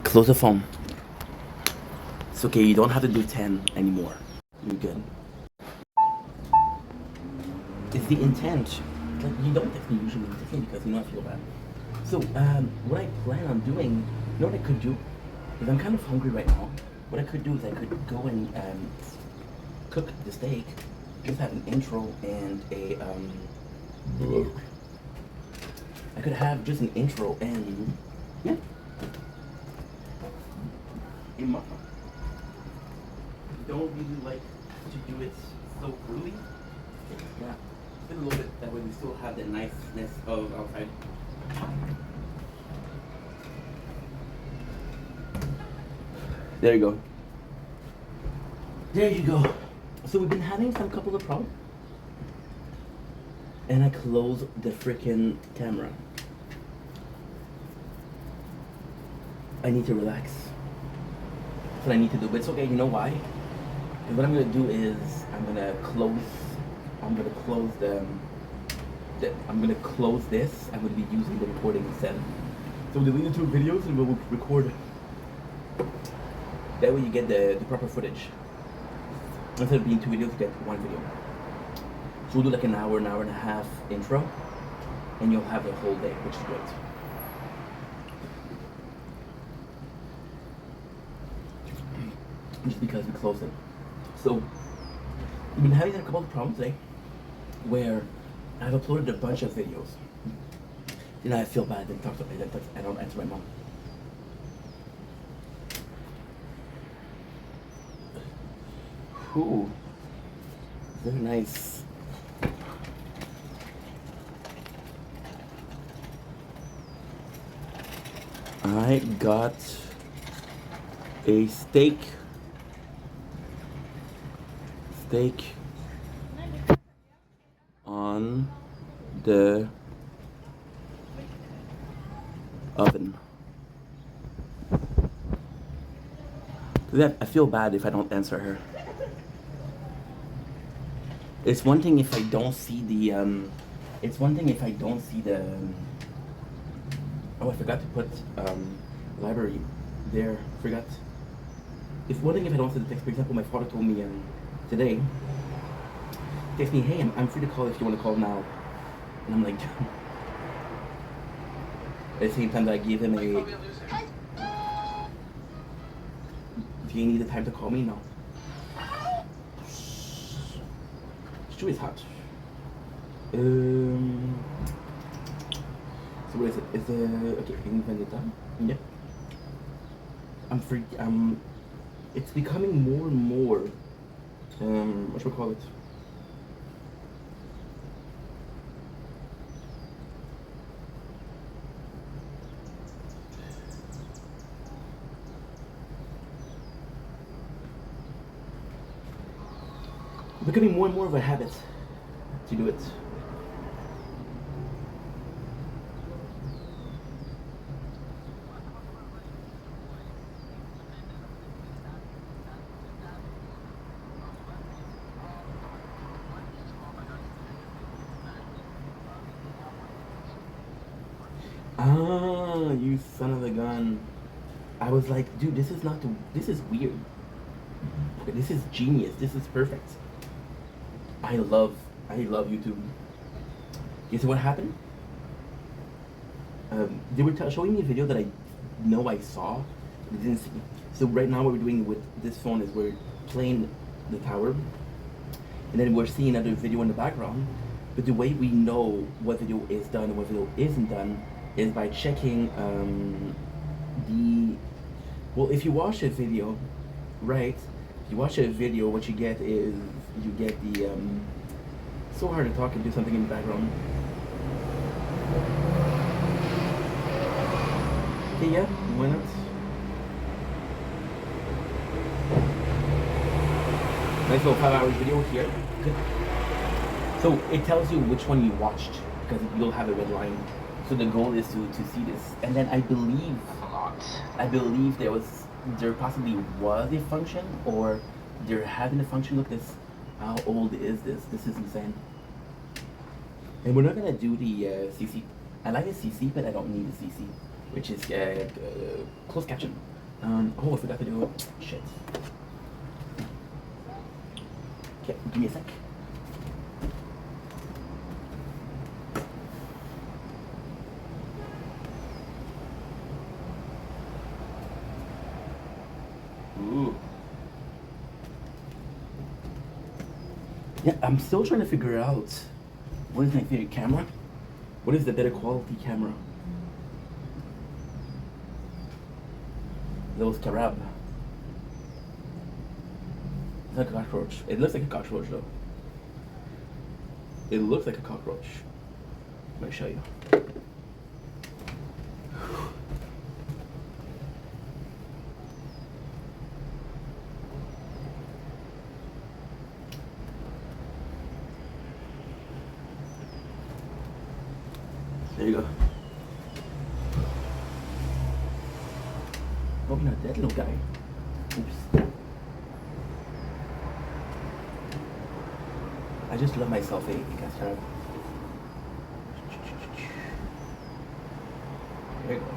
Close the phone. It's okay, you don't have to do 10 anymore. You're good. It's the intent. Like, you don't text me usually text me because you know I feel bad. So, what I plan on doing, you know what I could do? Because I'm kind of hungry right now. What I could do is I could go and cook the steak, just have an intro and a, I could have just an intro and, yeah. Don't really like to do it so early. Yeah, a little bit, that way we still have the niceness of outside. There you go. There you go. So we've been having some couple of problems. And I closed the freaking camera. I need to relax. That's what I need to do. But it's okay, you know why? And what I'm gonna do is I'm gonna close this. I'm gonna be using the recording instead. So we'll delete the two videos and we'll record. That way you get the proper footage. Instead of being two videos, you get one video. So we'll do like an hour and a half intro, and you'll have the whole day, which is great. Just because we closed it. So we've been having a couple of problems today where I've uploaded a bunch of videos. You know, I feel bad. I don't answer my mom. Ooh, very nice. I got a steak on the oven. I feel bad if I don't answer her. It's one thing if I don't see the oh, I forgot to put library there. Forgot. It's one thing if I don't see the text. For example, my father told me today, text me, hey, I'm free to call if you want to call now. And I'm like, at the same time that I gave him a, do you need the time to call me? No. Stew is hot. So what is it? Is okay, vendetta? Yeah. I'm free. It's becoming more and more. What should we call it? Becoming more and more of a habit to do it. Ah, you son of a gun. I was like, dude, this is weird. Okay, this is genius. This is perfect. I love YouTube. You see what happened? They were showing me a video that I know I saw, but didn't see. So right now what we're doing with this phone is we're playing the tower, and then we're seeing another video in the background. But the way we know what video is done and what video isn't done is by checking well, if you watch a video, right? If you watch a video, what you get is you get the so hard to talk and do something in the background. Okay, yeah, why not? Nice little 5 hours video here. Good. So it tells you which one you watched because you'll have a red line. So the goal is to see this, and then I believe there possibly was a function, or they're having a function. Look, this. How old is this? This is insane. And we're not gonna do the CC. I like the CC, but I don't need the CC, which is closed caption. Oh, I forgot to do it. Shit. Okay, give me a sec. Ooh. Yeah, I'm still trying to figure out what is my favorite camera. What is the better quality camera? Those Carab. It's like a cockroach. It looks like a cockroach though. It looks like a cockroach. Let me show you. There you go. Hope you're not dead, little guy. Oops. I just love myself, eh? Guys, there you go.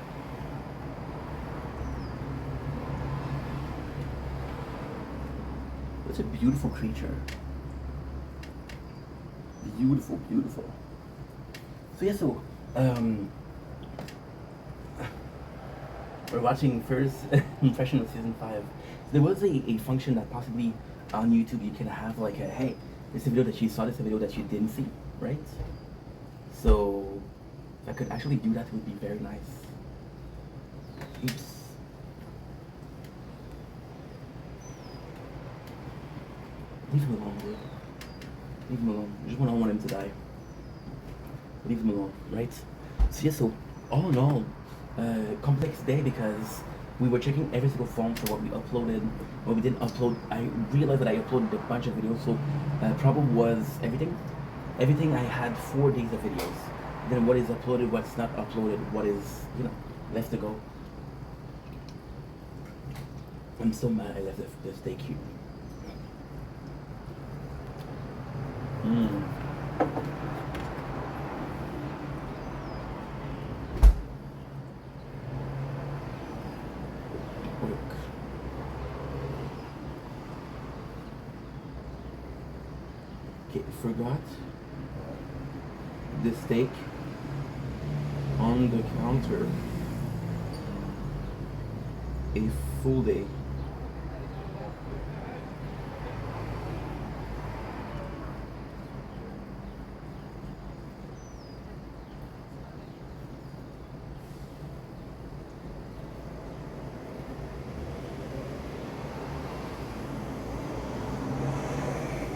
It's a beautiful creature. Beautiful, beautiful. So yeah, so we're watching first impression of season 5. There was a function that possibly on YouTube you can have like a, hey, this is a video that you saw, this is a video that you didn't see, right? So if I could actually do that, it would be very nice. Oops. Leave him alone, dude. Leave him alone. I just don't want him to die. Leave him alone, right? So yeah, so all in all, complex day because we were checking every single form for what we uploaded, what we didn't upload. I realized that I uploaded a bunch of videos, so problem was everything. Everything, I had 4 days of videos. Then what is uploaded, what's not uploaded, what is, left to go. I'm so mad I left the steak here. Okay, forgot the steak on the counter a full day.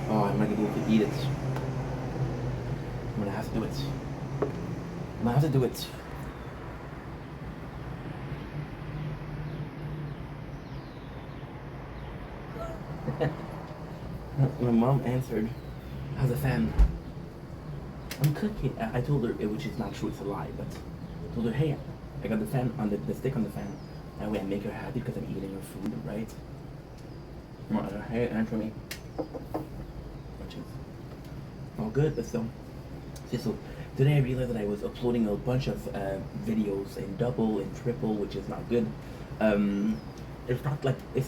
Oh, I'm not gonna be able to eat it. I'm gonna have to do it. I'm gonna have to do it. My mom answered, how's the fan? I'm cooking. I told her, which is not true, it's a lie, but I told her, hey, I got the fan on the stick on the fan. That way I make her happy because I'm eating her food, right? Hey, answer me. All good, but still. See, so today I realized that I was uploading a bunch of videos in double and triple, which is not good. It's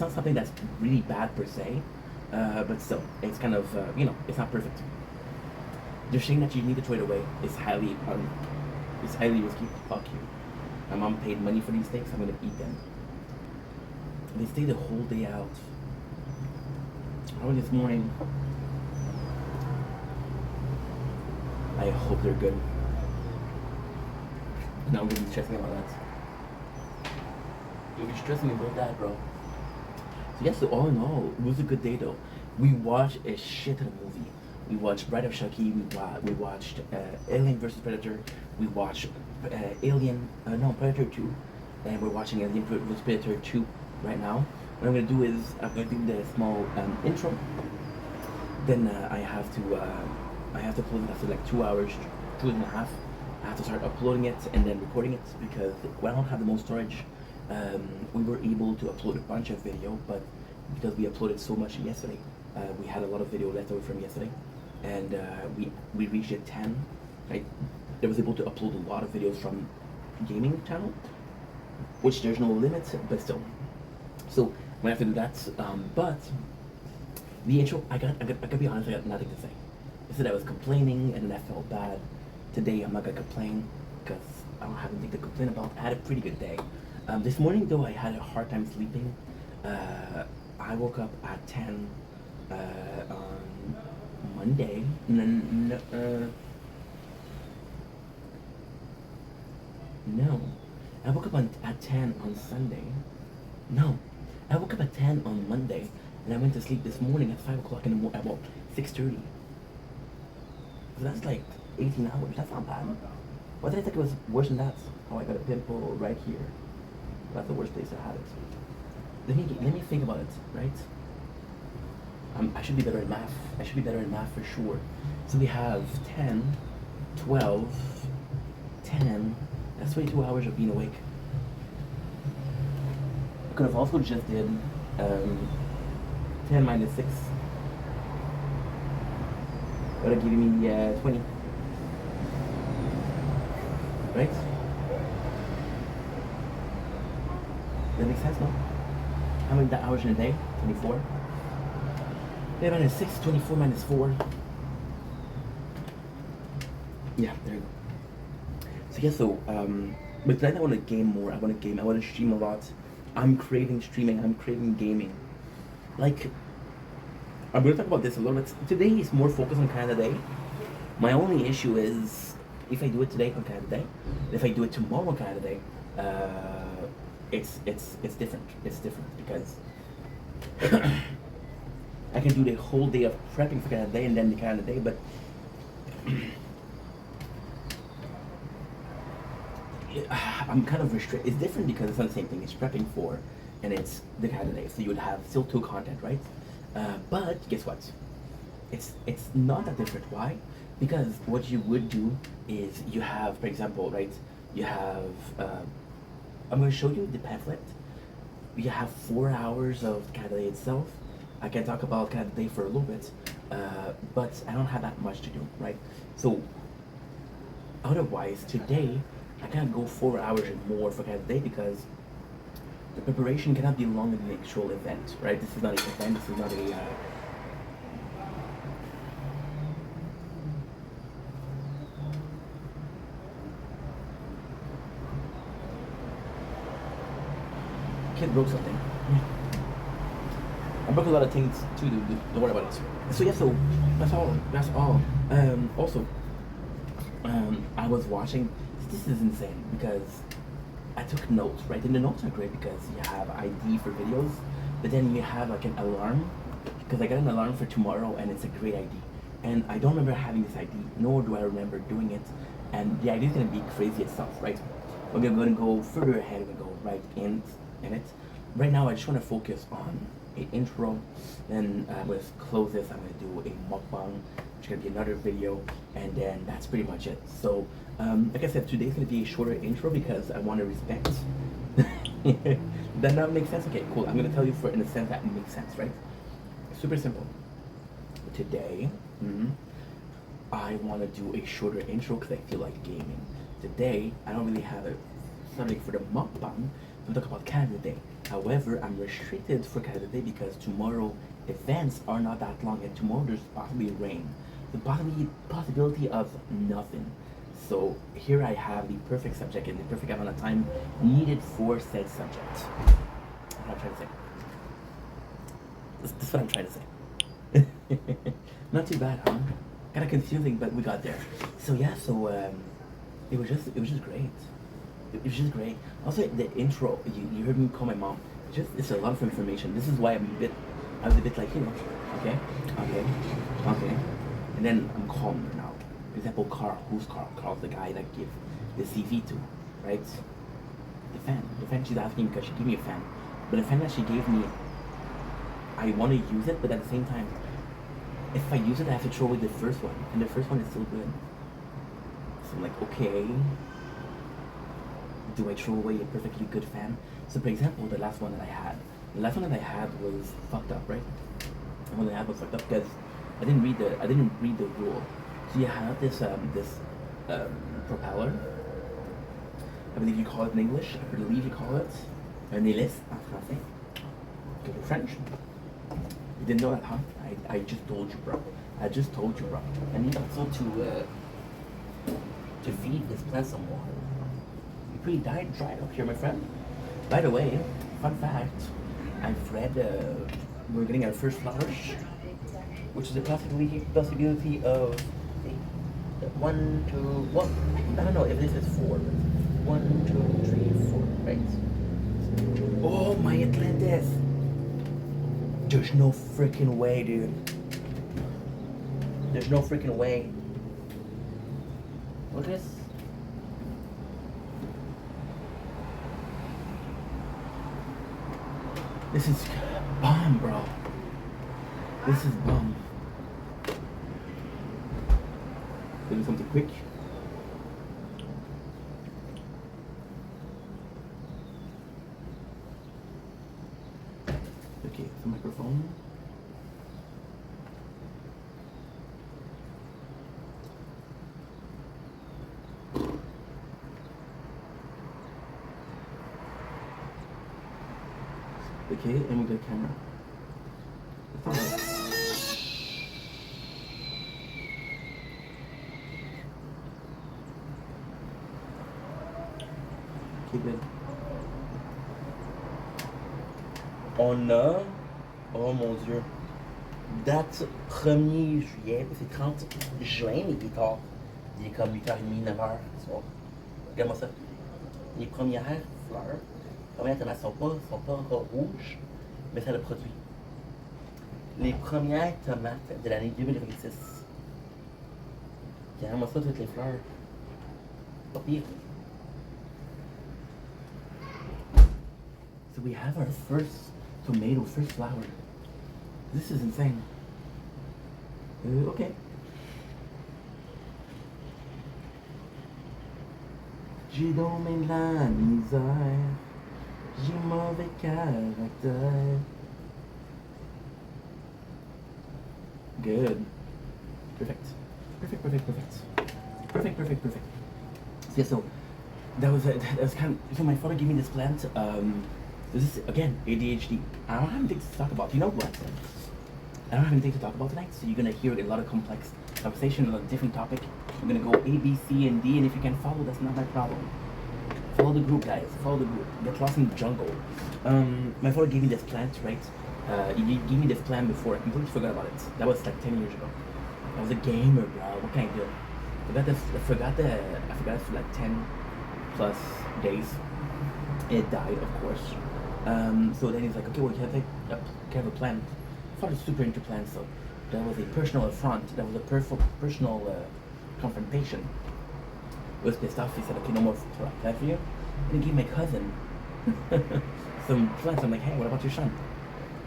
not something that's really bad per se, but still, it's kind of it's not perfect. They're saying that you need to throw it away. It's highly risky. Fuck you. My mom paid money for these steaks. I'm gonna eat them. They stay the whole day out. Oh, this morning. I hope they're good. Now I'm gonna be stressing about that. You'll be stressing about that, bro. So yes, so all in all, it was a good day though. We watched a shit ton of movie. We watched Bride of Chucky. We watched Alien vs Predator. We watched Predator 2, and we're watching Alien vs Predator 2 right now. What I'm gonna do is I'm gonna do the small intro. Then I have to upload it after like 2 hours, 2.5. I have to start uploading it and then recording it because when I don't have the most storage, we were able to upload a bunch of video, but because we uploaded so much yesterday, we had a lot of video left over from yesterday, and we reached at 10. I was able to upload a lot of videos from gaming channel, which there's no limit, but still, So we have to do that. But the intro, I gotta be honest, I got nothing to say. I said I was complaining and then I felt bad. Today I'm not gonna complain because I don't have anything to complain about. I had a pretty good day. This morning though, I had a hard time sleeping. I woke up at 10 on Monday. No, I woke up at 10 on Sunday. No, I woke up at 10 on Monday, and I went to sleep this morning at 5 o'clock in the morning, about 6:30. So that's like 18 hours. That's not bad. Why did I think it was worse than that? Oh, I got a pimple right here. That's the worst place I had it. Let me think about it, right? I should be better in math. I should be better in math for sure. So we have 10, 12, 10. That's 22 hours of being awake. I could have also just did 10 minus 6. That would have given me 20. Right? That makes sense, no? How many hours in a day? 24. 10 minus 6, 24 minus 4. Yeah, there you go. So yeah, but tonight I want to game more. I want to stream a lot. I'm craving streaming. I'm craving gaming. Like, I'm going to talk about this a little bit. Today is more focused on Canada Day. My only issue is if I do it today on Canada Day, if I do it tomorrow on Canada Day, it's different. It's different because I can do the whole day of prepping for Canada Day and then the Canada Day, but I'm kind of restricted. It's different because it's not the same thing. It's prepping for, and it's the Canada Day, so you would have still 2 content, right? But guess what? It's not that different. Why? Because what you would do is you have, for example, right? You have. I'm going to show you the pamphlet. You have 4 hours of Canada Day itself. I can talk about Canada Day for a little bit, but I don't have that much to do, right? So otherwise, today I can't go 4 hours and more for Canada Day because the preparation cannot be longer than the actual event, right? This is not an event. This is not a kid broke something. I broke a lot of things too. Don't worry about it. So yeah, so that's all. That's all. Also, I was watching. This is insane because I took notes, right? And the notes are great because you have ID for videos, but then you have like an alarm because I got an alarm for tomorrow and it's a great ID. And I don't remember having this ID, nor do I remember doing it. And the ID is gonna be crazy itself, right? But we're gonna go further ahead. We go right in it. Right now, I just want to focus on an intro. Then with close this, I'm gonna do a mukbang, which is gonna be another video, and then that's pretty much it. So, like I said, today's gonna be a shorter intro because I want to respect. Does that make sense? Okay, cool. I'm gonna tell you for in a sense that makes sense, right? Super simple. Today, I want to do a shorter intro because I feel like gaming. Today, I don't really have a subject for the mukbang to talk about Canada Day. However, I'm restricted for Canada Day because tomorrow events are not that long and tomorrow there's possibly rain. The possibility of nothing. So here I have the perfect subject and the perfect amount of time needed for said subject. That's what I'm trying to say. That's what I'm trying to say. Not too bad, huh? Kind of confusing, but we got there. So yeah, it was just great. It was just great. Also, the intro, you heard me call my mom. It's a lot of information. This is why I was a bit like, okay. And then I'm calmer now. For example, Carl. Who's Carl? Carl's the guy that I give the CV to, right? The fan. She's asking because she gave me a fan. But the fan that she gave me, I want to use it, but at the same time, if I use it, I have to throw away the first one. And the first one is still good. So I'm like, okay. Do I throw away a perfectly good fan? So for example, the last one that I had was fucked up, right? The one that I had was fucked up because I didn't read the rule. So you have this propeller. I believe you call it in English. I believe you call it un hélice en français. Because you're French. You didn't know that, huh? I just told you, bro. I just told you, bro. I need also to feed this plant some water. You pretty dry up here, my friend. By the way, fun fact, I've read we're getting our first flowers, which is a possibility of one, two, well, I don't know if this is four, but 1, 2, 3, 4, right? Oh my Atlantis! There's no freaking way, dude. There's no freaking way. Look at this. This is bomb, bro. This is bomb. Do something quick. Okay, the microphone. Okay, and we got camera. Okay, good. On a... Oh mon Dieu. Date 1er juillet, c'est 30 juin, il est tard. Il est comme 8h30, 9h. Regarde-moi ça. Les premières fleurs, les premières tomates sont pas encore rouges, mais ça le produit. Les premières tomates de l'année 2026. Regarde-moi ça, toutes les fleurs. Pas pire. So we have our first tomato, first flower. This is insane. Okay. J'ai dormi de la misère, j'ai mauvais caractère. Good. Perfect. Perfect. So yeah, so that was kind of, so my father gave me this plant. This is again ADHD. I don't have anything to talk about. You know what? I don't have anything to talk about tonight, so you're gonna hear a lot of complex conversation, a lot of different topic. I'm gonna go A, B, C, and D, and if you can follow, that's not my problem. Follow the group, guys. Follow the group. Get lost in the jungle. My father gave me this plant, right? He gave me this plant before. I completely forgot about it. That was like 10 years ago. I was a gamer, bro. What can I do? I forgot it for like 10 plus days. It died, of course. So then he's like, okay, well, can I have a plant? I thought I was super into plants, so that was a personal affront. That was a personal confrontation. I was pissed off. He said, okay, no more plant for you. And he gave my cousin some plants. I'm like, hey, what about your son?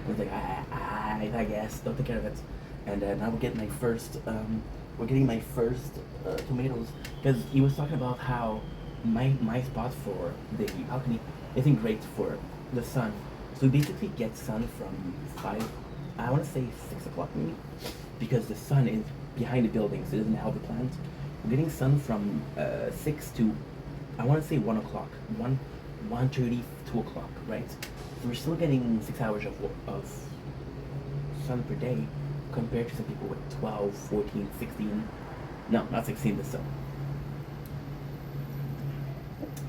And he's like, I guess, don't take care of it. And now we're getting my first tomatoes, because he was talking about how my spot for the balcony isn't great for the sun. So we basically get sun from 5, I want to say 6 o'clock maybe, because the sun is behind the building, so it doesn't help the plant. We're getting sun from 6 to, I want to say 1 o'clock, 1:30, 2 o'clock, right? So we're still getting 6 hours of sun per day, compared to some people with 12, 14, 16, no, not 16, but still.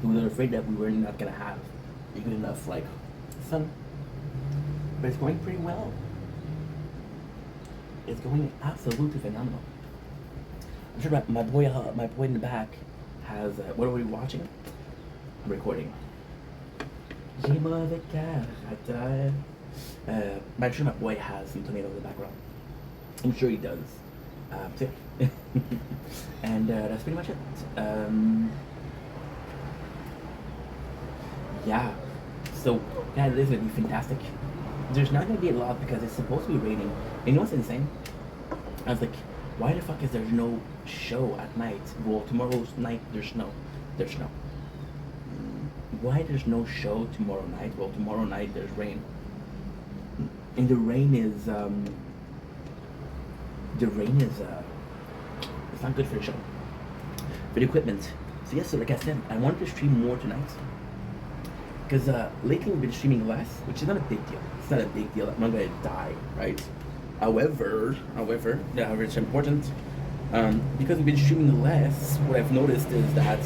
We were afraid that we were not gonna have a good enough like sun, but it's going pretty well. It's going absolutely phenomenal. I'm sure my boy in the back has. What are we watching? I'm recording. J'ai mauvais caractère. I'm sure my boy has some tomatoes in the background. I'm sure he does. So yeah. And that's pretty much it. Yeah. So yeah, this is gonna be fantastic. There's not gonna be a lot because it's supposed to be raining. And you know what's insane? I was like, why the fuck is there no show at night? Well, tomorrow's night there's snow. There's snow. Why there's no show tomorrow night? Well, tomorrow night there's rain. And the rain is it's not good for the show. For the equipment. So yes, so like I said, I wanted to stream more tonight. Because lately we've been streaming less, which is not a big deal. It's not a big deal. I'm not gonna die, right? However, it's important. Because we've been streaming less, what I've noticed is that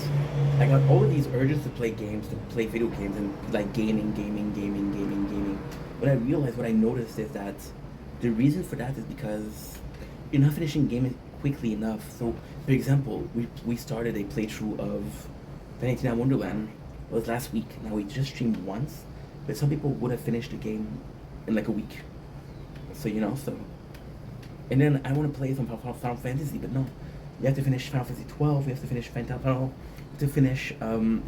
I got all of these urges to play games, to play video games, and like gaming. What I noticed is that the reason for that is because you're not finishing gaming quickly enough. So, for example, we started a playthrough of Valentina Wonderland. It was last week. Now we just streamed once, but some people would have finished the game in like a week. So and then I want to play some Final Fantasy, but no, you have to finish Final Fantasy 12. You have to finish you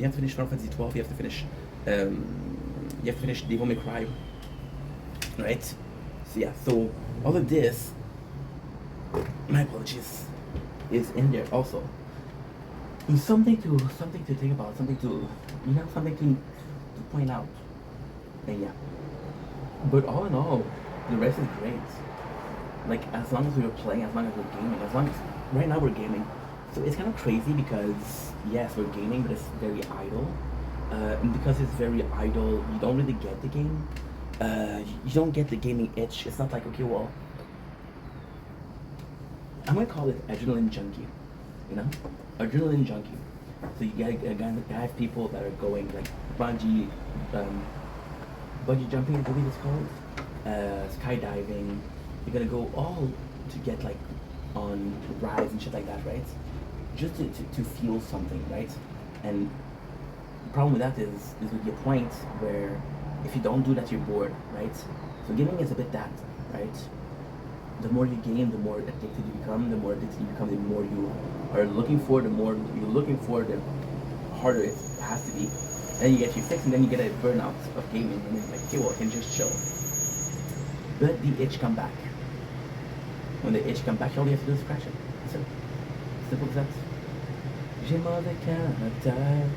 have to finish Final Fantasy 12. You have to finish Devil May Cry, right? So yeah, so all of this, my apologies, is in there also. It's something to think about, something to point out, and yeah. But all in all, the rest is great. Like as long as we were playing, as long as we're gaming, as long as right now we're gaming. So it's kind of crazy because yes, we're gaming, but it's very idle. And because it's very idle, you don't really get the game. You don't get the gaming itch. It's not like, okay, well, I'm gonna call it adrenaline junkie. You know, adrenaline junkie. So you have people that are going like bungee jumping, I believe it's called, skydiving. You're gonna go all to get like on rides and shit like that, right? Just to feel something, right? And the problem with that is with your point where if you don't do that, you're bored, right? So gaming is a bit that, right? The more you game, the more addicted you become. The more addicted you become, the more you are looking for. The more you're looking for, the harder it has to be. And then you get your fix, and then you get a burnout of gaming, and then like, okay, well, I can just chill. But the itch come back. When the itch come back, all you have to do is scratch it. So simple as that. J'ai mauvais caractère.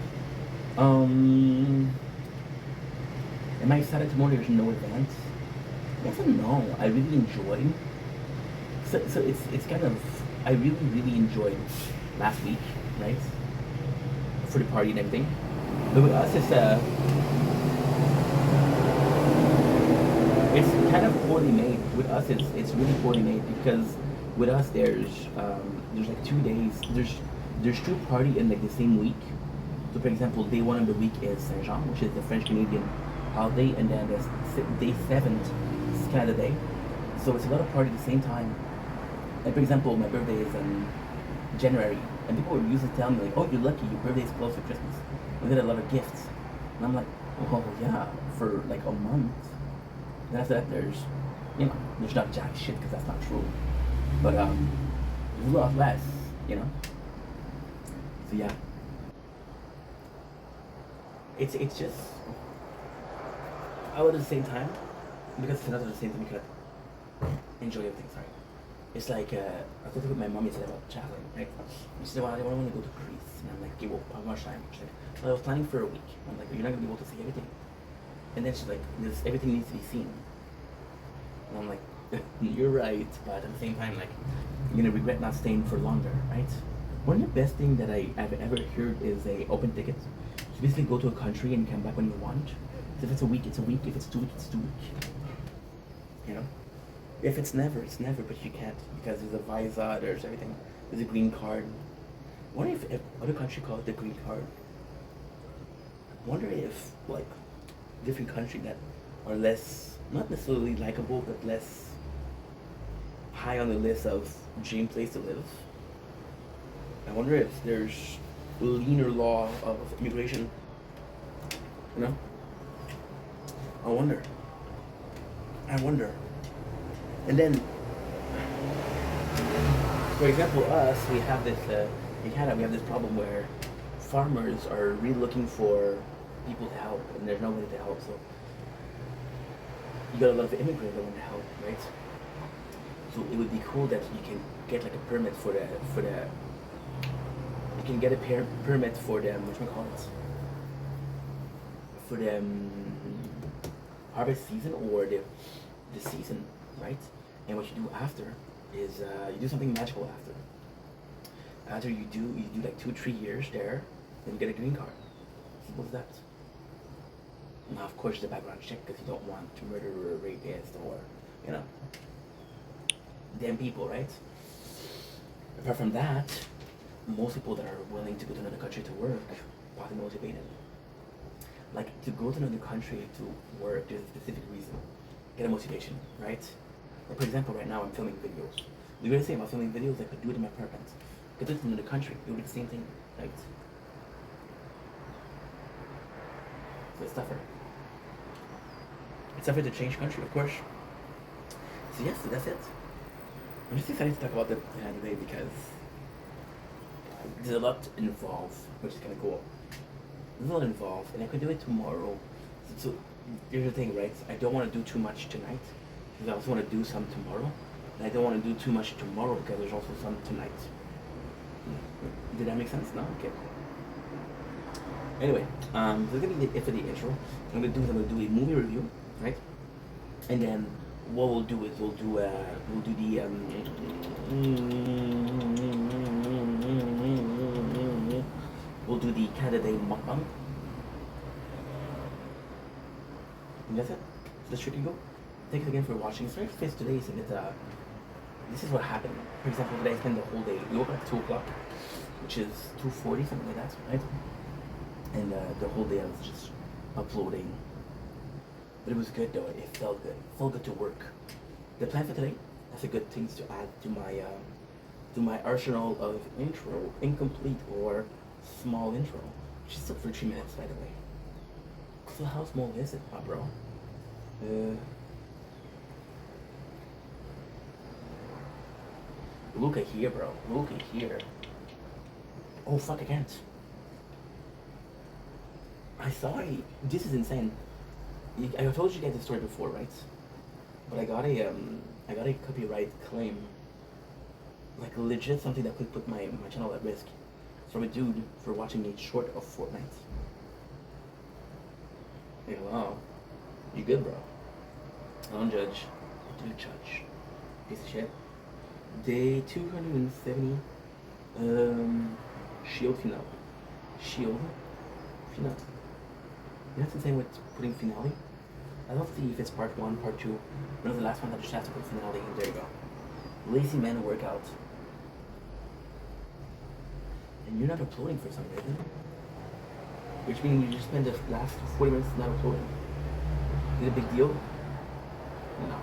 Am I excited tomorrow? There's no event. Yes and no. I really enjoy. So it's kind of, I really enjoyed last week, right? For the party and everything. But with us, it's kind of poorly made. With us, it's really poorly made because with us there's like 2 days. There's 2 party in like the same week. So for example, day 1 of the week is Saint Jean, which is the French Canadian holiday, and then there's day 7 is Canada Day. So it's a lot of party at the same time. Like for example, my birthday is in January, and people would usually tell me like, "Oh, you're lucky. Your birthday is close to Christmas. We get a lot of gifts." And I'm like, "Oh yeah, for like a month." Then after that, there's not jack shit because that's not true. But there's a lot less, you know. So yeah, it's just all at the same time because it's not at the same time you can enjoy everything. Sorry. It's like, I was talking with my mom yesterday about traveling, right? And she said, well, I want to go to Greece. And I'm like, okay, well, how much time? She's like, well, I was planning for a week. I'm like, well, you're not going to be able to see everything. And then she's like, everything needs to be seen. And I'm like, you're right. But at the same time, like, you're going to regret not staying for longer, right? One of the best things that I've ever heard is a open ticket. You basically go to a country and you come back when you want. So if it's a week, it's a week. If it's 2 weeks, it's 2 weeks. You know? If it's never, it's never, but you can't because there's a visa, there's everything. There's a green card. I wonder if other country call it the green card. I wonder if, like, different countries that are less, not necessarily likable, but less high on the list of dream place to live. I wonder if there's leaner law of immigration. You know? I wonder. And then, for example, us, we have this, in Canada, we have this problem where farmers are really looking for people to help, and there's nobody to help, so you got a lot of immigrants that want to help, right? So it would be cool that you can get like a permit for the you can get a permit for the, for the harvest season or the season, right? And what you do after is you do something magical after. After you do like 2-3 years there, then you get a green card. Simple as that. Now, of course, the background check because you don't want to murder or rapist or, you know, damn people, right? Apart from that, most people that are willing to go to another country to work, probably motivated. Like, to go to another country to work, there's a specific reason. Get a motivation, right? Like, for example, right now I'm filming videos. The way I say about filming videos, I could do it in my apartment. I could do it in another country. It would be the same thing, right? So it's tougher. It's tougher to change country, of course. So yes, so that's it. I'm just excited to talk about the today because there's a lot involved, which is kind of cool. There's a lot involved, and I could do it tomorrow. So here's the thing, right? I don't want to do too much tonight because I also want to do some tomorrow. And I don't want to do too much tomorrow because there's also some tonight. Did that make sense? No? Okay. Anyway, so that's gonna be it for the intro. What I'm gonna do a movie review, right? And then what we'll do is we'll do the Canada Day mukbang. And that's it. So that's tricky go. Thanks again for watching. Sorry for face today, so that this is what happened. For example, today I spent the whole day. We woke up at 2 o'clock, which is 2:40, something like that, right? And the whole day I was just uploading. But it was good though. It felt good. It felt good to work. The plan for today, that's a good thing to add to my arsenal of intro, incomplete or small intro, which is still for 3 minutes, by the way. So how small is it, bro? Look at here, bro. Look at here. Oh fuck! I can't. I saw it. This is insane. I told you guys the story before, right? But I got a copyright claim, like legit something that could put my channel at risk, from a dude for watching a short of Fortnite. Hey, hello. You good, bro? I don't judge. I do judge. Piece of shit. Day 270. Shield finale. Shield finale. That's the same with putting finale. I don't see if it's part 1, part 2. But the last one that just has to put finale, and there you go. Lazy man workout. And you're not uploading for some reason. Which means you just spend the last 40 minutes not uploading. Is it a big deal? No.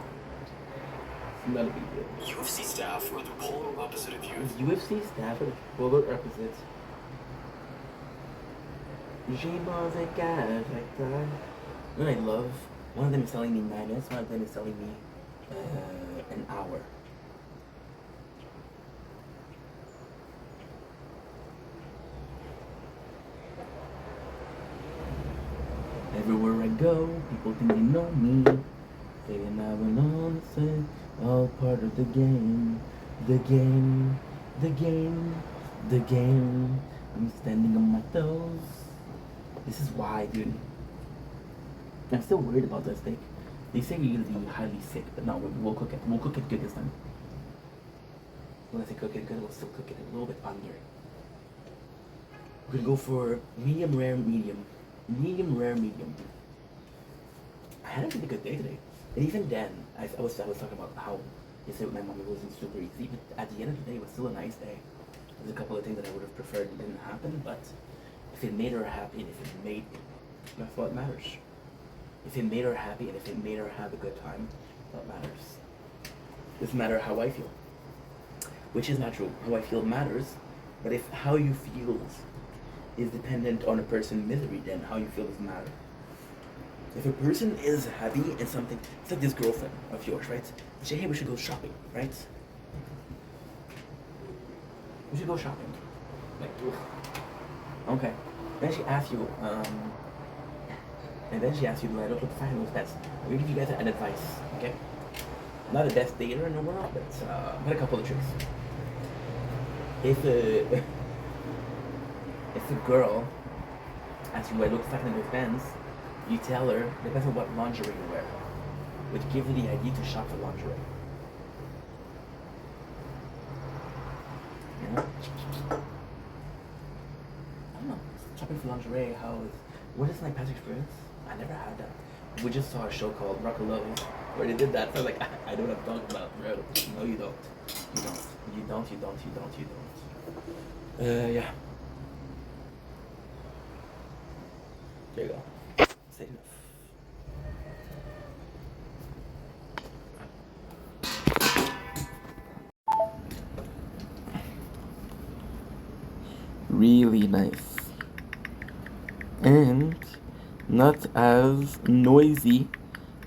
It's not a big deal. UFC staff are the polar opposite of you. UFC staff are the polar opposite. J'ai mauvais caractère. You know what I love? One of them is telling me 9 minutes, one of them is telling me an hour. Everywhere I go, people think they know me. Saying I went on to say, all part of the game. The game, the game, the game. I'm standing on my toes. This is why, dude. I'm still worried about the steak. They say you're gonna be highly sick, but no, we'll cook it. We'll cook it good this time. When I say cook it good, we'll still cook it a little bit under. We're gonna go for medium rare, medium. Medium rare, medium. I had a really good day today. And even then, I was talking about how yesterday with my mom it wasn't super easy, but at the end of the day, it was still a nice day. There's a couple of things that I would have preferred didn't happen, but if it made her happy and if it made, that's what matters. If it made her happy and if it made her have a good time, that matters. It doesn't matter how I feel. Which is not true. How I feel matters, but if how you feel is dependent on a person's misery, then how you feel doesn't matter. If a person is happy in something, it's like this girlfriend of yours, right? You say, hey, we should go shopping, right? We should go shopping. Like, oof. Okay. Then she asks you, do I look fine in those pets? I'm gonna give you guys an advice, okay? I'm not the best dater in the world, but I've got a couple of tricks. If a girl asks you, do I look fat in those pants? You tell her, depends on what lingerie you wear, which gives you the idea to shop for lingerie. You know? I don't know. Shopping for lingerie, what is my past experience? I never had that. We just saw a show called Rock of Love where they did that. So I was like, I know what I'm talking about, bro. No, you don't. You don't. You don't. You don't. You don't. You don't. Yeah. There you go. Say enough. Really nice. And not as noisy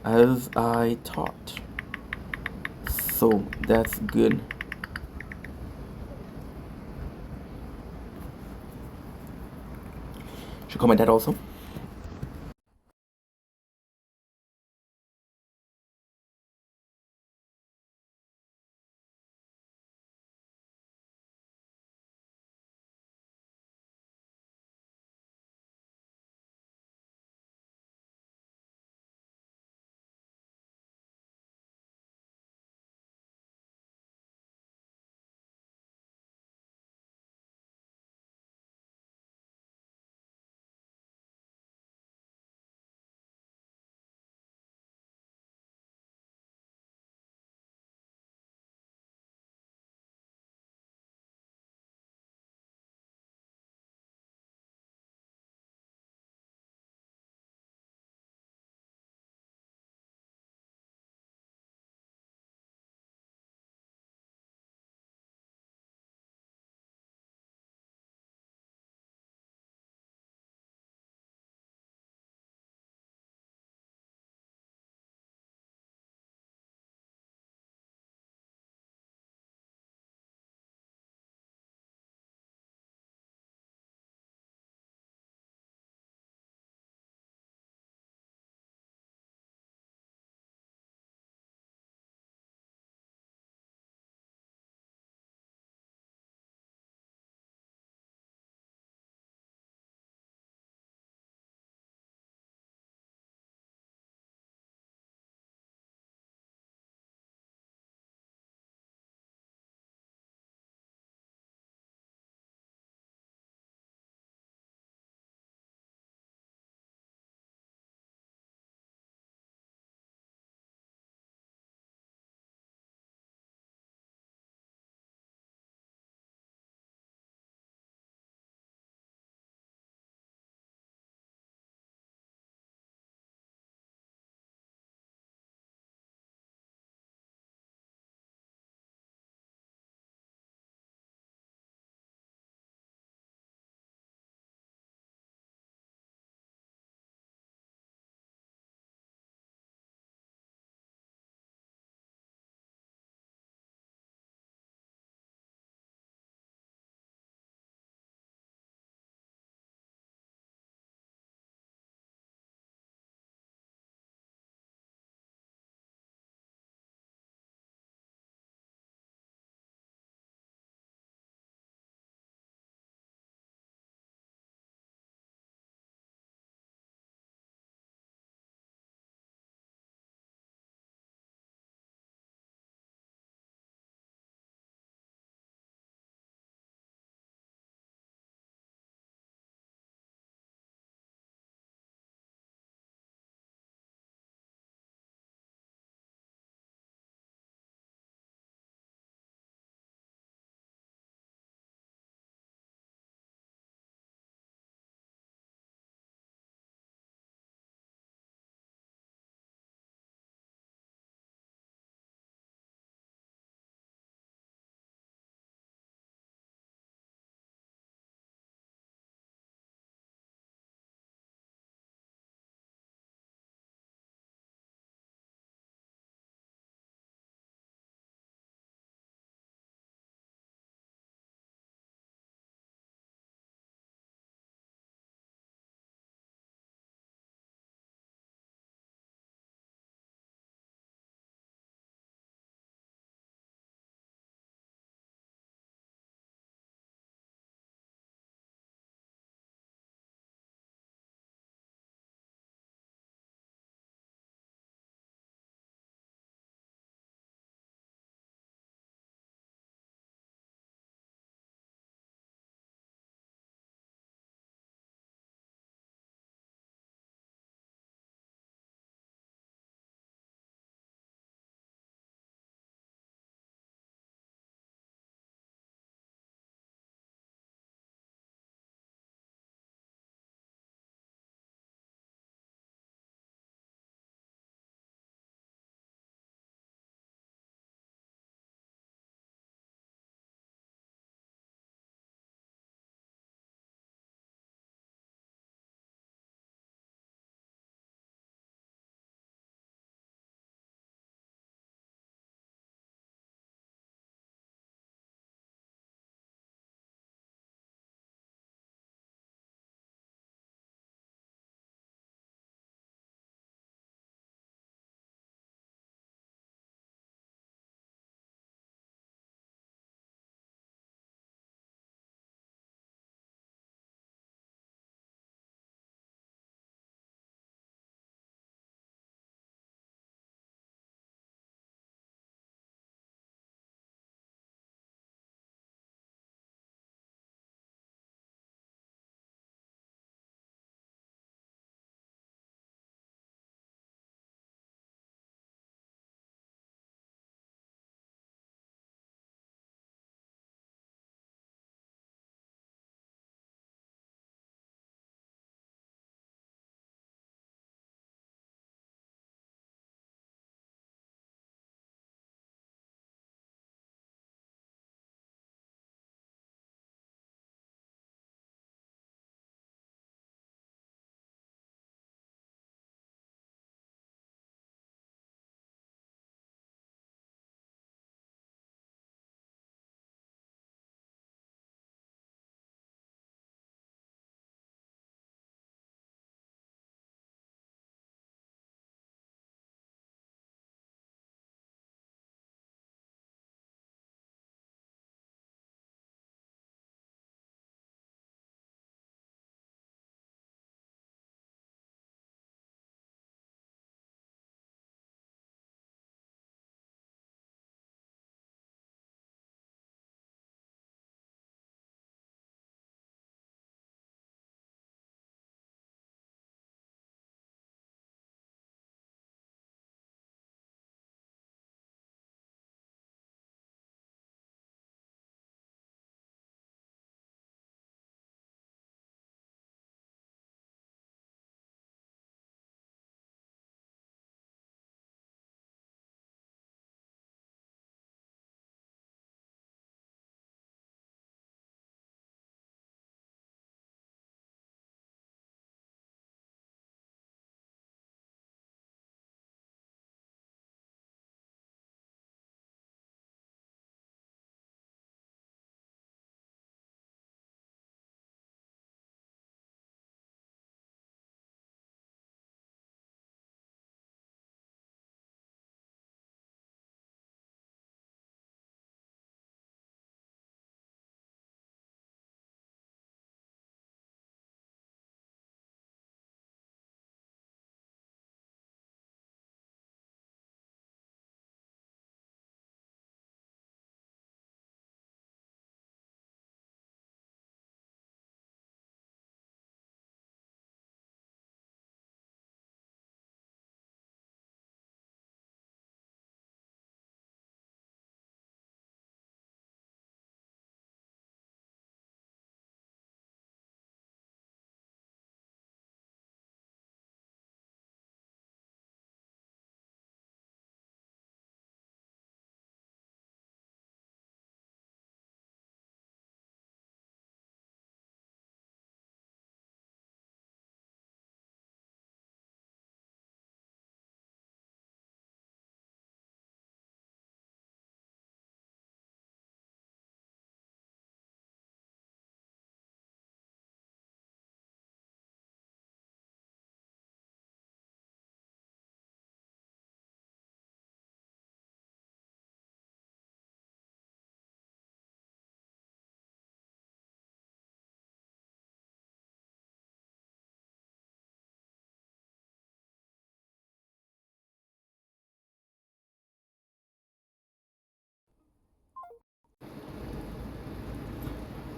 as I thought. So that's good. Should comment that also.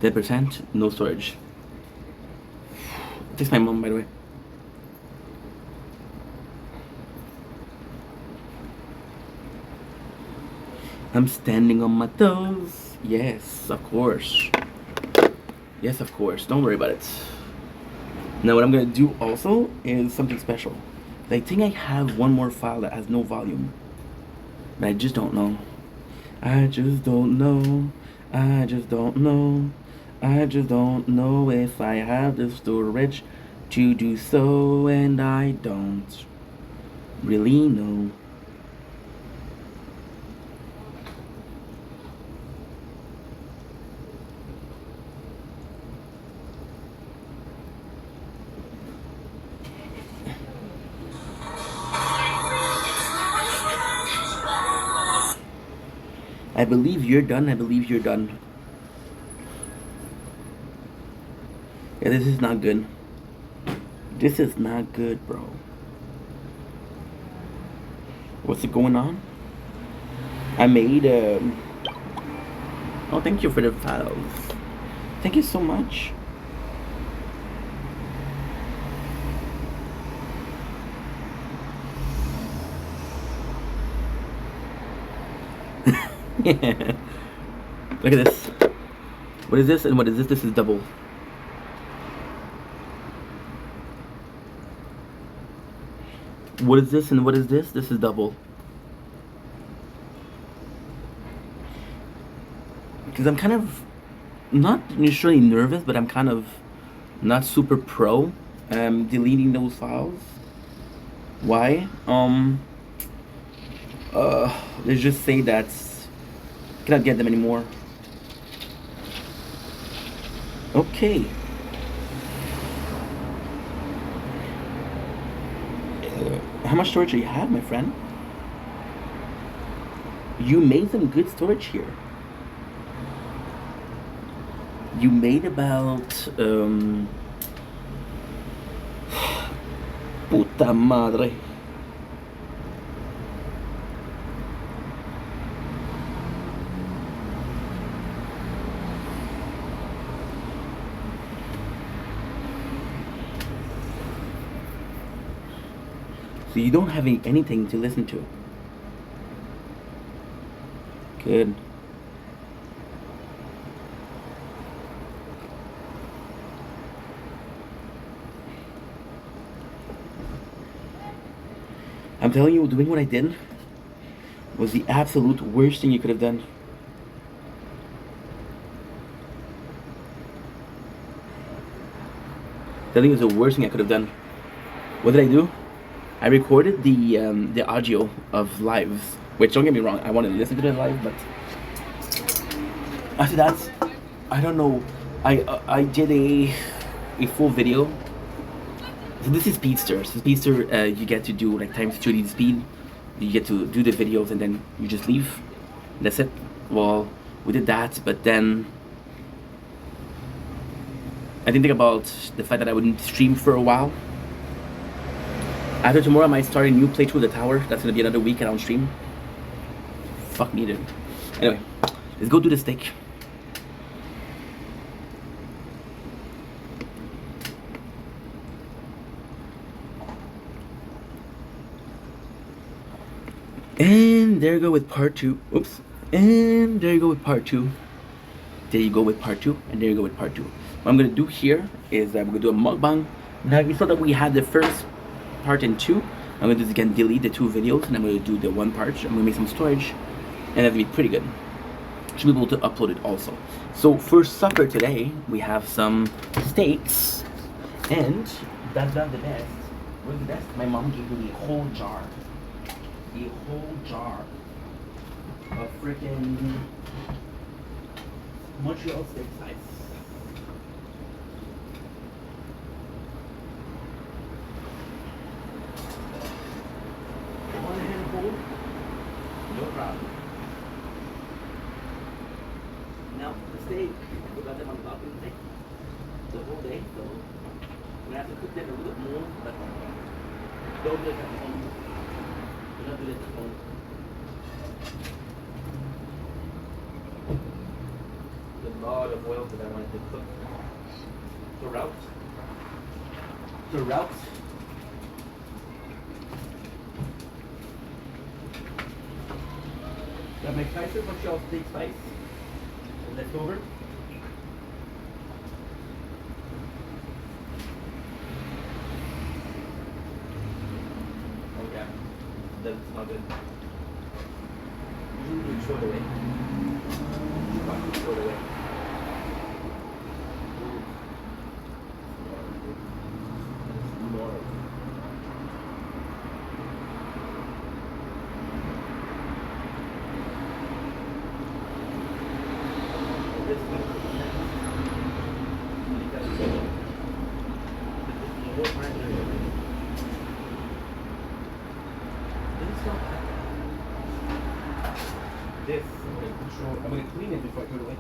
10%, no storage. This is my mom, by the way. I'm standing on my toes. Yes, of course. Yes, of course. Don't worry about it. Now, what I'm gonna do also is something special. I think I have one more file that has no volume, but I just don't know. I just don't know. I just don't know. I just don't know if I have the storage to do so, and I don't really know. I believe you're done. I believe you're done. Yeah, this is not good. This is not good, bro. What's it going on? I made oh, thank you for the files. Thank you so much. Yeah. Look at this. What is this and what is this? This is double. What is this and what is this? This is double. Because I'm kind of not usually nervous, but I'm kind of not super pro deleting those files. Why? Let's just say that cannot get them anymore. Okay. How much storage do you have, my friend? You made some good storage here. You made about puta madre. So you don't have anything to listen to. Good. I'm telling you, doing what I did was the absolute worst thing you could have done. Telling you it was the worst thing I could have done. What did I do? I recorded the audio of lives, which don't get me wrong, I want to listen to the live, but after that, I don't know. I did a full video. So this is Speedster. So Speedster, you get to do like times 2 the speed. You get to do the videos and then you just leave. That's it. Well, we did that, but then I didn't think about the fact that I wouldn't stream for a while. After tomorrow, I might start a new playthrough of the tower. That's gonna be another week and I'll stream. Fuck me, dude. Anyway, let's go do the steak. And there you go with part 2. Oops. And there you go with part 2. There you go with part 2. And there you go with part 2. What I'm gonna do here is I'm gonna do a mukbang. Now you saw that we had the first part and 2. I'm gonna just again delete the 2 videos and I'm gonna do the 1 part. I'm gonna make some storage and that'll be pretty good. Should be able to upload it also. So for supper today, we have some steaks and that's not the best. What's the best? My mom gave me a whole jar. A whole jar of freaking Montreal steak size. One handful, no problem. Now the steak, we got them on top of the whole day, so we have to cook them a little more, but don't do it at home. Do not do it at home. lot of oil because I wanted to cook the route. The route. Got my Kaiser Montreal steak spice. Left over. Oh yeah, that's not good. Usually you throw it away. Throw it away. More. This is good. This, I'm going to clean it before I throw it away.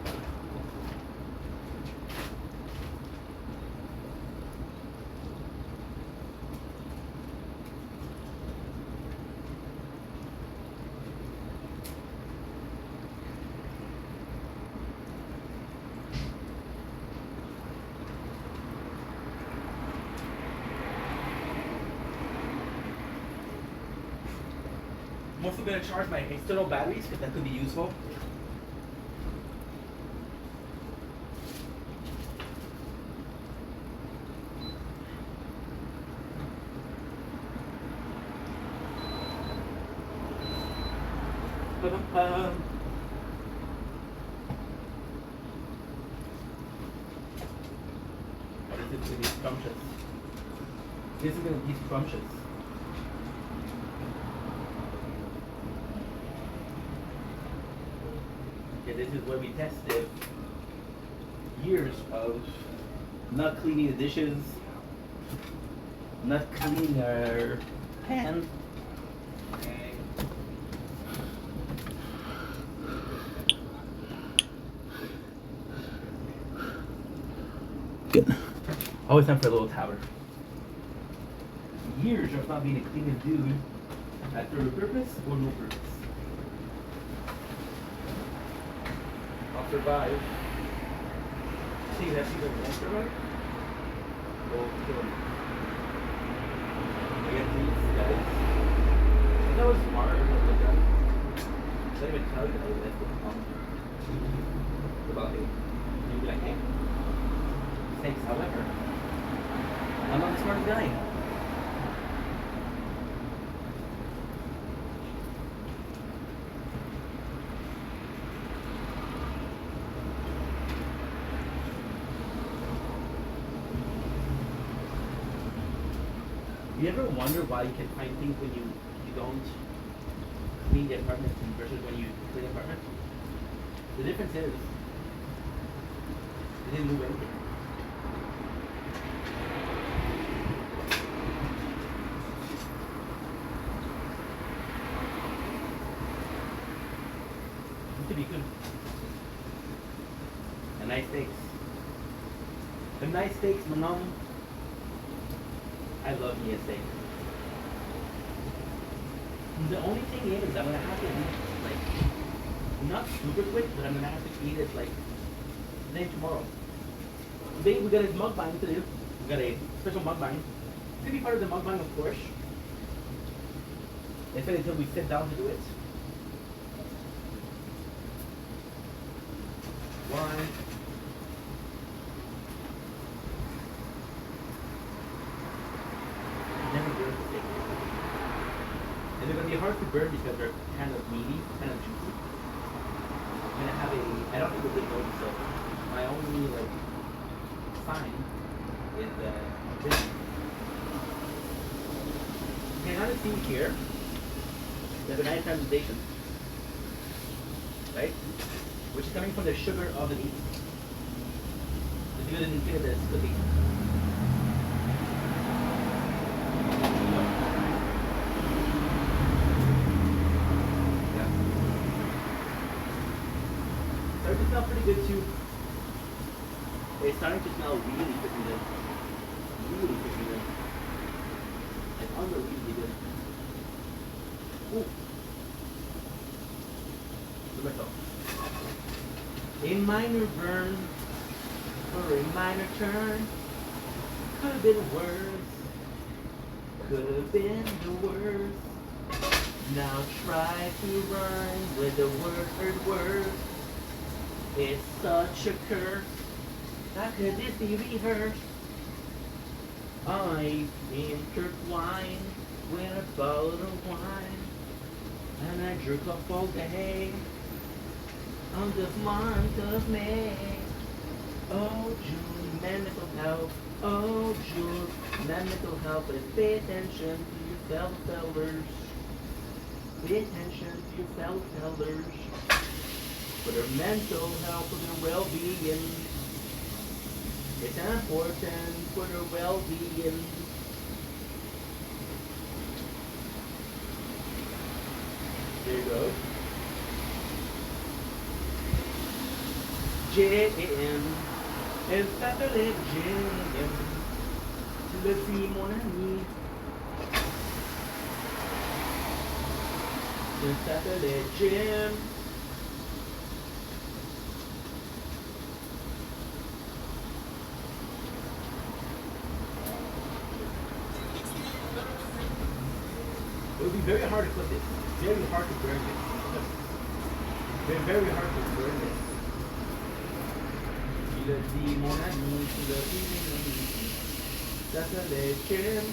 I'm also going to charge my external batteries because that could be useful. This is going to be scrumptious. This is going to be scrumptious. Okay, this is where we tested years of not cleaning the dishes, not cleaning our pan. Good. Always time for a little tower. Years of not being a clean dude, either a purpose or no purpose. I'll survive. See, that's either won't survive or kill me. I get these guys. I know it's smart or something like that. I didn't even tell you that I left the pump. About it. You'd be like, hey. Thanks, however, I'm not the smartest guy. You ever wonder why you can find things when you don't clean the apartment versus when you clean the apartment? The difference is, they didn't move anything. To be good. A nice steaks. The nice steaks, my mom. I love me a steak. The only thing is, I'm gonna have to eat like not super quick, but I'm gonna have to eat it like today, tomorrow. Today we got a mukbang to do. We got a special mukbang. It's gonna be part of the mukbang, of course. They said until we sit down to do it. One. Never burn the steak. And they're gonna be hard to burn because they're kind of meaty, kind of juicy. I'm gonna have I don't have a big nose, so my only like sign is this. You can kind of see here. There's a nice sensation, right? Which is coming from the sugar of the meat. If you didn't feel this cooking. Yeah. Starting to smell pretty good too. It's starting to smell really freaking good. Really freaking good. It's unbelievably good. Ooh. Look at myself. A minor burn or a minor turn. Could have been worse. Could have been the worst. Now try to run with the word. It's such a curse. How could this be rehearsed? I'm intertwined with a bottle of wine, and I jerk off all day on this month of May. Oh, June, mental health. Oh, June, mental health. But pay attention to your fellow fellers. Pay attention to your fellow fellers. For their mental health, for their well-being. It's important for their well-being. There you go. J.M. Elle s'appelait J.M. Tu le dis, mon ami. Elle s'appelait Jim. It would be very hard to put this. Very hard to burn this. Very hard to burn this. Tu le dis, mon ami, tu le dis, mon ami. Ça s'appelait Jim.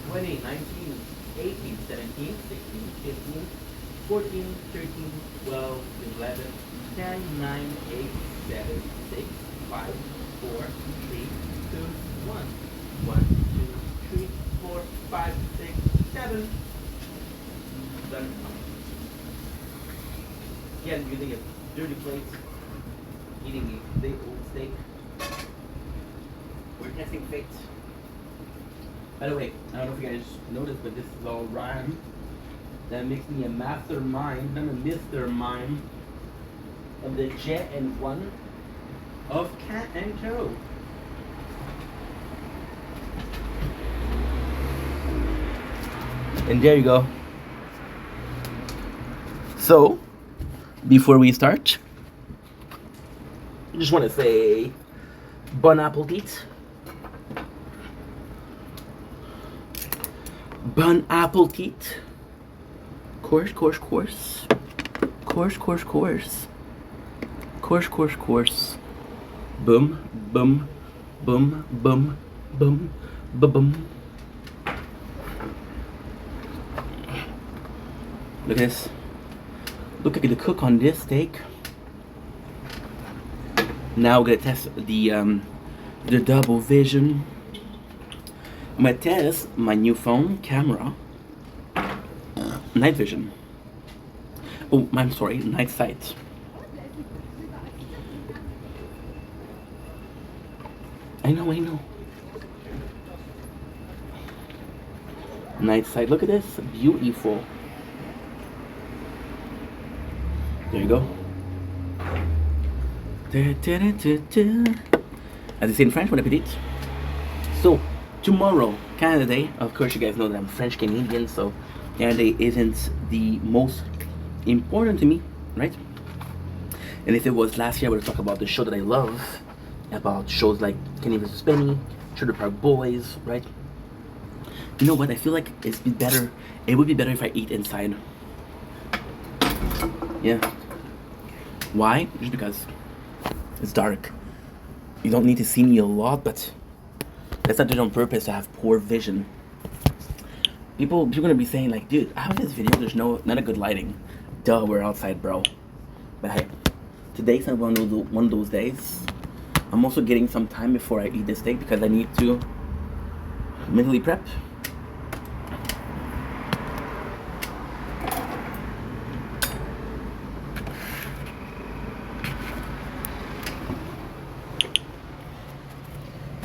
$20, $19, $18, $17, $16, $15, $14, $13, $12, $11, $10, $9, $8, $7, $6, $5, $4, $3, $2, $1, $1, $2, $3, $4, $5, $6, $7. Done. Again, using a dirty plate, eating a big old steak. We're testing fate. By the way, I don't know if you guys noticed, but this is all rhyme. That makes me a mastermind, not a Mr. Mime, of the Jet and One of Cat and Co. And there you go. So, before we start, I just want to say bon appetit. Bon appetit. Course. Boom, boom, boom, boom, boom, boom. Look at this. Look at the cook on this steak. Now we're gonna test the double vision. I'm gonna test my new phone camera. Night vision. Oh, I'm sorry, night sight. I know. Night sight, look at this, beautiful. There you go. As I say in French, bon appetit. So, tomorrow, Canada Day. Of course, you guys know that I'm French Canadian, so Canada Day isn't the most important to me, right? And if it was last year, I would talk about the show that I love, about shows like Kenny vs. Penny, Trailer Park Boys, right? You know what? I feel like it would be better if I eat inside. Yeah. Why? Just because it's dark. You don't need to see me a lot, but that's not done on purpose to have poor vision. People are gonna be saying like, dude, how in this video there's not a good lighting? Duh, we're outside, bro. But hey, today's not one of those days. I'm also getting some time before I eat this steak because I need to mentally prep.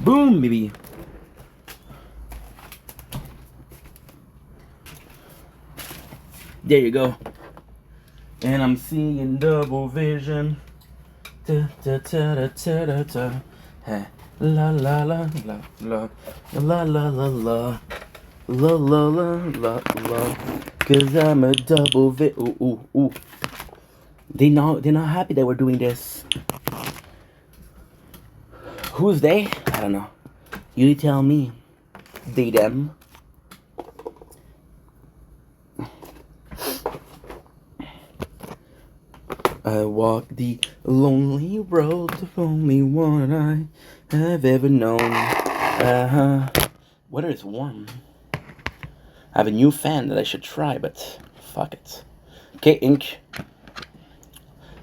Boom, baby. There you go. And I'm seeing double vision. Da, da, da, da, da, da, da. Hey. La la la la la la la la la la la la la. Cause I'm a double V. Ooh ooh ooh. They're not happy that we're doing this. Who's they? I don't know. You tell me. They them. I walk the lonely road, the only one I have ever known. Weather is warm. I have a new fan that I should try, but fuck it. Okay, ink.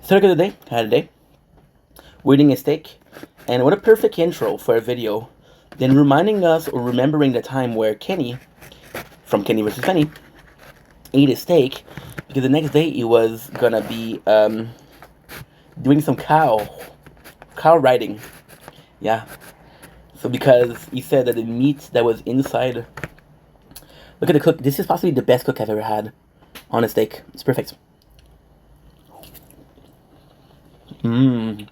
Start of the day. Had a day. We're eating a steak. And what a perfect intro for a video. Then reminding us or remembering the time where Kenny, from Kenny vs. Penny, ate a steak. Because the next day he was gonna be doing some cow riding. Yeah. So because he said that the meat that was inside. Look at the cook. This is possibly the best cook I've ever had on a steak. It's perfect. Mmm.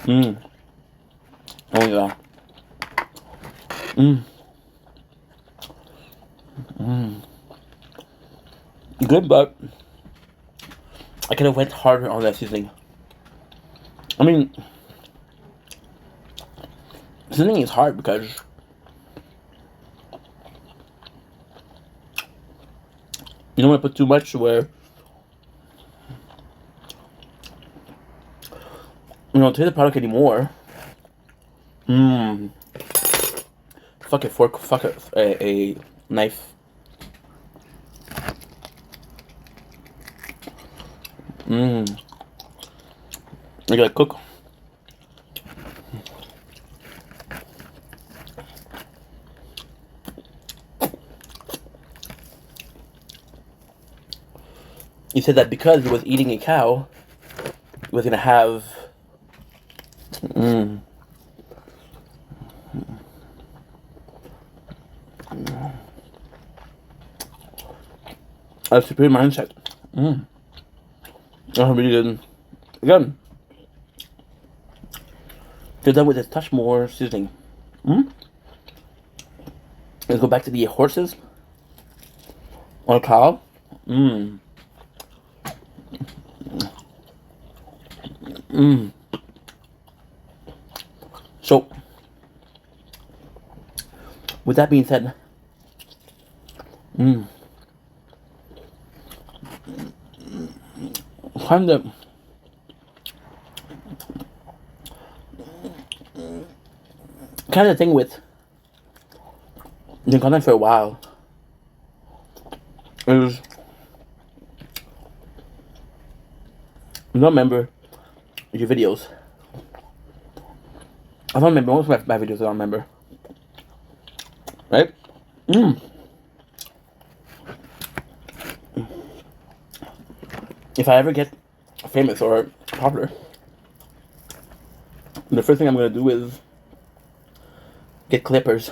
Mmm. Oh yeah. Mmm. Mmm. Good, but I could have went harder on that seasoning. I mean, seasoning is hard because you don't want to put too much where you don't taste the product anymore. Mmm. Fuck a fork. Fuck a knife. Mmm. You gotta cook. He said that because he was eating a cow, he was gonna have. A superior mindset. That's really good. Again, could done with a touch more seasoning. Let's go back to the horses on a cow. So, with that being said, kind of the thing with doing content for a while is you don't remember your videos. I don't remember most of my videos. I don't remember, right? If I ever get famous or popular, the first thing I'm gonna do is get clippers.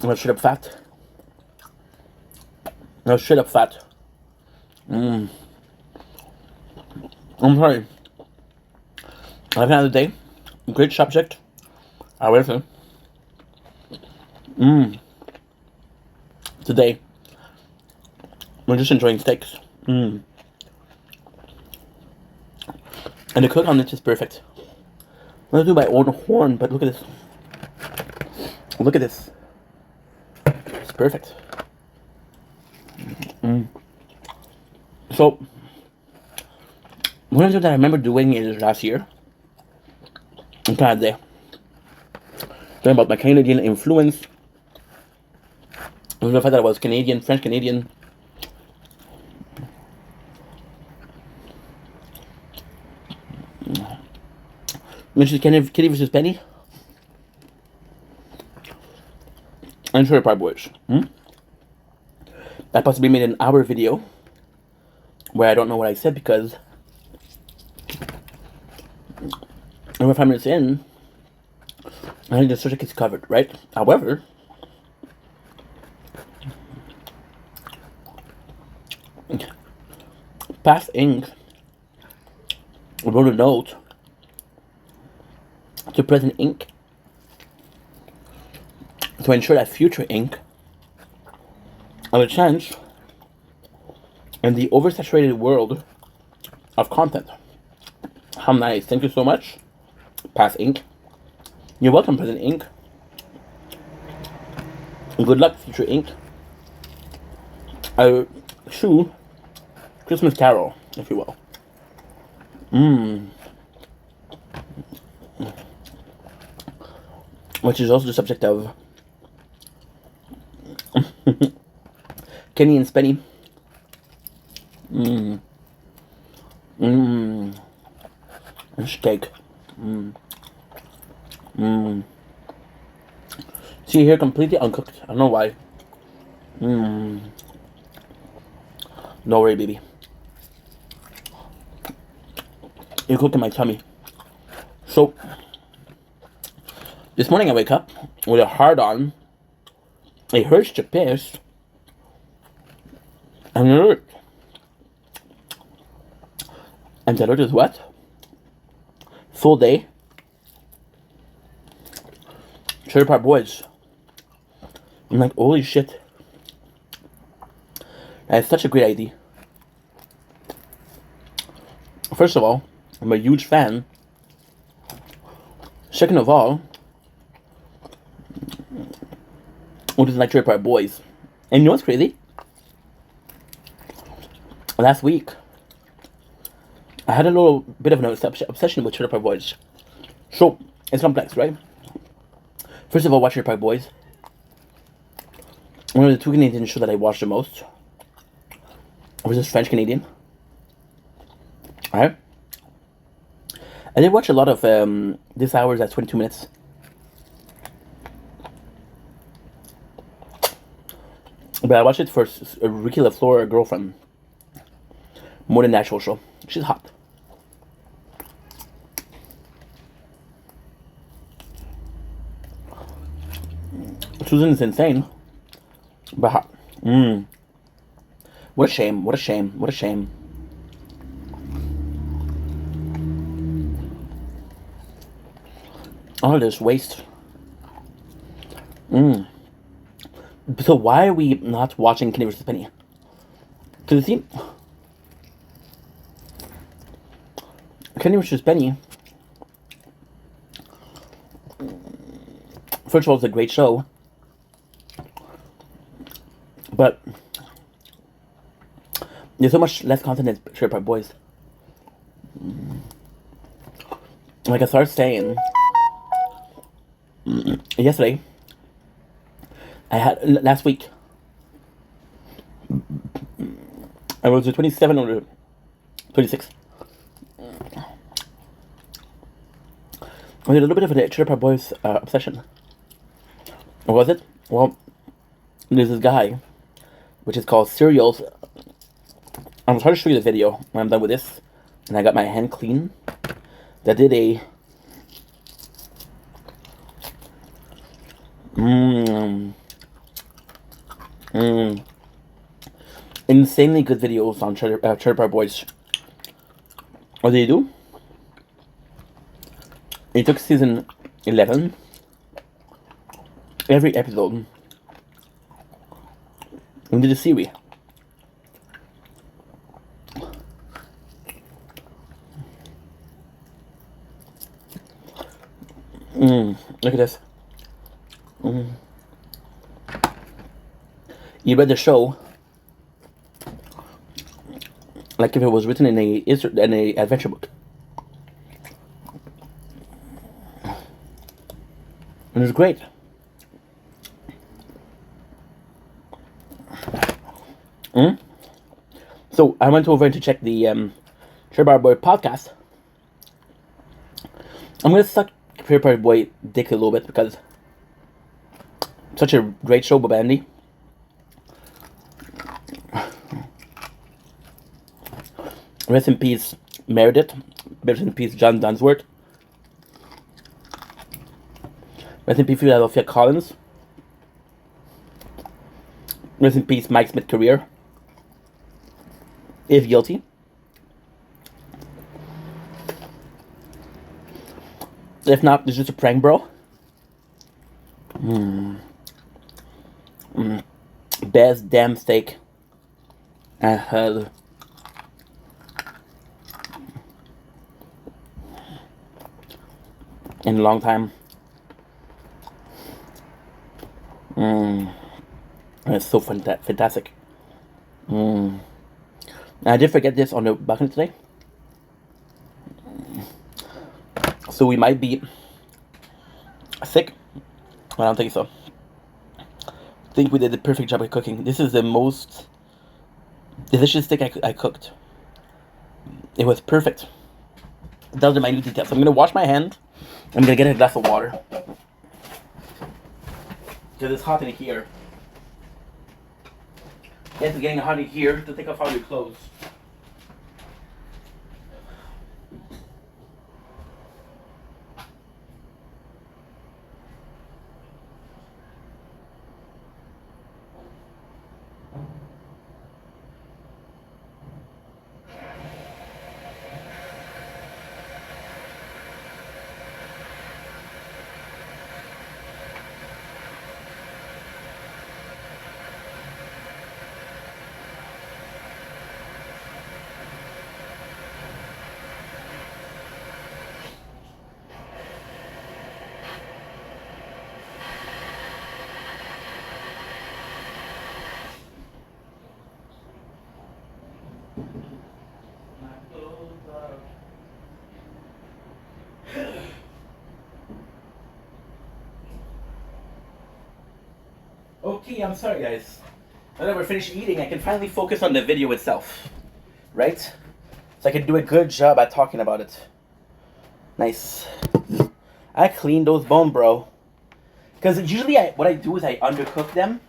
I'm straight up fat. No, straight up fat. I'm sorry. I've had a day. Great subject. However, today we're just enjoying steaks. And the cook on it is perfect. Let's do by old horn, but look at this. Look at this. It's perfect. So, one of the things that I remember doing is last year. I'm kind of there. Talking about my Canadian influence. And the fact that I was Canadian, French Canadian. Which is Kitty versus Penny. And Trailer Park Boys. I possibly made an hour video where I don't know what I said because over 5 minutes in, I think the subject is covered, right? However, Past Inc. wrote a note to present Inc. to ensure that future Inc. have a chance in the oversaturated world of content. How nice. Thank you so much, Past Inc. You're welcome, Present Inc. Good luck, Future Inc. A true Christmas Carol, if you will. Which is also the subject of Kenny and Spenny. Steak. See here, completely uncooked. I don't know why. No worry, baby. You cook in my tummy. So this morning I wake up with a hard on, a urge to piss, and an alert. And the alert is what? Full day. Trailer Park Boys. I'm like, holy shit. That's such a great idea. First of all, I'm a huge fan. Second of all, who doesn't like Trailer Park Boys? And you know what's crazy? Last week, I had a little bit of an obsession with Trailer Park Boys. So, it's complex, right? First of all, watch Trailer Park Boys. One of the two Canadian shows that I watched the most was this French Canadian. Alright? I did watch a lot of This Hours at 22 Minutes. But I watched it for Ricky LaFleur, girlfriend. More than the actual show. She's hot. Susan is insane. But hot. What a shame. What a shame. What a shame. All this waste. So why are we not watching Kenny vs. Penny? Because you see, Kenny vs. Penny, first of all, it's a great show, but there's so much less content than Trailer Park Boys. Like I started saying yesterday, I had last week. I was 27 or 26. I had a little bit of a Trailer Park Boys obsession. What was it? Well, there's this guy, which is called Cereals. I'm trying to show you the video when I'm done with this, and I got my hand clean. That did a insanely good videos on Trailer Park Boys. What did he do? He took season 11, every episode, and did a series. Look at this. You read the show like if it was written in a adventure book. And it's great. So I went over to check the Trailer Park Boy podcast. I'm gonna suck Trailer Park Boy dick a little bit because such a great show, Bob Andy. Rest in peace, Meredith. Rest in peace, John Dunsworth. Rest in peace, Philadelphia Collins. Rest in peace, Mike Smith career. If guilty. If not, it's just a prank, bro. Best damn steak I had. In a long time. It's so fantastic. I did forget this on the balcony today. So we might be sick. I don't think so. I think we did the perfect job of cooking. This is the most delicious steak I cooked. It was perfect. Those are my new details. So I'm going to wash my hand. I'm going to get a glass of water. Because it's hot in here. Yes, it's getting hot in here to take off all your clothes. Okay, I'm sorry guys. Now that we're finished eating, I can finally focus on the video itself. Right? So I can do a good job at talking about it. Nice. I cleaned those bones, bro. Because usually what I do is I undercook them.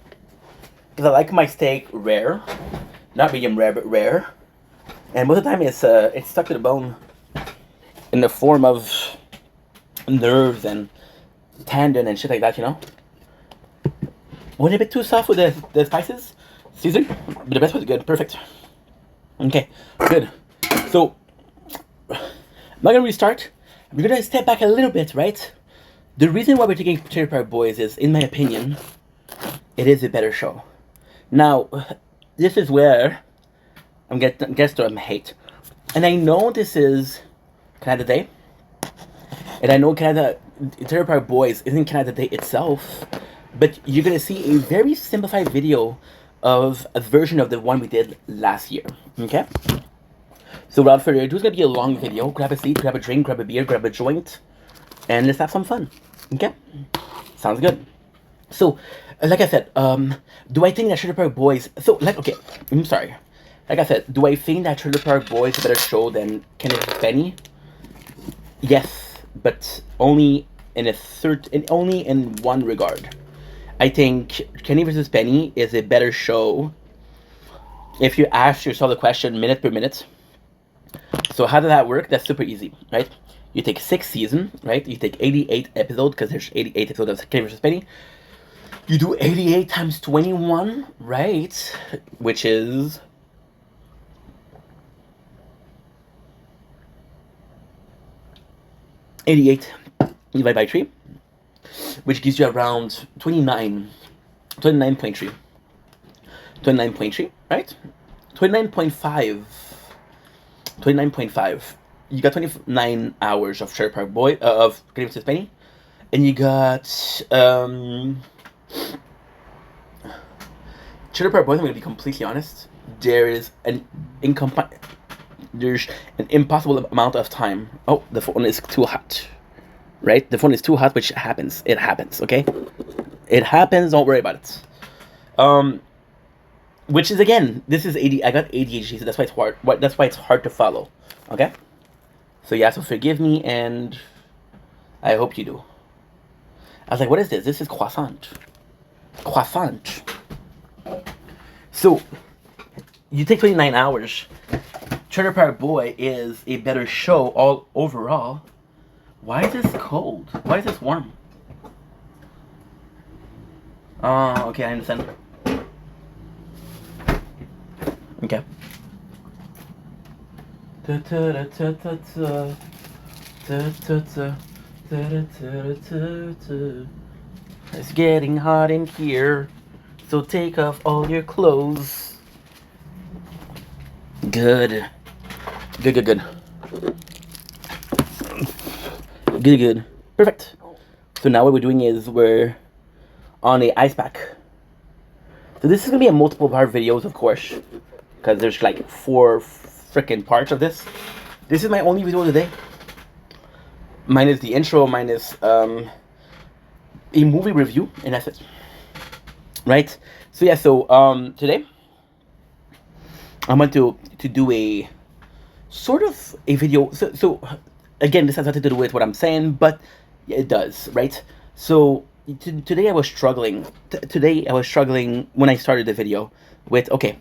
Because I like my steak rare. Not medium rare, but rare. And most of the time it's stuck to the bone. In the form of nerves and tendon and shit like that, you know? Went a bit too soft with the spices, season, but the rest was good, perfect. Okay, good. So, I'm not gonna restart. I'm gonna step back a little bit, right? The reason why we're taking Trailer Park Boys is, in my opinion, it is a better show. Now, this is where I'm gets to hate, and I know this is Canada Day, and I know Trailer Park Boys isn't Canada Day itself. But you're going to see a very simplified video of a version of the one we did last year, okay? So without further ado, it's going to be a long video. Grab a seat, grab a drink, grab a beer, grab a joint, and let's have some fun, okay? Sounds good. So, like I said, do I think that Trailer Park Boys... So, okay, I'm sorry. Like I said, do I think that Trailer Park Boys is a better show than Kenny vs. Penny? Yes, but only in one regard. I think Kenny vs. Penny is a better show if you ask yourself the question minute per minute. So how does that work? That's super easy, right? You take 6 seasons, right? You take 88 episodes, because there's 88 episodes of Kenny vs. Penny. You do 88 times 21, right? Which is... $88 divided by 3. Which gives you around 29.3, right? 29.5. You got 29 hours of Trailer Park Boy, of Kenny vs. Penny, and you got Trailer Park Boys. I'm gonna be completely honest. There's an impossible amount of time. Oh, the phone is too hot. Right? The phone is too hot, which happens. It happens, okay? It happens, don't worry about it. Which is, again, this is I got ADHD, so that's why it's hard. That's why it's hard to follow, okay? So yeah, so forgive me, and I hope you do. I was like, what is this? This is croissant. Croissant. So, you take 29 hours. Trailer Park Boy is a better show all overall. Why is this cold? Why is this warm? Oh, okay, I understand. Okay. It's getting hot in here, so take off all your clothes. Good. Good. Good. Perfect. So now what we're doing is we're on a ice pack. So this is gonna be a multiple part videos, of course, because there's like 4 freaking parts of this. This is my only video today. Minus the intro, minus a movie review, and that's it. Right? So yeah, so today I'm going to do a sort of a video. So again, this has nothing to do with what I'm saying, but it does, right? So today I was struggling. Today I was struggling when I started the video with, okay,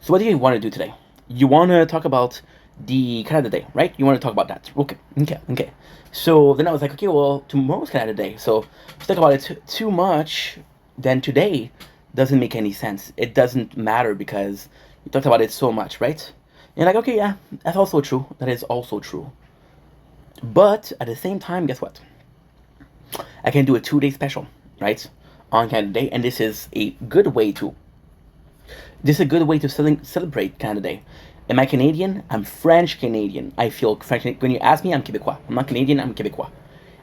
so what do you want to do today? You want to talk about the Canada Day, right? You want to talk about that. Okay. So then I was like, okay, well, tomorrow's Canada Day. So if you think about it too much, then today doesn't make any sense. It doesn't matter because you talked about it so much, right? And like, okay, yeah, that's also true. That is also true. But at the same time, guess what? I can do a 2-day special, right? On Canada Day. And this is a good way to celebrate Canada Day. Am I Canadian? I'm French Canadian. I feel French. When you ask me, I'm Québécois. I'm not Canadian, I'm Québécois.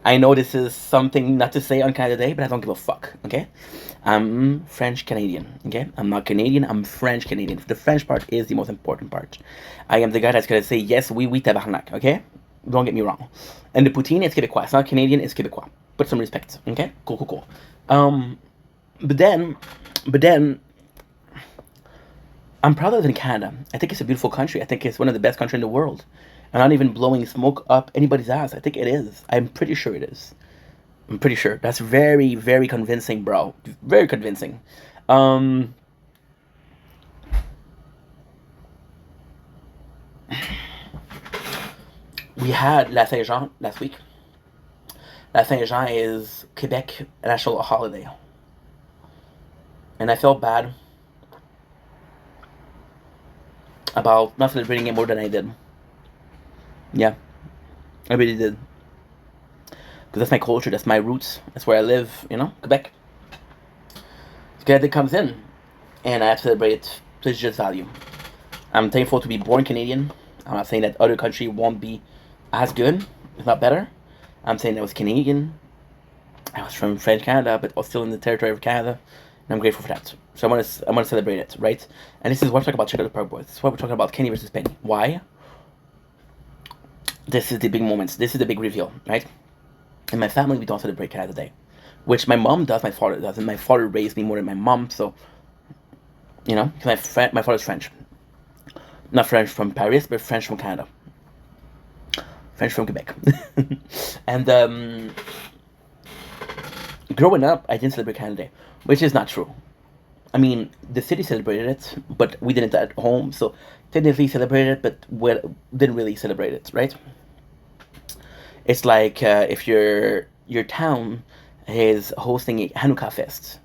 I know this is something not to say on Canada Day, but I don't give a fuck, okay? I'm French Canadian, okay? I'm not Canadian, I'm French Canadian. The French part is the most important part. I am the guy that's gonna say, yes, oui, tabarnak, okay? Don't get me wrong. And the poutine is Québécois. It's not Canadian, it's Québécois. Put some respect, okay? Cool. But then, I'm proud of it in Canada. I think it's a beautiful country. I think it's one of the best countries in the world. I'm not even blowing smoke up anybody's ass. I think it is. I'm pretty sure it is. I'm pretty sure. That's very, very convincing, bro. Very convincing. We had La Saint-Jean last week. La Saint-Jean is Quebec national holiday. And I felt bad about not celebrating it more than I did. Yeah, I really did. Because that's my culture, that's my roots, that's where I live, you know, Quebec. Canada comes in, and I have to celebrate it to its just value. I'm thankful to be born Canadian. I'm not saying that other country won't be as good, if not better. I'm saying I was Canadian. I was from French Canada, but I was still in the territory of Canada, and I'm grateful for that. So I'm gonna celebrate it, right? And this is what we're talking about, Trailer Park Boys. This is what we're talking about, Kenny versus Penny. Why? This is the big moments. This is the big reveal, right? In my family, we don't celebrate Canada Day, which my mom does, my father doesn't. My father raised me more than my mom, so, you know, my father's French. Not French from Paris, but French from Canada. French from Quebec. And growing up, I didn't celebrate Canada Day, which is not true. I mean, the city celebrated it, but we didn't at home, so technically celebrated it, but we didn't really celebrate it, right? It's like if your town is hosting a Hanukkah fest.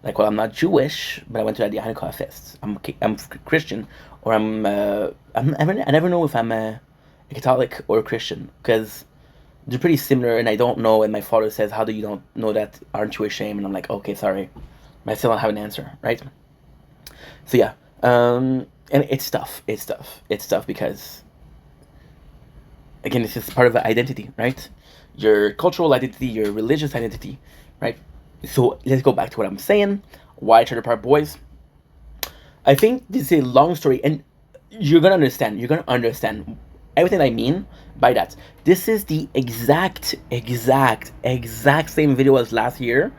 Like, well, I'm not Jewish, but I went to the Hanukkah fest. I'm Christian, or I never know if I'm a Catholic or a Christian, because they're pretty similar, and I don't know. And my father says, "How do you don't know that? Aren't you ashamed?" And I'm like, "Okay, sorry, but I still don't have an answer, right?" So yeah, and it's tough. It's tough because, again, this is part of the identity, right? Your cultural identity, your religious identity, right? So let's go back to what I'm saying. Why Trailer Park Boys? I think this is a long story, and you're gonna understand. You're gonna understand everything I mean by that. This is the exact same video as last year,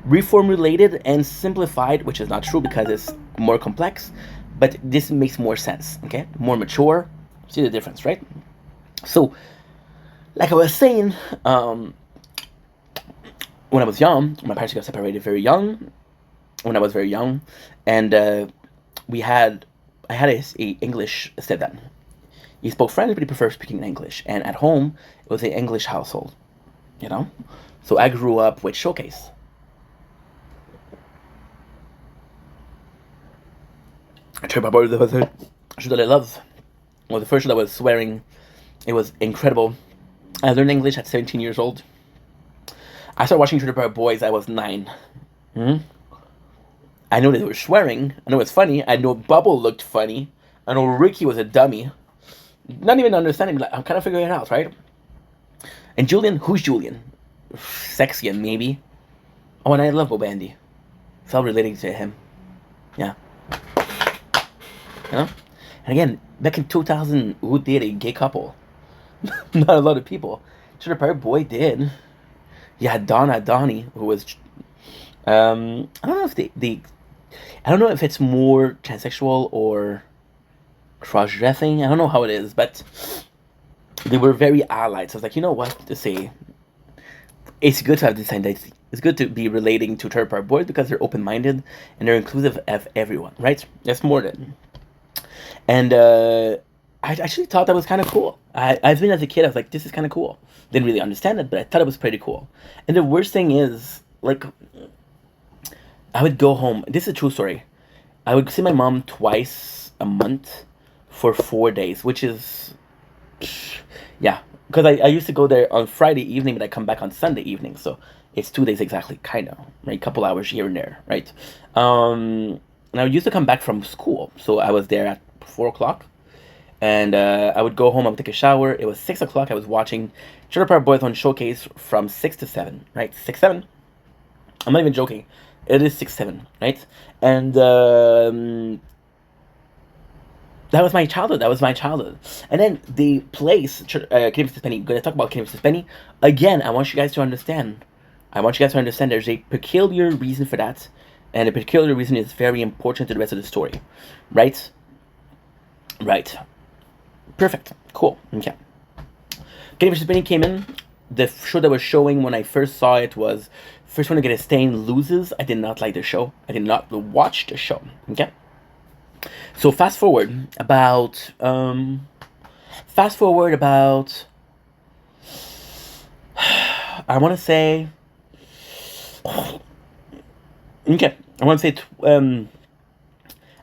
reformulated and simplified, which is not true because it's more complex, but this makes more sense, okay? More mature. See the difference, right? So like I was saying, when I was young, my parents got separated very young. When I was very young, and we had I had a English stepdad. He spoke French, but he preferred speaking in English. And at home, it was an English household, you know. So I grew up with Showcase. I tried my brother. That was a show that I love. Well, the first show that was swearing. It was incredible. I learned English at 17 years old. I started watching Trailer Park Boys. I was 9. Hmm? I know they were swearing. I know it's funny. I know Bubble looked funny. I know Ricky was a dummy. Not even understanding. Like, I'm kind of figuring it out, right? And Julian, who's Julian? Sexian, maybe. Oh, and I love Bob Andy. Felt relating to him. Yeah. You know? And again, back in 2000, who did a gay couple? Not a lot of people. Trailer Park Boy did. You had Donna Donnie, who was. I don't know if they I don't know if it's more transsexual or cross-dressing. I don't know how it is, but they were very allied. So I was like, you know what to say. It's good to have this identity. It's good to be relating to third part boys because they're open-minded and they're inclusive of everyone, right? That's more than. And I actually thought that was kind of cool. I've been as a kid, I was like, this is kind of cool. Didn't really understand it, but I thought it was pretty cool. And the worst thing is, like, I would go home. This is a true story. I would see my mom twice a month for 4 days, which is, yeah. Because I used to go there on Friday evening, but I come back on Sunday evening. So it's 2 days exactly, kind of, right? A couple hours here and there, right? And I used to come back from school. So I was there at 4 o'clock. And I would go home, I would take a shower. It was 6 o'clock. I was watching Trailer Park Boys on Showcase from 6 to 7, right? 6, 7. I'm not even joking. It is 6, 7, right? And that was my childhood. That was my childhood. And then the place, Kenny vs. Penny. Going to talk about Kenny vs. Penny again. I want you guys to understand. There's a peculiar reason for that, and a peculiar reason is very important to the rest of the story, right? Right. Perfect. Cool. Okay. Kenny vs. Penny came in. The show that was showing when I first saw it was first one to get a stain loses. I did not like the show. I did not watch the show. Okay. So fast forward about I want to say okay. I want to say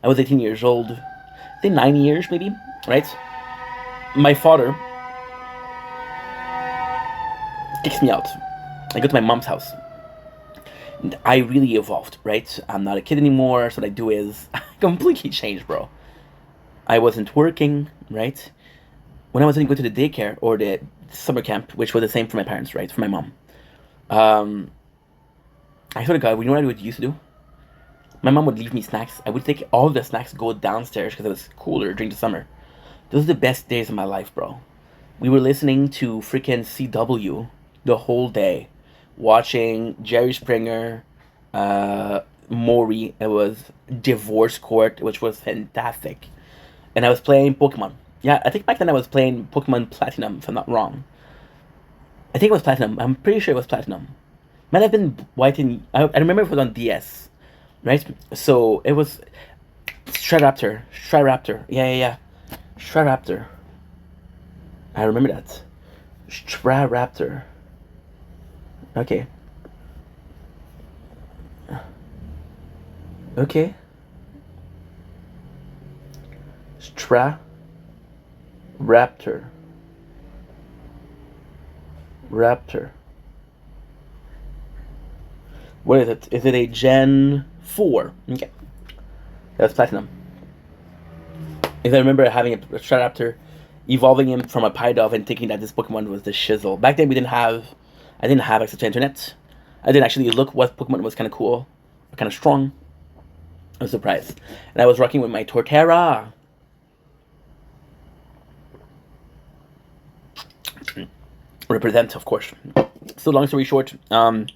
I was 18 years old. I think 9 years maybe, right? My father kicks me out. I go to my mom's house. I really evolved, right? I'm not a kid anymore. So what I do is I completely changed, bro. I wasn't working, right? When I was going to go to the daycare or the summer camp, which was the same for my parents, right? For my mom. I swear to God, you know what I used to do? My mom would leave me snacks. I would take all the snacks, go downstairs because it was cooler during the summer. Those are the best days of my life, bro. We were listening to freaking CW the whole day, watching Jerry Springer, Maury. It was Divorce Court, which was fantastic, and I was playing Pokemon. Yeah, I think back then I was playing Pokemon Platinum, if I'm not wrong. I think it was Platinum. I'm pretty sure it was Platinum. Might have been White and I remember it was on DS, right? So it was Straptor. Yeah. Straptor. I remember that. Straptor. Okay. Okay. Raptor. What is it? Is it a Gen 4? Okay. That's Platinum. If I remember having a Straptor, evolving him from a Pidove and thinking that this Pokemon was the shizzle. Back then I didn't have access to internet. I didn't actually look what Pokemon was kind of cool, kind of strong. I was surprised. And I was rocking with my Torterra. Represent, of course. So long story short, I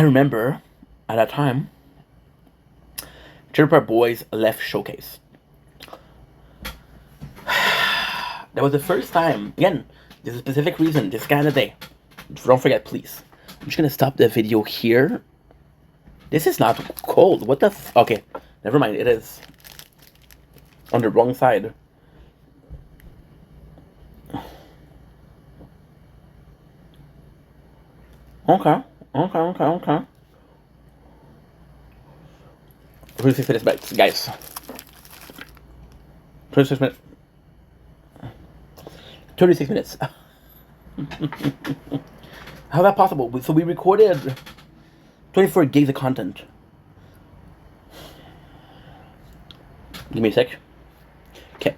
remember at that time, Trailer Park Boys left Showcase. That was the first time. Again, there's a specific reason. This kind of day. Don't forget, please. I'm just gonna stop the video here. This is not cold. What the okay, never mind. It is on the wrong side. Okay. 26 minutes back, guys. 26 minutes. 36 minutes. How's that possible? So we recorded 24 gigs of content. Give me a sec. Okay.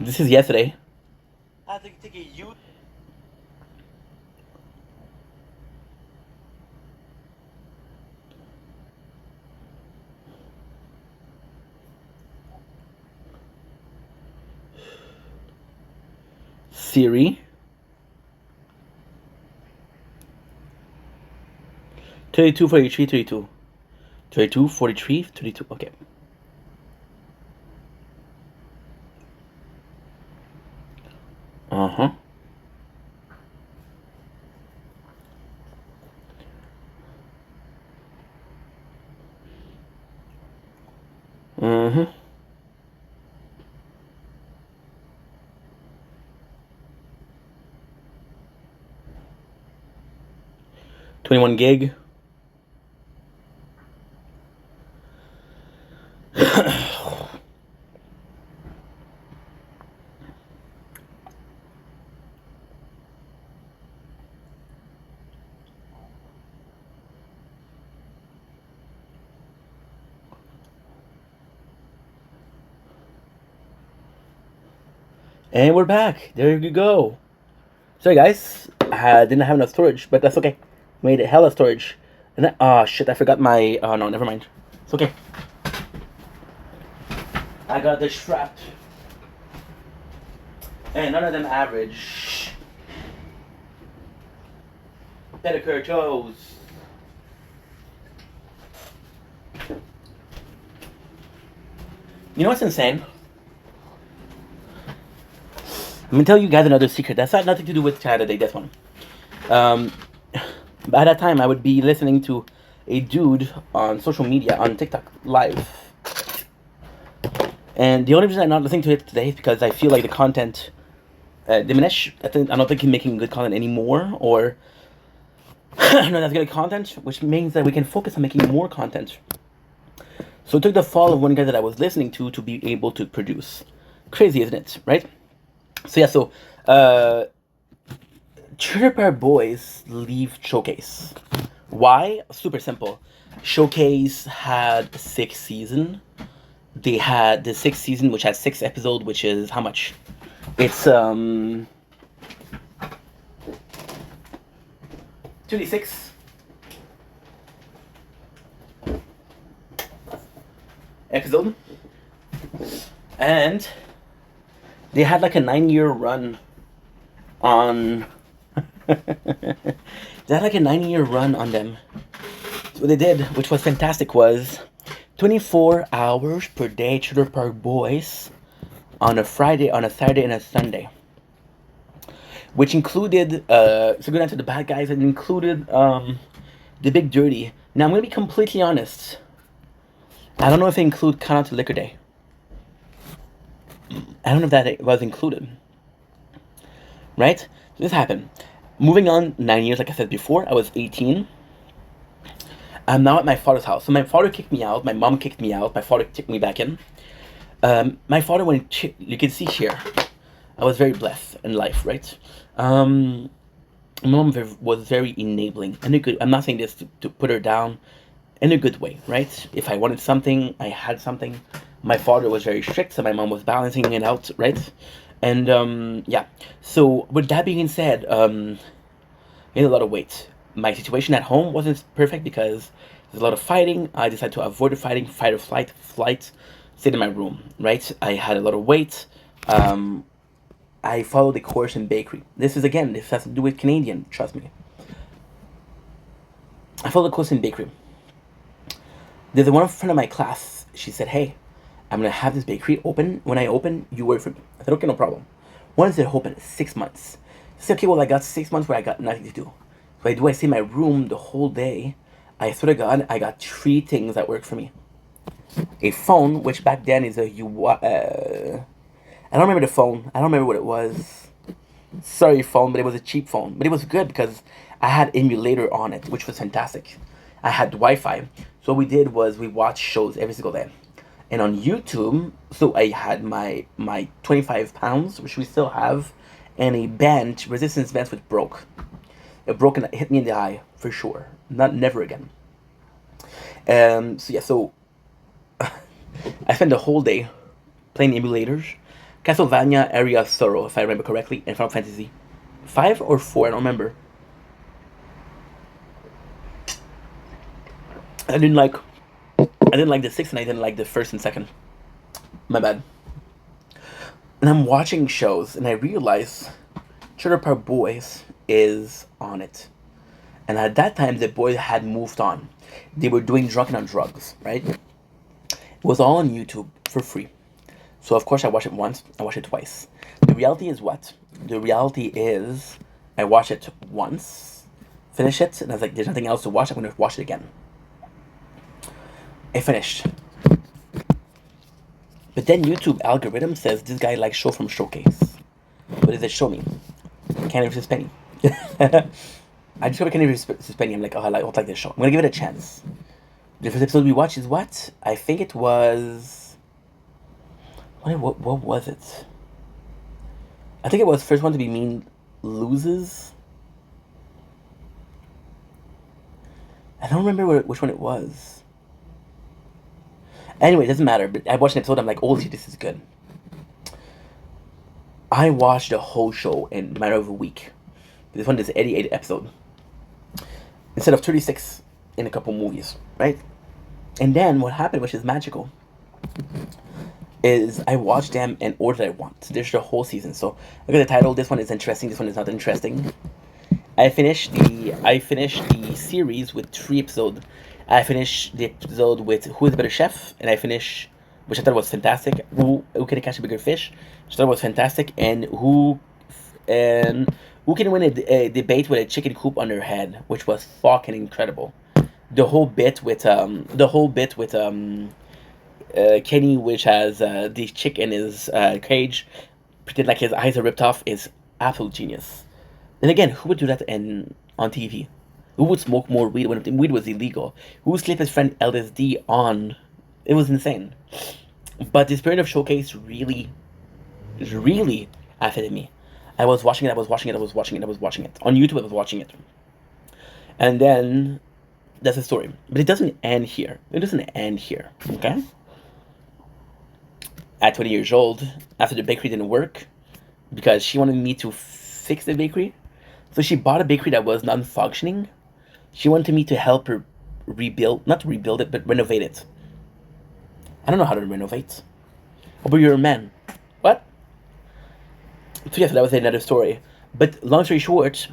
This is yesterday. I think take a U. Siri. 32, 43, 32. 32, 43, 32. Okay. Uh-huh. Mm-hmm. $21 gig. And we're back. There you go. Sorry guys, I didn't have enough storage, but that's okay. Made a hella storage. And then, oh shit, I forgot my, oh no, never mind. It's okay. I got this strapped. And none of them average. Pedicure toes. You know what's insane? I'm gonna tell you guys another secret. That's not nothing to do with Saturday, this one. By that time, I would be listening to a dude on social media, on TikTok live. And the only reason I'm not listening to it today is because I feel like the content diminished. I don't think he's making good content anymore, or not as good content, which means that we can focus on making more content. So it took the fall of one guy that I was listening to be able to produce. Crazy, isn't it? Right? So yeah, so Trigger Boys leave Showcase. Why? Super simple. Showcase had 6 seasons. They had the 6th season, which had 6 episodes, which is how much? It's 26 episode, and they had like a 9-year run on. They had like a 9-year run on them. So what they did, which was fantastic, was 24 hours per day Trailer Park Boys on a Friday, on a Saturday, and a Sunday. Which included, so going down to the bad guys, it included the Big Dirty. Now I'm going to be completely honest. I don't know if they include Count Out to Liquor Day. I don't know if that was included. Right? So this happened. Moving on 9 years, like I said before, I was 18. I'm now at my father's house. So my father kicked me out. My mom kicked me out. My father kicked me back in. My father, you can see here, I was very blessed in life, right? My mom was very enabling. In a good, I'm not saying this to put her down, in a good way, right? If I wanted something, I had something. My father was very strict, so my mom was balancing it out, right? And yeah. So with that being said, gained a lot of weight. My situation at home wasn't perfect because there's a lot of fighting. I decided to avoid the fighting, fight or flight, stayed in my room. Right. I had a lot of weight. Um, I followed the course in bakery. This has to do with Canadian. Trust me. I followed the course in bakery. There's one friend of my class. She said, "Hey, I'm gonna have this bakery open. When I open, you work for me." I said, "Okay, no problem." When is it open? 6 months. I said, "Okay, well, I got 6 months where I got nothing to do. So I stay in my room the whole day. I swear to God, I got three things that work for me: a phone, which back then is I don't remember the phone. I don't remember what it was. Sorry, phone, but it was a cheap phone. But it was good because I had emulator on it, which was fantastic. I had Wi-Fi. So what we did was we watched shows every single day. And on YouTube, so I had my 25 pounds, which we still have, and a bench, resistance bench, which broke. It broke and it hit me in the eye for sure. Not never again. So yeah, so I spent the whole day playing emulators. Castlevania Area of Sorrow, if I remember correctly, and Final Fantasy 5 or 4, I don't remember. I didn't like I didn't like the sixth and I didn't like the first and second. My bad. And I'm watching shows and I realize Trailer Park Boys is on it. And at that time the boys had moved on. They were doing Drunken on Drugs, right? It was all on YouTube for free. So of course I watched it once, I watched it twice. The reality is what? The reality is I watched it once, finished it, and I was like, there's nothing else to watch, I'm gonna watch it again. I finished. But then YouTube algorithm says this guy likes show from Showcase. What does it show me? Candy vs. Penny. I discovered Candy vs. Penny. I'm like, oh, I don't like this show. I'm gonna give it a chance. The first episode we watched is what? I think it was. What was it? I think it was first one to be mean loses. I don't remember which one it was. Anyway, it doesn't matter. But I watched an episode. I'm like, oh, this is good. I watched the whole show in a matter of a week. This one is 88 episode instead of 36 in a couple movies, right? And then what happened, which is magical, is I watched them in order that I want. There's the whole season. So look at the title. This one is interesting. This one is not interesting. I finished the series with 3 episodes. I finished the episode with Who is the Better Chef, and I finished, which I thought was fantastic. Who can catch a bigger fish? Which I thought was fantastic, and who can win a debate with a chicken coop on their head, which was fucking incredible. The whole bit with Kenny, which has the chick in his cage, pretend like his eyes are ripped off, is absolute genius. And again, who would do that on TV? Who would smoke more weed when weed was illegal? Who would slip his friend LSD on? It was insane. But the spirit of Showcase really affected me. I was watching it. On YouTube, I was watching it. And then, that's the story. But it doesn't end here. Okay? At 20 years old, after the bakery didn't work, because she wanted me to fix the bakery, so she bought a bakery that was non-functioning. She wanted me to help her not rebuild it, but renovate it. I don't know how to renovate. Oh, but you're a man. What? So yes, that was another story. But long story short,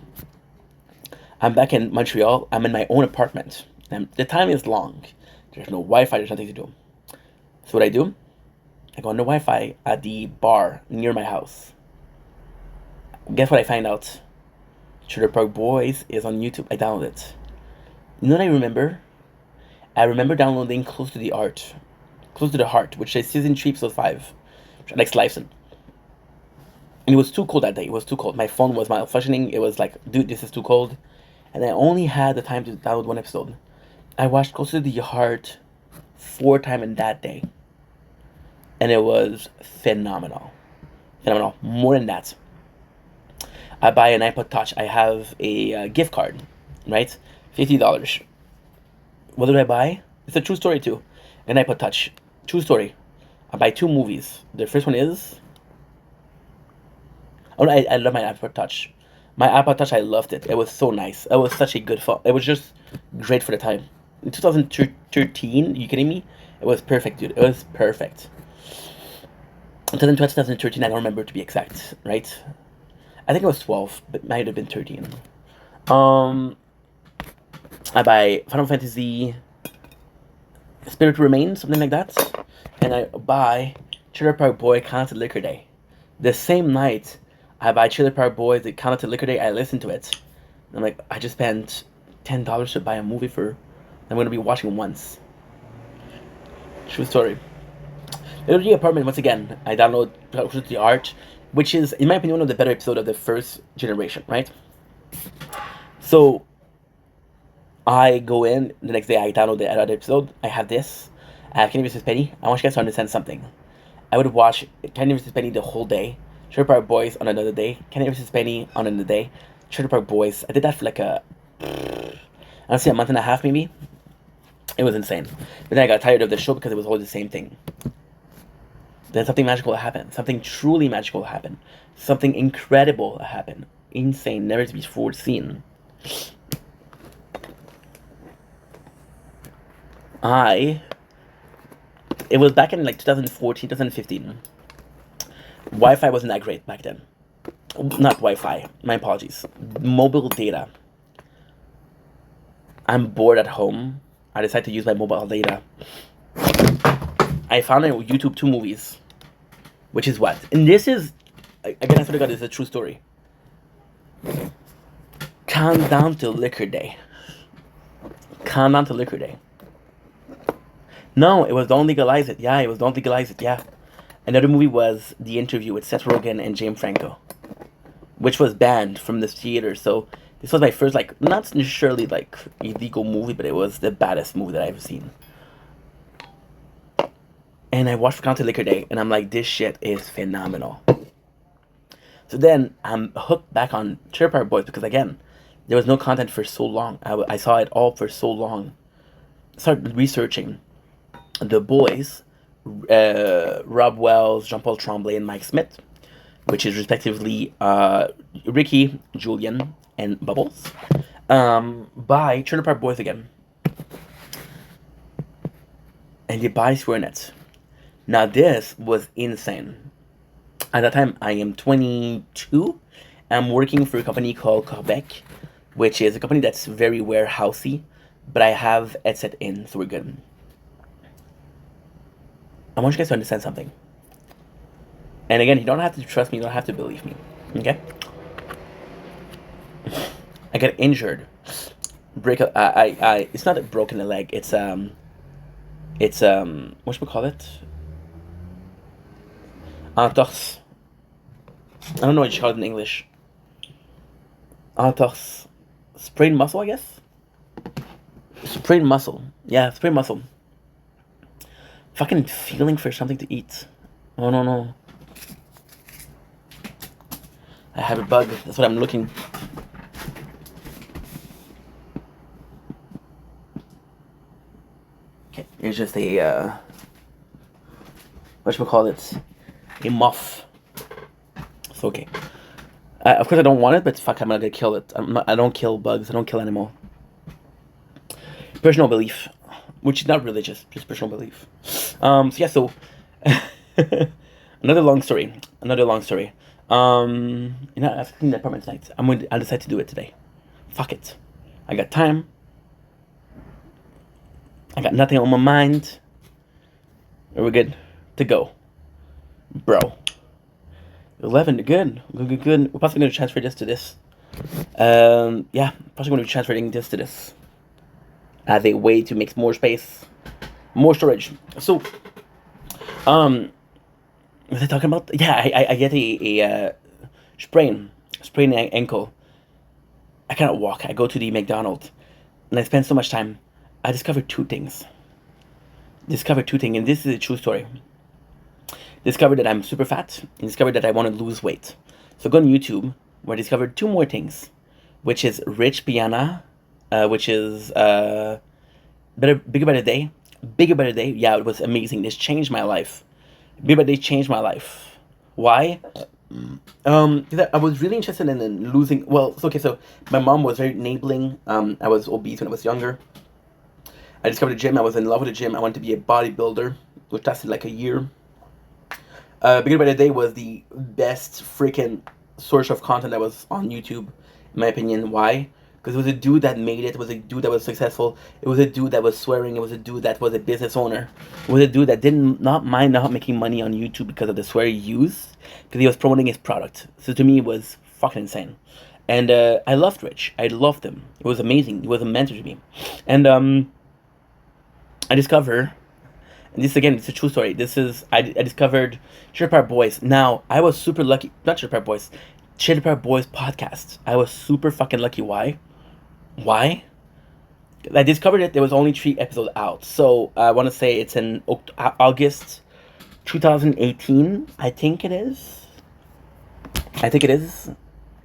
I'm back in Montreal. I'm in my own apartment. And the time is long. There's no Wi-Fi. There's nothing to do. So what I do? I go on the Wi-Fi at the bar near my house. Guess what I find out? Trailer Park Boys is on YouTube. I download it. You know what I remember? I remember downloading Close to the Heart, which is season 3, episode 5, which I like slicing. And it was too cold that day. It was too cold. My phone was malfunctioning. It was like, dude, this is too cold. And I only had the time to download one episode. I watched Close to the Heart 4 times in that day. And it was phenomenal. More than that. I buy an iPod Touch. I have a gift card, right? $50. What did I buy? It's a true story too. An iPod Touch. True story. I buy 2 movies. The first one is Oh, I love my iPod Touch. My iPod Touch, I loved it. It was so nice. It was such a good phone. It was just great for the time. In 2013, you kidding me? It was perfect, dude. It was perfect. 2012, 2013, I don't remember to be exact, right? I think it was 12, but might have been 13. Um, I buy Final Fantasy Spirit Remains, something like that. And I buy Trailer Park Boy Counted Liquor Day. The same night I buy Trailer Park Boy the Counted Liquor Day, I listen to it. And I'm like, I just spent $10 to buy a movie for I'm gonna be watching once. True story. Little G Apartment, once again, I download the art, which is, in my opinion, one of the better episodes of the first generation, right? So I go in the next day. I download the other episode. I have this. I have Kenny vs. Penny. I want you guys to understand something. I would watch Kenny vs. Penny the whole day. Trailer Park Boys on another day. Kenny vs. Penny on another day. Trailer Park Boys. I did that for like honestly, a month and a half maybe. It was insane. But then I got tired of the show because it was always the same thing. Then something magical happened. Something truly magical happened. Something incredible happened. Insane, never to be foreseen. It was back in like 2014, 2015. Wi-Fi wasn't that great back then. Not Wi-Fi, my apologies. Mobile data. I'm bored at home. I decided to use my mobile data. I found on YouTube 2 movies. Which is what? And this is, again, I swear to God, this is a true story. Countdown to Liquor Day. Countdown to Liquor Day. No, it was Don't Legalize It. Yeah, it was Don't Legalize It. Yeah. Another movie was The Interview with Seth Rogen and James Franco, which was banned from the theater. So this was my first, like, not necessarily like illegal movie, but it was the baddest movie that I've seen. And I watched Count to Liquor Day, and I'm like, this shit is phenomenal. So then I'm hooked back on Trailer Park Boys because, again, there was no content for so long. I saw it all for so long. Started researching The Boys, Rob Wells, Jean-Paul Tremblay, and Mike Smith, which is respectively Ricky, Julian, and Bubbles, by Trailer Park Boys again. And they buy SquareNet. Now this was insane. At that time, I am 22. I'm working for a company called Quebec, which is a company that's very warehousey, but I have headset in, so we're good. I want you guys to understand something. And again, you don't have to trust me, you don't have to believe me, okay? I got injured. It's not a broken leg, it's what should we call it? Entorse. I don't know what you call it in English. Entorse. Sprained muscle, I guess? Sprained muscle. Yeah, sprained muscle. Fucking feeling for something to eat. Oh, no. I have a bug. That's what I'm looking. Okay, here's just a, what should we call it? A muff. It's okay. Of course I don't want it, but fuck, I'm gonna kill it. I don't kill bugs. I don't kill animal. Personal belief, which is not religious, just personal belief. So yeah, so another long story. You know, I have to clean the apartment tonight. I decide to do it today. Fuck it. I got time. I got nothing on my mind. We're good to go, bro. 11, good. We're possibly going to transfer this to this. Yeah, possibly going to be transferring this to this as a way to make more space, more storage. So, what was I talking about? Yeah, I get a sprain ankle. I cannot walk. I go to the McDonald's, and I spend so much time. I discovered two things, and this is a true story. Discovered that I'm super fat, and discovered that I want to lose weight. So go on YouTube, where I discovered two more things, which is Rich Piana, which is Bigger Better Day. Yeah, it was amazing. This changed my life. Bigger Better Day changed my life. Why? 'Cause I was really interested in losing. Well, so, okay, so my mom was very enabling. I was obese when I was younger. I discovered a gym. I was in love with the gym. I wanted to be a bodybuilder, which lasted like a year. Beginning by the Day was the best freaking source of content that was on YouTube, in my opinion. Why? Because it was a dude that made it. It was a dude that was successful. It was a dude that was swearing. It was a dude that was a business owner. It was a dude that didn't not mind not making money on YouTube because of the swear he used, because he was promoting his product. So to me, it was fucking insane. And I loved Rich. I loved him. It was amazing. He was a mentor to me. And I discovered, and this again, it's a true story. I discovered Chili Pepper Boys. Now I was super lucky. Not Chili Pepper Boys, Chili Pepper Boys podcast. I was super fucking lucky. Why? Why? I discovered it. There was only 3 episodes out. So I want to say it's in August 2018. I think it is. I think it is.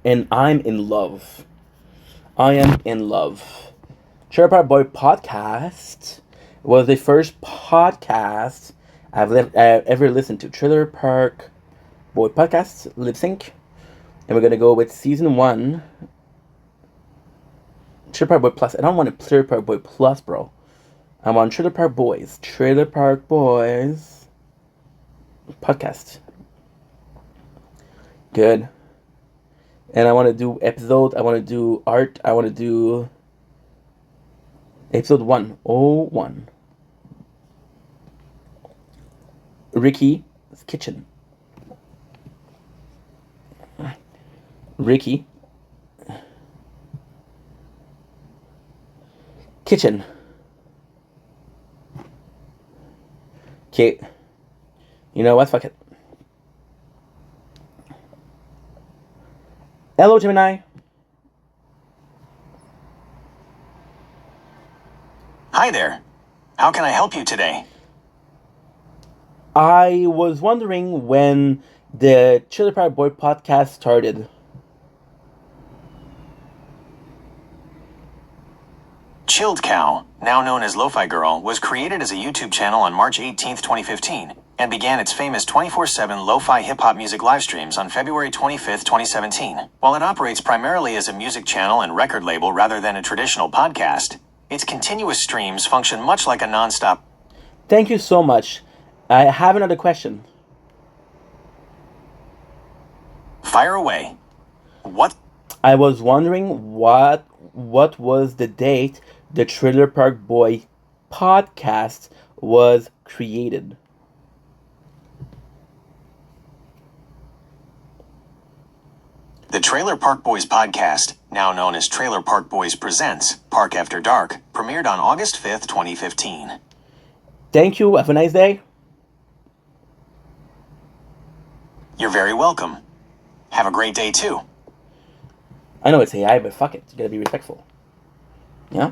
And I'm in love. I am in love. Trailer Park Boy podcast was the first podcast I've ever listened to. Trailer Park Boy podcast, lip sync. And we're going to go with season 1. Trailer Park Boy Plus. I don't want a Trailer Park Boy Plus, bro. I want Trailer Park Boys. Trailer Park Boys podcast. Good. And I want to do episode. I want to do art. I want to do episode 101. Ricky's Kitchen. Ricky. Kitchen. Okay. You know what? Fuck it. Hello, Gemini. Hi there. How can I help you today? I was wondering when the Chili Park Boy podcast started. Chilled Cow, now known as Lo-Fi Girl, was created as a YouTube channel on March 18, 2015, and began its famous 24/7 lo-fi hip-hop music live streams on February 25, 2017. While it operates primarily as a music channel and record label rather than a traditional podcast, its continuous streams function much like a non-stop. Thank you so much. I have another question. Fire away. What? I was wondering what was the date the Trailer Park Boy podcast was created. The Trailer Park Boys podcast, now known as Trailer Park Boys Presents Park After Dark, premiered on August 5th, 2015. Thank you. Have a nice day. You're very welcome. Have a great day too. I know it's AI, but fuck it. You gotta be respectful. Yeah?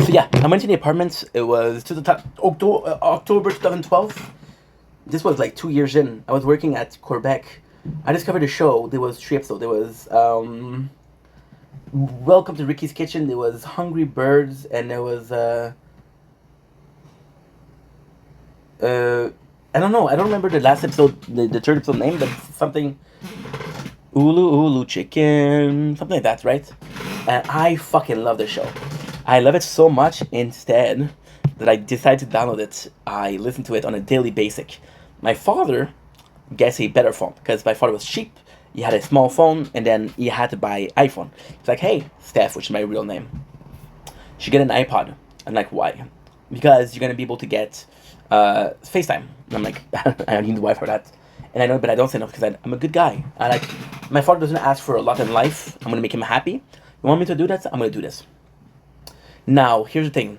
So yeah, I went to the apartments. It was to the top, October 2012. This was like 2 years in. I was working at Quebec. I discovered a show. There was 3 episodes. There was Welcome to Ricky's Kitchen. There was Hungry Birds, and there was I don't know. I don't remember the last episode, the third episode name, but something Ulu Ulu Chicken, something like that, right? And I fucking love the show. I love it so much instead that I decided to download it. I listen to it on a daily basis. My father gets a better phone because my father was cheap. He had a small phone and then he had to buy iPhone. He's like, hey, Steph, which is my real name, you should get an iPod. I'm like, why? Because you're going to be able to get FaceTime. And I'm like, I need the Wi-Fi for that. And I know, but I don't say no because I'm a good guy. I like, my father doesn't ask for a lot in life. I'm going to make him happy. You want me to do that? I'm going to do this. Now, here's the thing.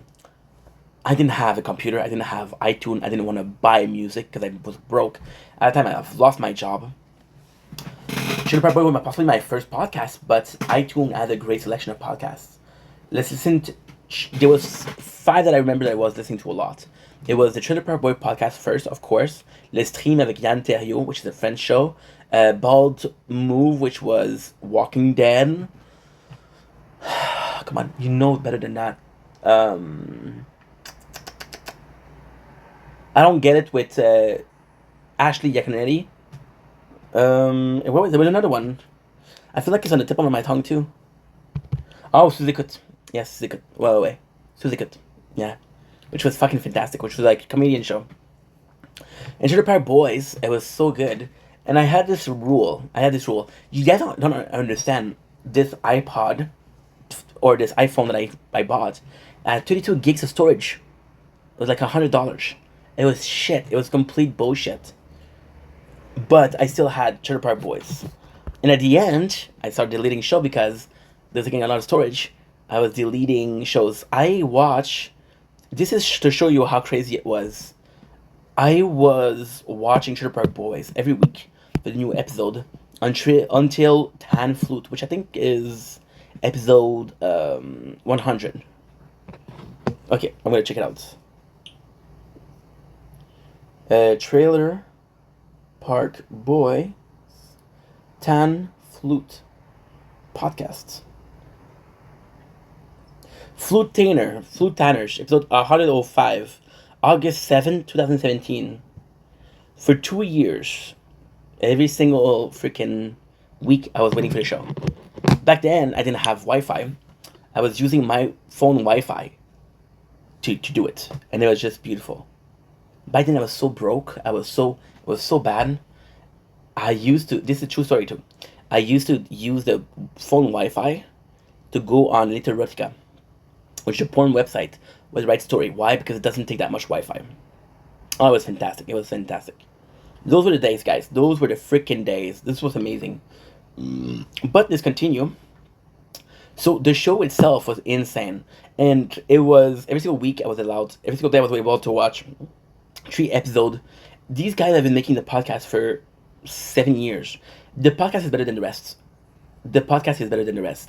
I didn't have a computer. I didn't have iTunes. I didn't want to buy music because I was broke. At the time, I've lost my job. Should have probably been possibly my first podcast, but iTunes had a great selection of podcasts. Let's listen to... There was 5 that I remember that I was listening to a lot. It was the Trailer Park Boy podcast first, of course. Le Stream avec Yann Terriot, which is a French show. Bald Move, which was Walking Dead. Come on, you know better than that. I don't get it with Ashley Yaconetti. And what was there was another one. I feel like it's on the tip of my tongue too. Oh, Suzikut. Yes, Suzikut. Well away. Suzikut. Yeah. Which was fucking fantastic, which was like a comedian show. And Sugar Park Boys, it was so good. And I had this rule. You guys don't understand this iPod or this iPhone that I bought. 32 gigs of storage. It was like $100. It was shit. It was complete bullshit. But I still had Sugar Park Boys. And at the end, I started deleting show because there's taking a lot of storage. I was deleting shows. This is to show you how crazy it was. I was watching Sugar Park Boys every week for the new episode until Tan Flute, which I think is episode 100. Okay, I'm gonna check it out. Trailer Park Boy Tan Flute podcast. Flute Tanners, episode 105, August 7, 2017. For 2 years, every single freaking week, I was waiting for the show. Back then, I didn't have Wi-Fi. I was using my phone Wi-Fi to do it, and it was just beautiful. Back then, I was so broke. It was so bad. This is a true story too. I used to use the phone Wi-Fi to go on Little Erotica, which is a porn website with the right story. Why? Because it doesn't take that much Wi-Fi. Oh, it was fantastic. It was fantastic. Those were the days, guys. Those were the freaking days. This was amazing. But let's continue. So the show itself was insane. And it was, every single week I was allowed, every single day I was able to watch 3 episodes. These guys have been making the podcast for 7 years. The podcast is better than the rest.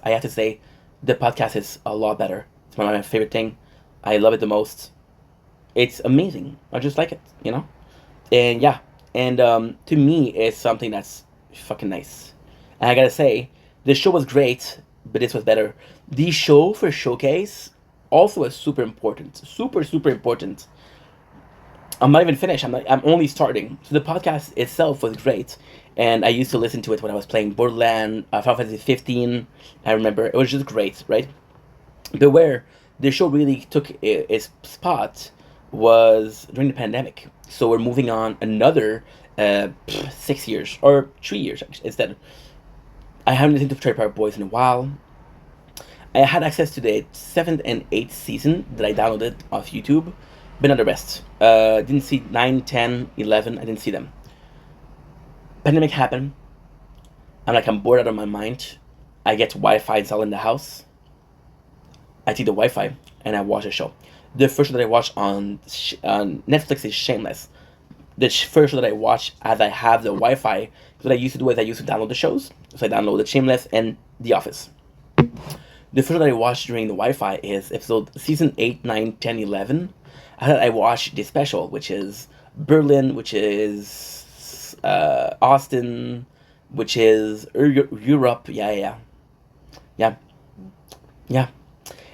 I have to say, the podcast is a lot better. It's one of my favorite thing. I love it the most. It's amazing. I just like it, you know? And yeah. And to me, it's something that's fucking nice. And I gotta say, the show was great, but this was better. The show for Showcase also was super important. Super, super important. I'm not even finished. I'm only starting. So the podcast itself was great, and I used to listen to it when I was playing Borderlands, Final Fantasy 15. I remember it was just great, right? But where the show really took its spot was during the pandemic. So we're moving on another 6 years or 3 years instead. I haven't listened to Trailer Park Boys in a while. I had access to the 7th and 8th season that I downloaded off YouTube, but not the rest. Didn't see 9, 10, 11. I didn't see them. Pandemic happened. I'm bored out of my mind. I get Wi-Fi installed in the house. I take the Wi-Fi and I watch a show. The first show that I watched on Netflix is Shameless. The first show that I watch as I have the Wi-Fi, what I used to do is I used to download the shows. So I downloaded Shameless and The Office. The first show that I watched during the Wi-Fi is season 8, 9, 10, 11. I watched the special, which is Berlin, which is Austin, which is Europe. Yeah.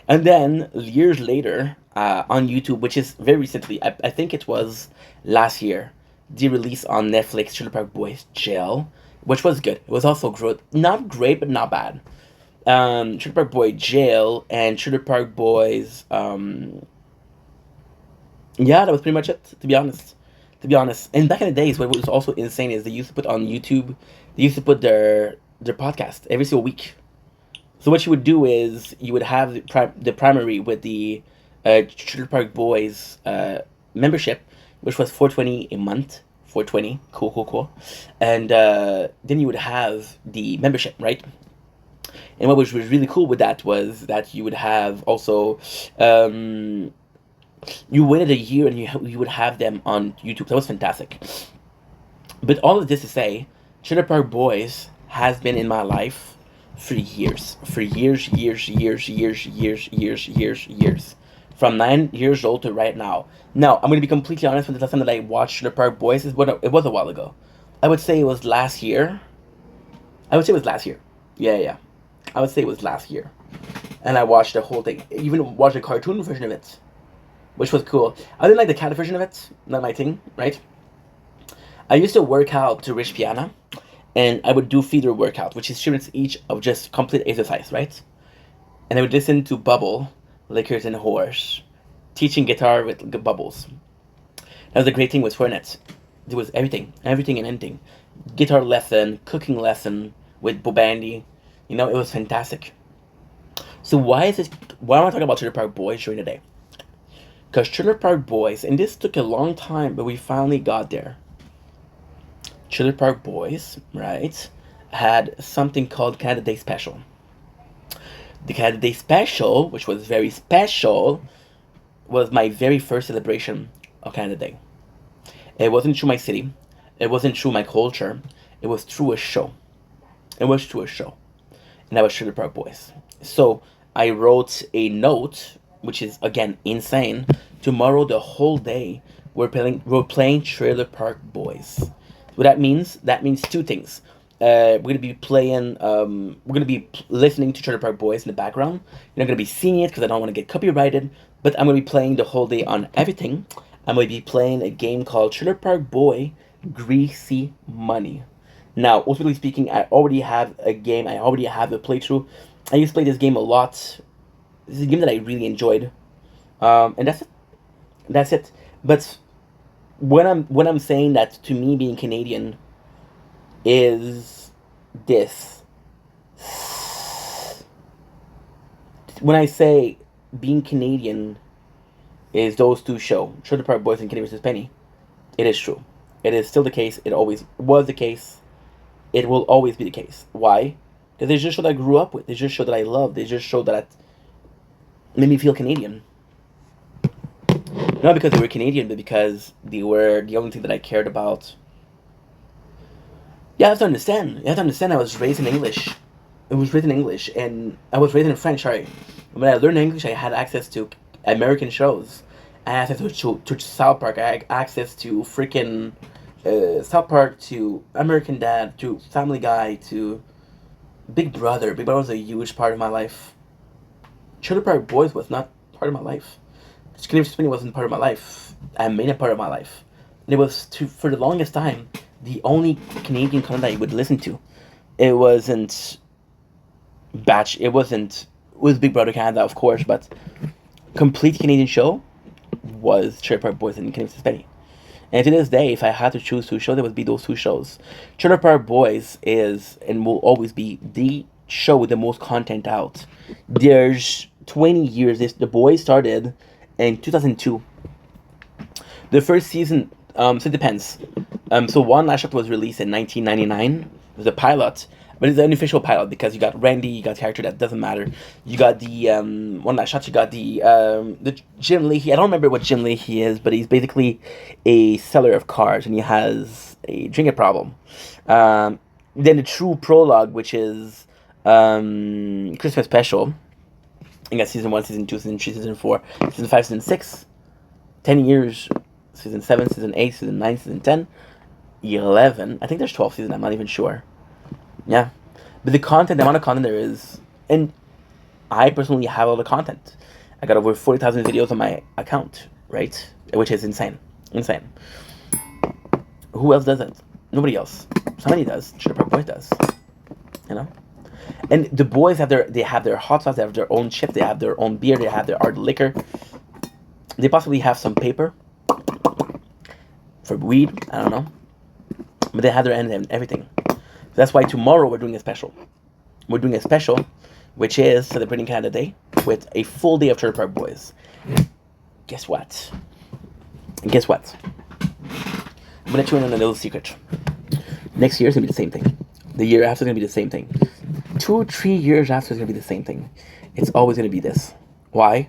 And then years later, on YouTube, which is very recently, I think it was last year, the release on Netflix, Trailer Park Boys Jail, which was good. It was also good. Not great, but not bad. Trailer Park Boy Jail and Trailer Park Boys, yeah, that was pretty much it, to be honest. And back in the days, what was also insane is they used to put on YouTube, they used to put their podcast every single week. So what you would do is you would have the primary with the Trailer Park Boys membership, which was $4.20 a month. $4.20, cool. And then you would have the membership, right? And what was really cool with that was that you would have also you waited a year and you would have them on YouTube. That was fantastic. But all of this to say, Trailer Park Boys has been in my life for years. From 9 years old to right now. Now, I'm going to be completely honest with the last time that I watched Trailer Park Boys. It was a while ago. I would say it was last year. Yeah. I would say it was last year. And I watched the whole thing. Even watched the cartoon version of it, which was cool. I didn't like the cat version of it. Not my thing, right? I used to work out to Rich Piana. and I would do feeder workout, which is 3 minutes each of just complete exercise, right? And I would listen to Bubble, Liquors and Horse, teaching guitar with Bubbles. That was the great thing with Fernet. There was everything, everything and anything. Guitar lesson, cooking lesson with Bobandy. You know, it was fantastic. So why is this? Why am I talking about Trailer Park Boys during the day? Because Trailer Park Boys, and this took a long time, but we finally got there. Trailer Park Boys, right, had something called Canada Day Special. The Canada Day Special, which was very special, was my very first celebration of Canada Day. It wasn't through my city. It wasn't through my culture. It was through a show. It was through a show. And that was Trailer Park Boys. So I wrote a note, which is, again, insane. Tomorrow, the whole day, we're playing Trailer Park Boys. What that means? That means two things. We're gonna be playing. We're gonna be listening to Trailer Park Boys in the background. You're not gonna be seeing it because I don't want to get copyrighted. But I'm gonna be playing the whole day on everything. I'm gonna be playing a game called Trailer Park Boy Greasy Money. Now, ultimately speaking, I already have a game. I already have a playthrough. I used to play this game a lot. This is a game that I really enjoyed, and that's it. That's it. But when I'm saying that, to me, being Canadian is this. When I say being Canadian is those two shows, Trailer Park Boys and Kenny vs. Penny, it is true. It is still the case. It always was the case. It will always be the case. Why? Because they just show that I grew up with. They just show that I love. They just show that made me feel Canadian. Not because they were Canadian, but because they were the only thing that I cared about. You have to understand. You have to understand I was raised in English. I was raised in English, and I was raised in French, sorry. When I learned English, I had access to American shows. I had access to South Park. I had access to freaking South Park, to American Dad, to Family Guy, to Big Brother. Big Brother was a huge part of my life. Trailer Park Boys was not part of my life. Skinny Spinning wasn't part of my life. I made it part of my life. And it was, for the longest time, the only Canadian content I would listen to. It wasn't Batch. It was Big Brother Canada, of course, but complete Canadian show was Trailer Park Boys and Kenny Penny. And to this day, if I had to choose two shows, it would be those two shows. Trailer Park Boys is and will always be the show with the most content out. There's 20 years. The Boys started in 2002. The first season, so it depends. So One Last Shot was released in 1999. It was a pilot, but it's an unofficial pilot because you got Randy, you got a character that doesn't matter. You got the One Last Shot. You got the Jim Leahy. I don't remember what Jim Leahy is, but he's basically a seller of cars, and he has a drinking problem. Then the true prologue, which is Christmas special. You got season 1, season 2, season 3, season 4, season 5, season 6. 10 years. Season 7, season 8, season 9, season 10, 11. I think there's 12 seasons. I'm not even sure. Yeah. But the amount of content there is, and I personally have all the content. I got over 40,000 videos on my account, right? Which is insane. Insane. Who else does it? Nobody else. Somebody does. Trailer Park Boys does. You know? And the boys have their hot sauce, they have their own chips, they have their own beer, they have their hard liquor. They possibly have some paper for weed, I don't know. But they have their end and everything. So that's why tomorrow we're doing a special. We're doing a special, which is celebrating Canada Day with a full day of Trailer Park Boys. Guess what? I'm gonna let you in on a little secret. Next year is gonna be the same thing. The year after is gonna be the same thing. 2 or 3 years after is gonna be the same thing. It's always gonna be this. Why?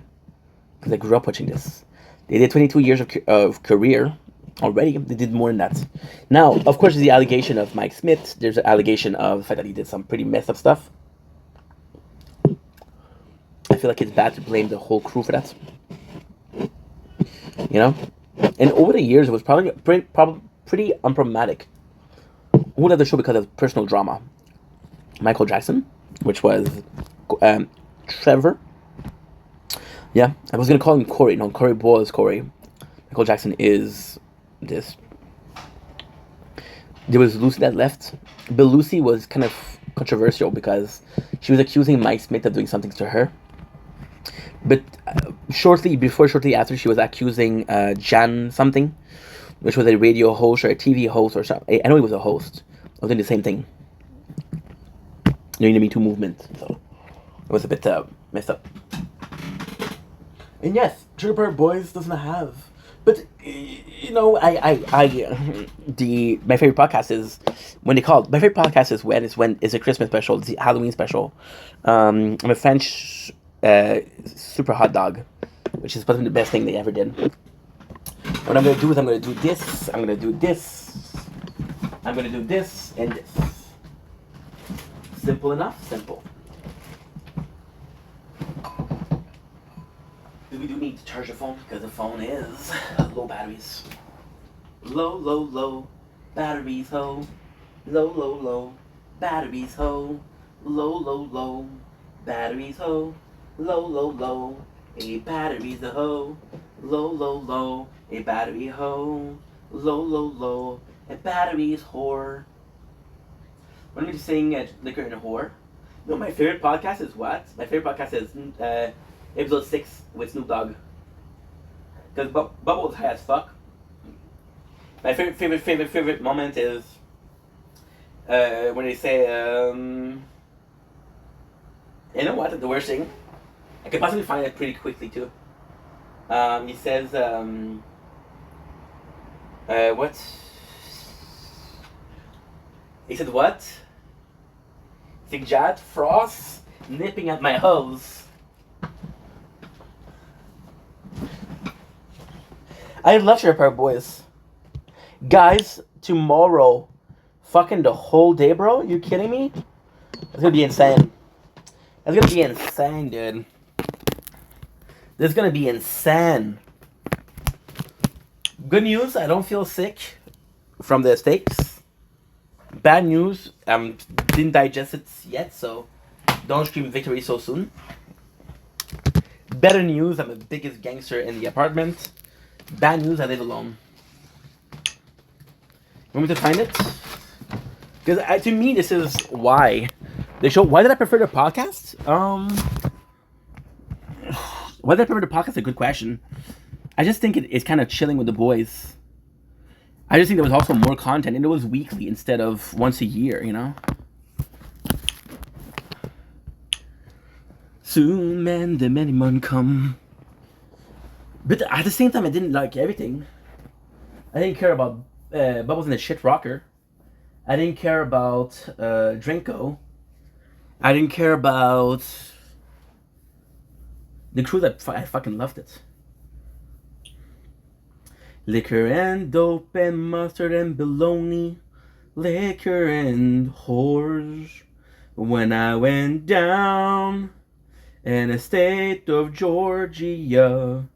Because I grew up watching this. They did 22 years of career already. They did more than that. Now, of course, there's the allegation of Mike Smith. There's an allegation of the fact that he did some pretty messed up stuff. I feel like it's bad to blame the whole crew for that. You know? And over the years, it was probably pretty unproblematic. Who left the show because of personal drama? Michael Jackson, which was Trevor. Yeah, I was gonna call him Corey. No, Corey was Corey. Michael Jackson is this. there was Lucy that left, but Lucy was kind of controversial because she was accusing Mike Smith of doing something to her. But shortly after, she was accusing Jan something, which was a radio host or a TV host or something. I know he was a host. I was doing the same thing. You know, the Me Too movement. So it was a bit messed up. And yes, Trooper Boys doesn't have. But you know, my favorite podcast is when they call my favorite podcast is a Christmas special, it's a Halloween special. I'm a French super hot dog, which is probably the best thing they ever did. What I'm gonna do is I'm gonna do this, I'm gonna do this, I'm gonna do this and this. Simple enough, simple. We do need to charge the phone because the phone is low batteries. Low batteries, ho. Low batteries, ho. Low batteries, ho. Low a battery's a ho. Low a battery, ho. Low a battery's whore. What am I just saying? Liquor and a whore. No, my favorite podcast is what? My favorite podcast is episode 6 with Snoop Dogg. Because Bubbles high as fuck. My favorite moment is when they say, you know what? The worst thing. I could possibly find it pretty quickly too. He says, what? He said what? Sigjat Frost nipping at my hose. I love Trailer Park Boys. Guys, tomorrow, fucking the whole day, bro? You kidding me? It's gonna be insane. It's gonna be insane, dude. This is gonna be insane. Good news, I don't feel sick from the steaks. Bad news, didn't digest it yet, so don't scream victory so soon. Better news, I'm the biggest gangster in the apartment. Bad news, I live alone. Want me to find it? Because to me, this is why. They show. Why did I prefer the podcast? Why did I prefer the podcast? A good question. I just think it's kind of chilling with the boys. I just think there was also more content, and it was weekly instead of once a year. You know. Soon, man, the many men come. But at the same time, I didn't like everything. I didn't care about Bubbles and the Shit Rocker. I didn't care about Drinko. I didn't care about the crew that I fucking loved it. Liquor and dope and mustard and bologna. Liquor and whores. When I went down in the state of Georgia.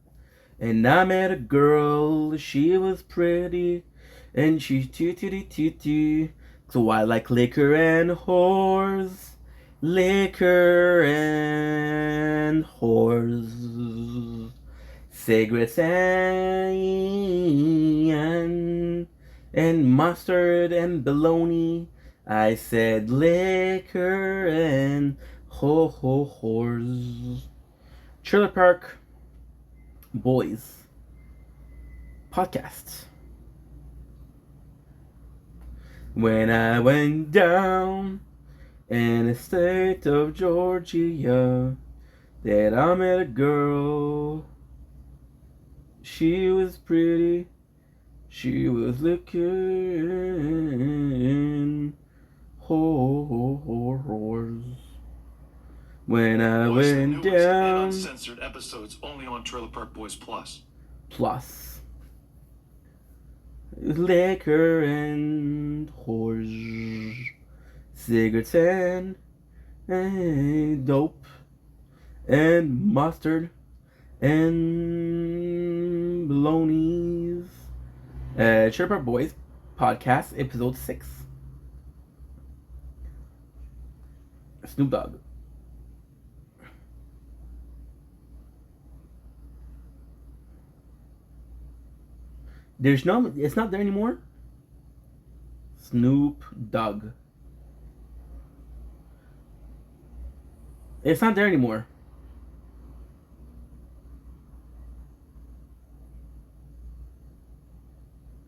And I met a girl, she was pretty, and she too. So I like liquor and whores, liquor and whores, cigarettes and mustard and bologna. I said liquor and whores. Trailer Park Boys podcast. When I went down in the state of Georgia, that I met a girl. She was pretty. She was looking whores. When I went down. Uncensored episodes only on Trailer Park Boys Plus. Liquor and whores, cigarettes and dope and mustard and bolognas. Trailer Park Boys podcast, episode 6. Snoop Dogg. It's not there anymore. Snoop Dogg. It's not there anymore.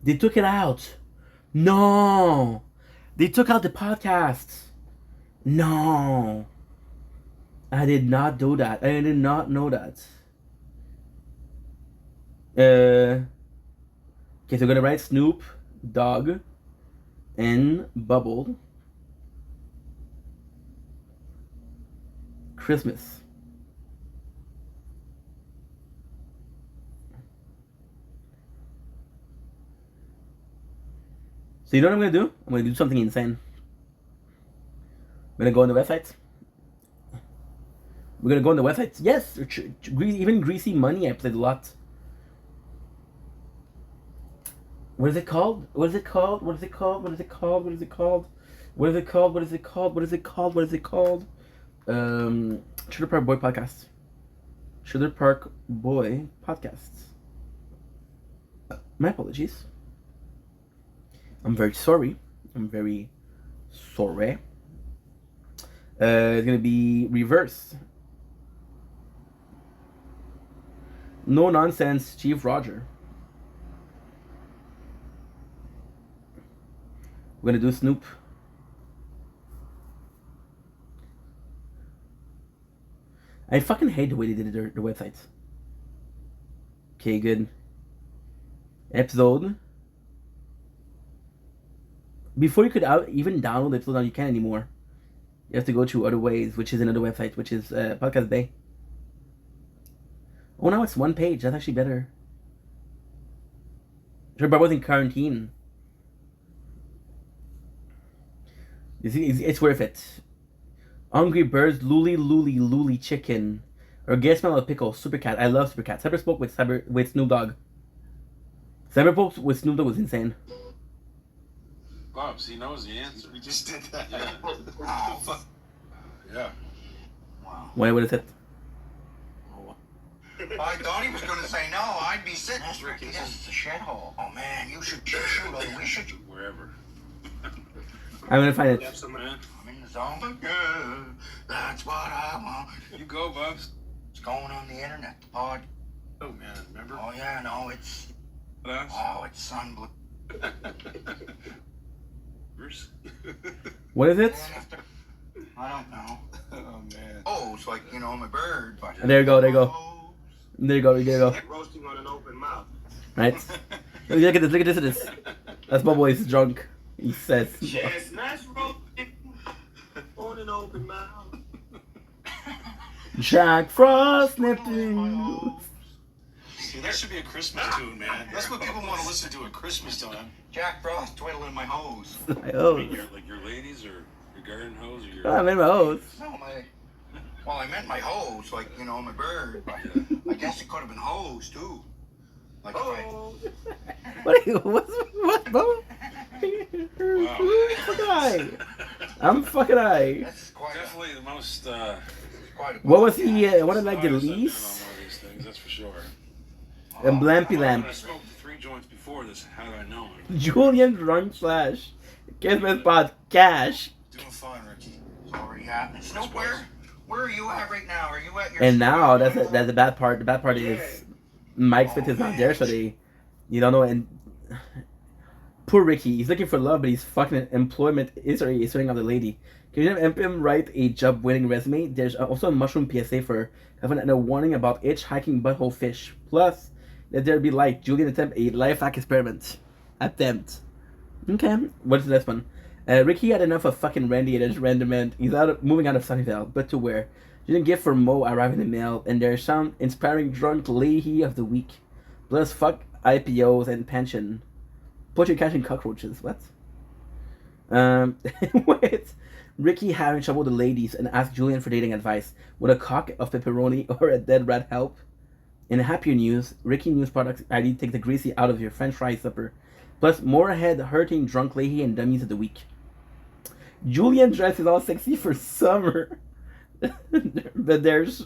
They took it out. No. They took out the podcasts. No. I did not do that. I did not know that. Okay, so we're gonna write Snoop Dogg and Bubble Christmas. So you know what I'm gonna do? I'm gonna do something insane. We're gonna go on the website. We're gonna go on the website. Yes, even Greasy Money I played a lot. What is it called? What is it called? What is it called? What is it called? What is it called? What is it called? What is it called? What is it called? What is it called? Sugar Park Boy Podcast. Sugar Park Boy Podcasts. My apologies. I'm very sorry. I'm very sorry. It's gonna be reversed. No nonsense, Chief Roger. We're gonna do Snoop. I fucking hate the way they did their websites. Okay, good. Episode. Before you could even download the episode, now you can't anymore. You have to go to other ways, which is another website, which is Podcast Bay. Oh, now it's one page. That's actually better. Sure, but I was in quarantine. You see, it's worth it. Hungry Birds, Luli Chicken, or Get Smell of Pickle, Supercat. I love Supercat. Cyberspoke with Snoop Dogg. Cyberspoke with Snoop Dogg was insane. Bobs, he knows the answer. We just did that. Yeah. Yeah. Wow. What is it? I thought he was going to say no. I'd be sitting. That's Ricky. This is a shithole. Oh man, you should shoot. We should. Wherever. I'm gonna find it. Have some man. I'm in the zone. Yeah, that's what I want. You go, Bobs. It's going on the internet. The pod. Oh man, remember? Oh yeah, no, it's. Us? Oh, it's sun blue. Bruce? What is it? I don't know. Oh man. Oh, it's like I'm a bird. But There you go. There you go. There you go. There you go. Roasting on an open mouth. Right. Look at this. Look at this. That's my boy's drunk. He says. Chestnuts roasting on an open mouth. Jack Frost nipping. See, that should be a Christmas tune, man. That's what people want to listen to at Christmas time. Jack Frost twiddling my hose. My hose. I mean, your ladies or your garden hose or your. Oh, I'm in my hose. No, well, I meant my hose, like my bird. But I guess it could have been hose too. Like Oh. What, bro? Fucking I. I'm fucking I. That's quite Definitely the most. quite a What was he? What I like the honest I've been least? on one of these things, that's for sure. And Blampy When Lamp. I smoked 3 joints before this, how do I know? Julian Drunk Slash. Christmas Pod Cash. Doing fine, Ricky. It's already happening. Snoop, where are you at right now? Are you at your? And now that's the bad part. The bad part is Mike's fit is not there, so you don't know. And poor Ricky, he's looking for love, but he's fucking employment is starting out the lady. Can you have him write a job-winning resume? There's also a mushroom PSA for having a warning about hitchhiking butthole fish. Plus, that there be like Julian attempt a life hack experiment. Attempt. Okay, what's the next one? Ricky had enough of fucking Randy and his random man. He's moving out of Sunnyvale, but to where? Didn't gift for Mo arriving in the mail, and there's some inspiring drunk lady of the week. Plus, fuck IPOs and pension. Put your cash in cockroaches. What? Wait. Ricky having trouble with the ladies and asked Julian for dating advice. Would a cock of pepperoni or a dead rat help? In happier news, Ricky News Products ID take the greasy out of your French fry supper. Plus, more ahead hurting drunk lady and dummies of the week. Julian dress is all sexy for summer. But there's...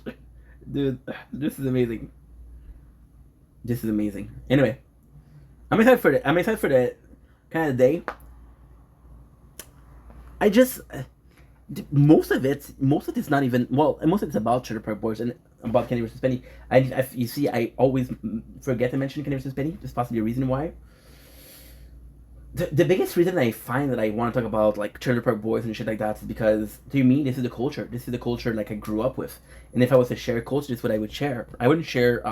Dude, this is amazing. This is amazing. Anyway, I'm excited for the kind of day. I just most of it's not even well. Most of it's about Trailer Park Boys and about Kenny versus Penny. You see, I always forget to mention Kenny versus Penny. There's possibly a reason why. The biggest reason I find that I want to talk about like Trailer Park Boys and shit like that is because to me this is the culture. This is the culture like I grew up with, and if I was to share culture, this is what I would share. I wouldn't share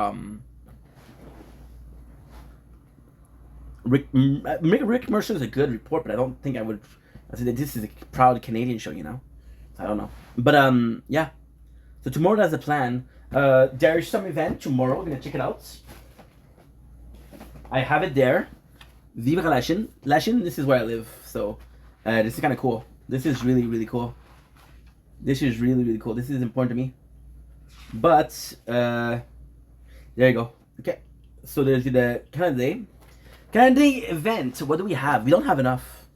Rick Mercer is a good report, but I don't think I would. I say that this is a proud Canadian show, you know. I don't know, but yeah. So tomorrow there's a plan. There's some event tomorrow. We're gonna check it out. I have it there. Vivre la Chine. La Chine, this is where I live, so this is kind of cool. This is really, really cool. This is really, really cool. This is important to me. But, there you go. Okay, so there's the Canada Day. Canada Day event, what do we have? We don't have enough.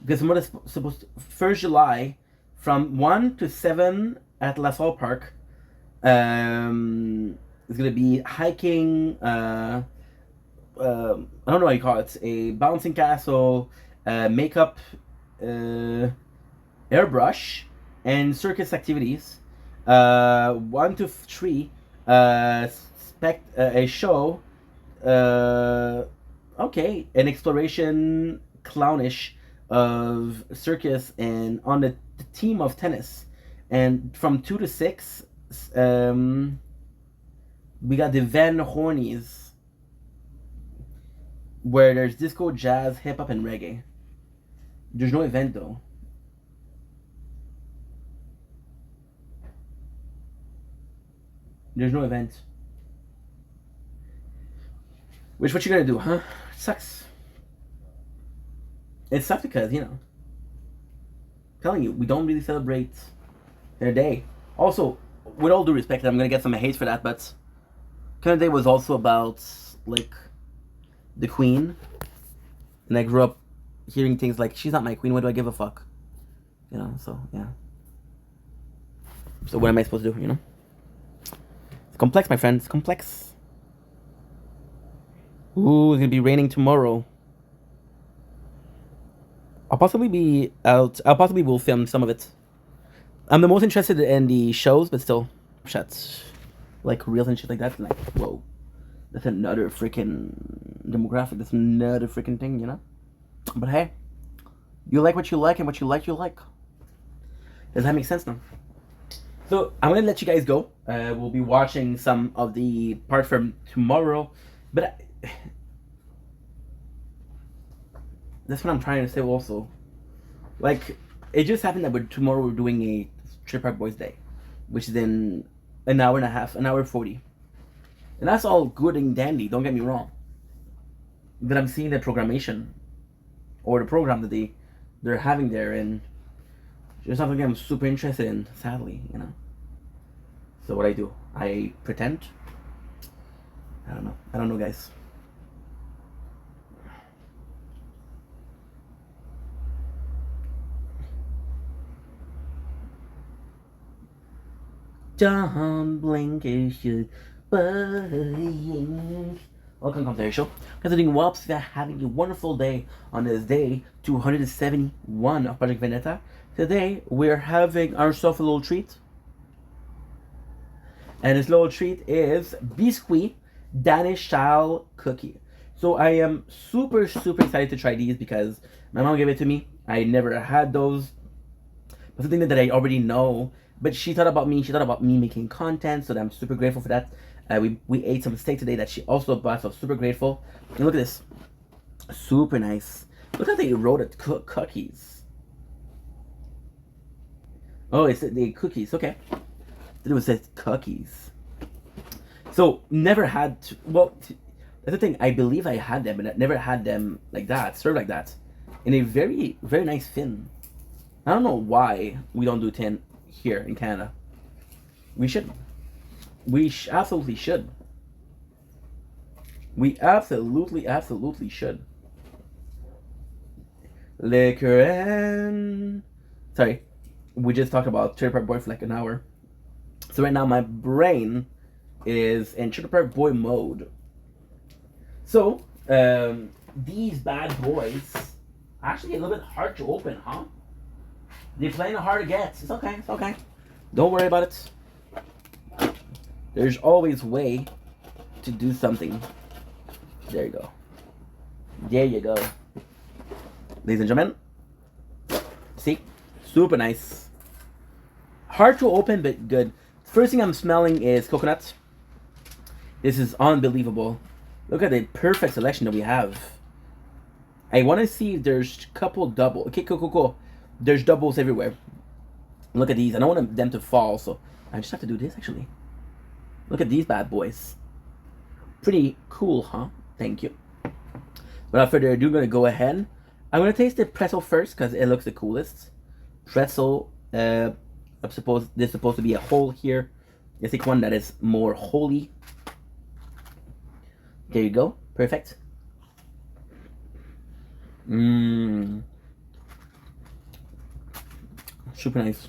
Because tomorrow's supposed to, 1st July, from 1 to 7 at La Salle Park. It's going to be hiking, I don't know what you call it, a bouncing castle, makeup, airbrush, and circus activities. 1 to 3, a show, okay, an exploration clownish of circus and on the team of tennis. And from 2 to 6, we got the Van Hornies, where there's disco, jazz, hip-hop, and reggae. There's no event, though. There's no event. Which, what you gonna do, huh? It sucks. It sucks because, you know, I'm telling you, we don't really celebrate their day. Also, with all due respect, I'm gonna get some hate for that, but Canada Day was also about, like, the Queen, and I grew up hearing things like, she's not my queen, why do I give a fuck? You know, so, yeah. So what am I supposed to do, you know? It's complex, my friend, it's complex. Ooh, it's gonna be raining tomorrow. I'll possibly will film some of it. I'm the most interested in the shows, but still, shots, like reels and shit like that, like, whoa. That's another freaking demographic. That's another freaking thing, you know? But hey, you like what you like, and what you like, you like. Does that make sense now? So, I'm going to let you guys go. We'll be watching some of the part from tomorrow. But that's what I'm trying to say also. Like, it just happened that tomorrow we're doing a Trailer Park Boys Day. Which is in an hour and a half, an hour 40. And that's all good and dandy, don't get me wrong. But I'm seeing the programmation, or the program that they're having there, and just something I'm super interested in, sadly, you know. So what I do, I pretend. I don't know, guys. Don't blink, you should. Welcome to the show. Guys are doing well. They're having a wonderful day on this day 271 of Project Vendetta. Today we're having ourselves a little treat. And this little treat is biscuit Danish style cookie. So I am super excited to try these because my mom gave it to me. I never had those. But something that I already know. But she thought about me. She thought about me making content. So I'm super grateful for that. We ate some steak today that she also bought, so I'm super grateful. And look at this. Super nice. Look how they wrote it, cookies. Oh, it's the cookies, okay. It was said cookies. So, never had, well, that's the thing, I believe I had them, but I never had them like that, served like that. In a very nice fin. I don't know why we don't do tin here in Canada. We should. We absolutely should. We absolutely should. Liquor and... Sorry. We just talked about Trailer Park Boy for like an hour. So right now my brain is in Trailer Park Boy mode. So, these bad boys actually a little bit hard to open, huh? They're playing it hard to get. It's okay. It's okay. Don't worry about it. There's always a way to do something. There you go. There you go. Ladies and gentlemen. See? Super nice. Hard to open, but good. First thing I'm smelling is coconut. This is unbelievable. Look at the perfect selection that we have. I want to see if there's a couple double. Okay, cool. There's doubles everywhere. Look at these. I don't want them to fall, so I just have to do this, actually. Look at these bad boys. Pretty cool, huh? Thank you. Without further ado, I'm going to go ahead. I'm going to taste the pretzel first because it looks the coolest. Pretzel, there's supposed to be a hole here. Let's take one that is more holy. There you go. Perfect. Super nice.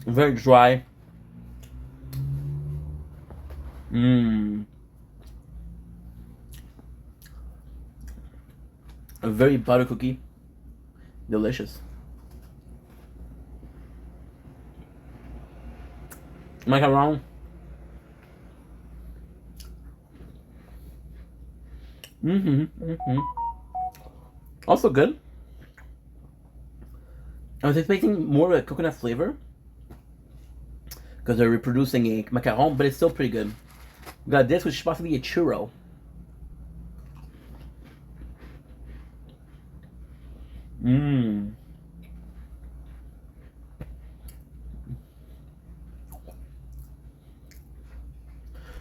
Very dry. A very butter cookie. Delicious. Macaron. Also good. I was expecting more of a coconut flavor because they're reproducing a macaron, but it's still pretty good. We got this, which is possibly a churro.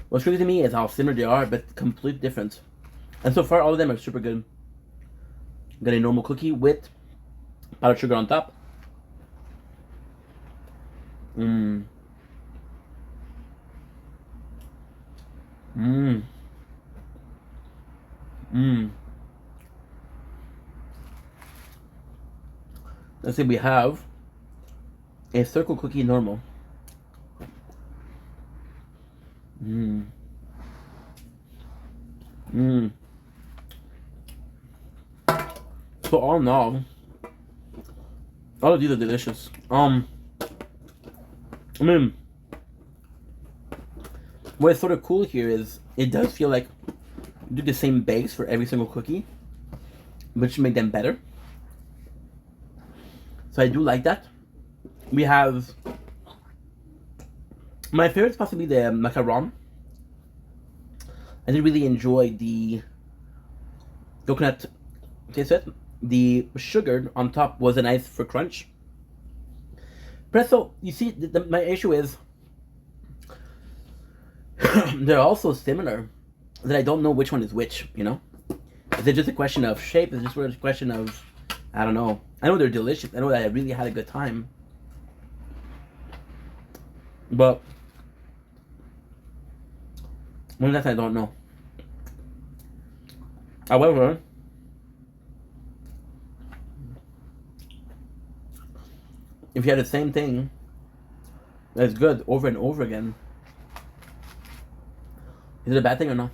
What's crazy to me is how similar they are, but completely different. And so far, all of them are super good. Got a normal cookie with powdered sugar on top. Let's say we have a circle cookie normal. So all in all of these are delicious. I mean, what's sort of cool here is it does feel like you do the same base for every single cookie, but you make them better. So I do like that. We have my favorite is possibly the macaron. I did really enjoy the coconut taste of it. The sugar on top was a nice for crunch. Pretzel, you see, my issue is they're also similar that I don't know which one is which, you know? Is it just a question of shape? Is it just a question of, I don't know. I know they're delicious. I know that I really had a good time. But one of that I don't know. However, if you had the same thing that's good over and over again, is it a bad thing or not?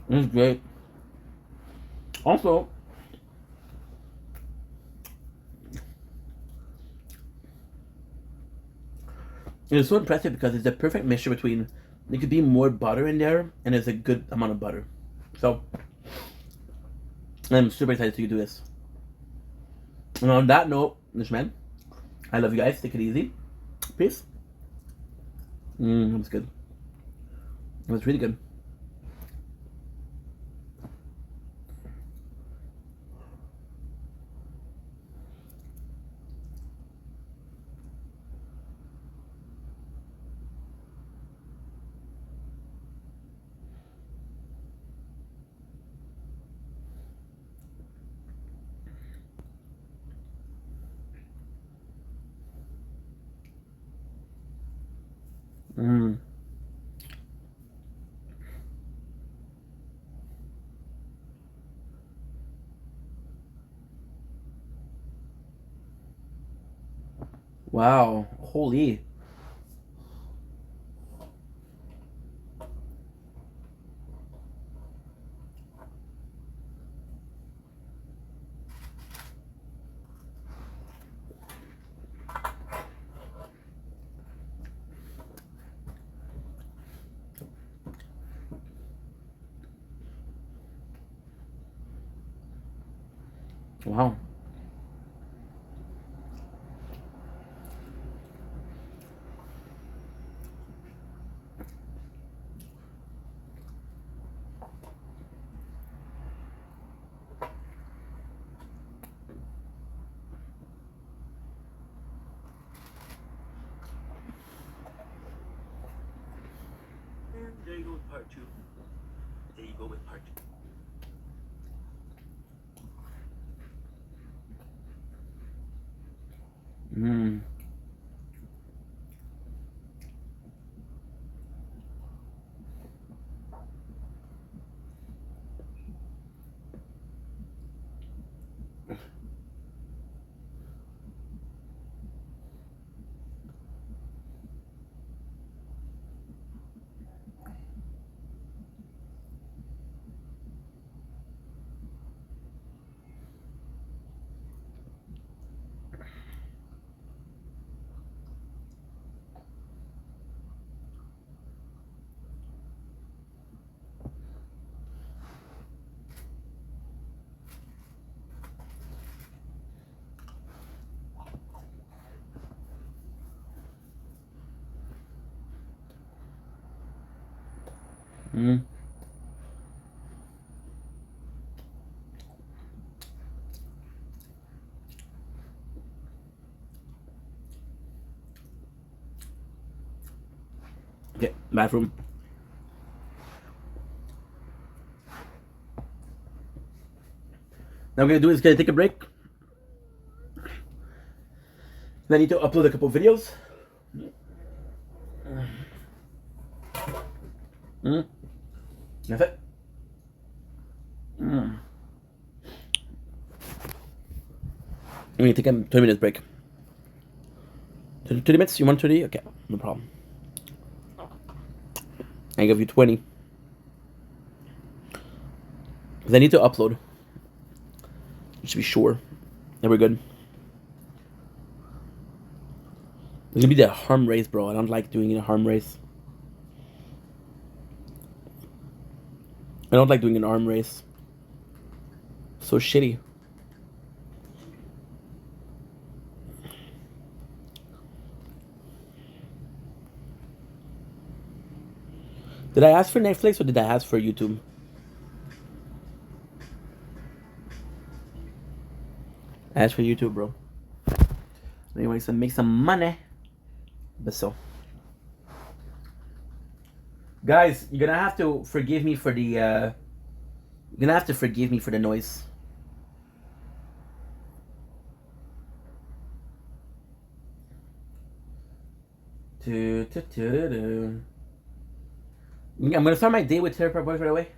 It's great. Also, it's so impressive because it's the perfect mixture between there could be more butter in there and it's a good amount of butter. So I'm super excited to do this. And on that note, man, I love you guys. Take it easy. Peace. That was good. It was really good. Wow. Holy. Wow. And there you go with part 2. There you go with part 2. Mmm. Mm. Okay, bathroom. Now I'm gonna do is gonna take a break. Then I need to upload a couple videos. That's it. I'm gonna take a 20-minute break. 20 minutes? You want 20? Okay, no problem. I give you 20. Because I need to upload. Just to be sure that we're good. It's gonna be the harm race, bro. I don't like doing a harm race. I don't like doing an arm race. So shitty. Did I ask for Netflix or did I ask for YouTube? I asked for YouTube, bro. Anyways, make some money. But so, guys, you're gonna have to forgive me for the. You're gonna have to forgive me for the noise. I'm gonna start my day with Terror Park Boys right away.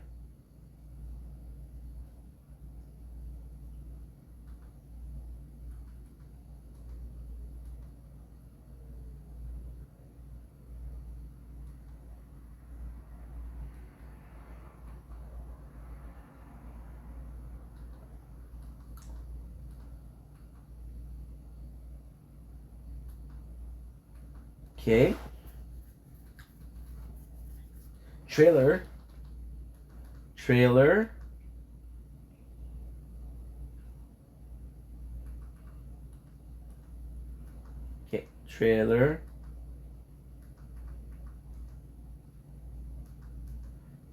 Okay. Trailer. Okay, trailer.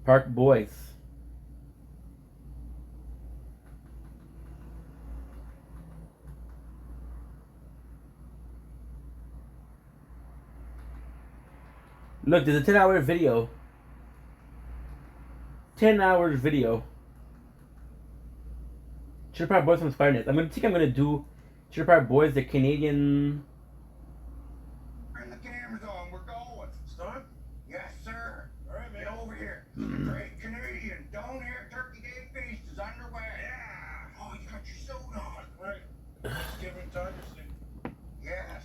Park Boys. Look, there's a 10-hour video. 10 hours video. Trailer Park Boys from Spider-Net. I'm gonna do Trailer Park Boys, the Canadian. Turn the cameras on. We're going. Start? Yes, sir. All right, man. Get over here. The Great Canadian Donair Turkey Day Feast is underway. Yeah. Oh, you got your suit on. Right. Thanksgiving time to see. Yes.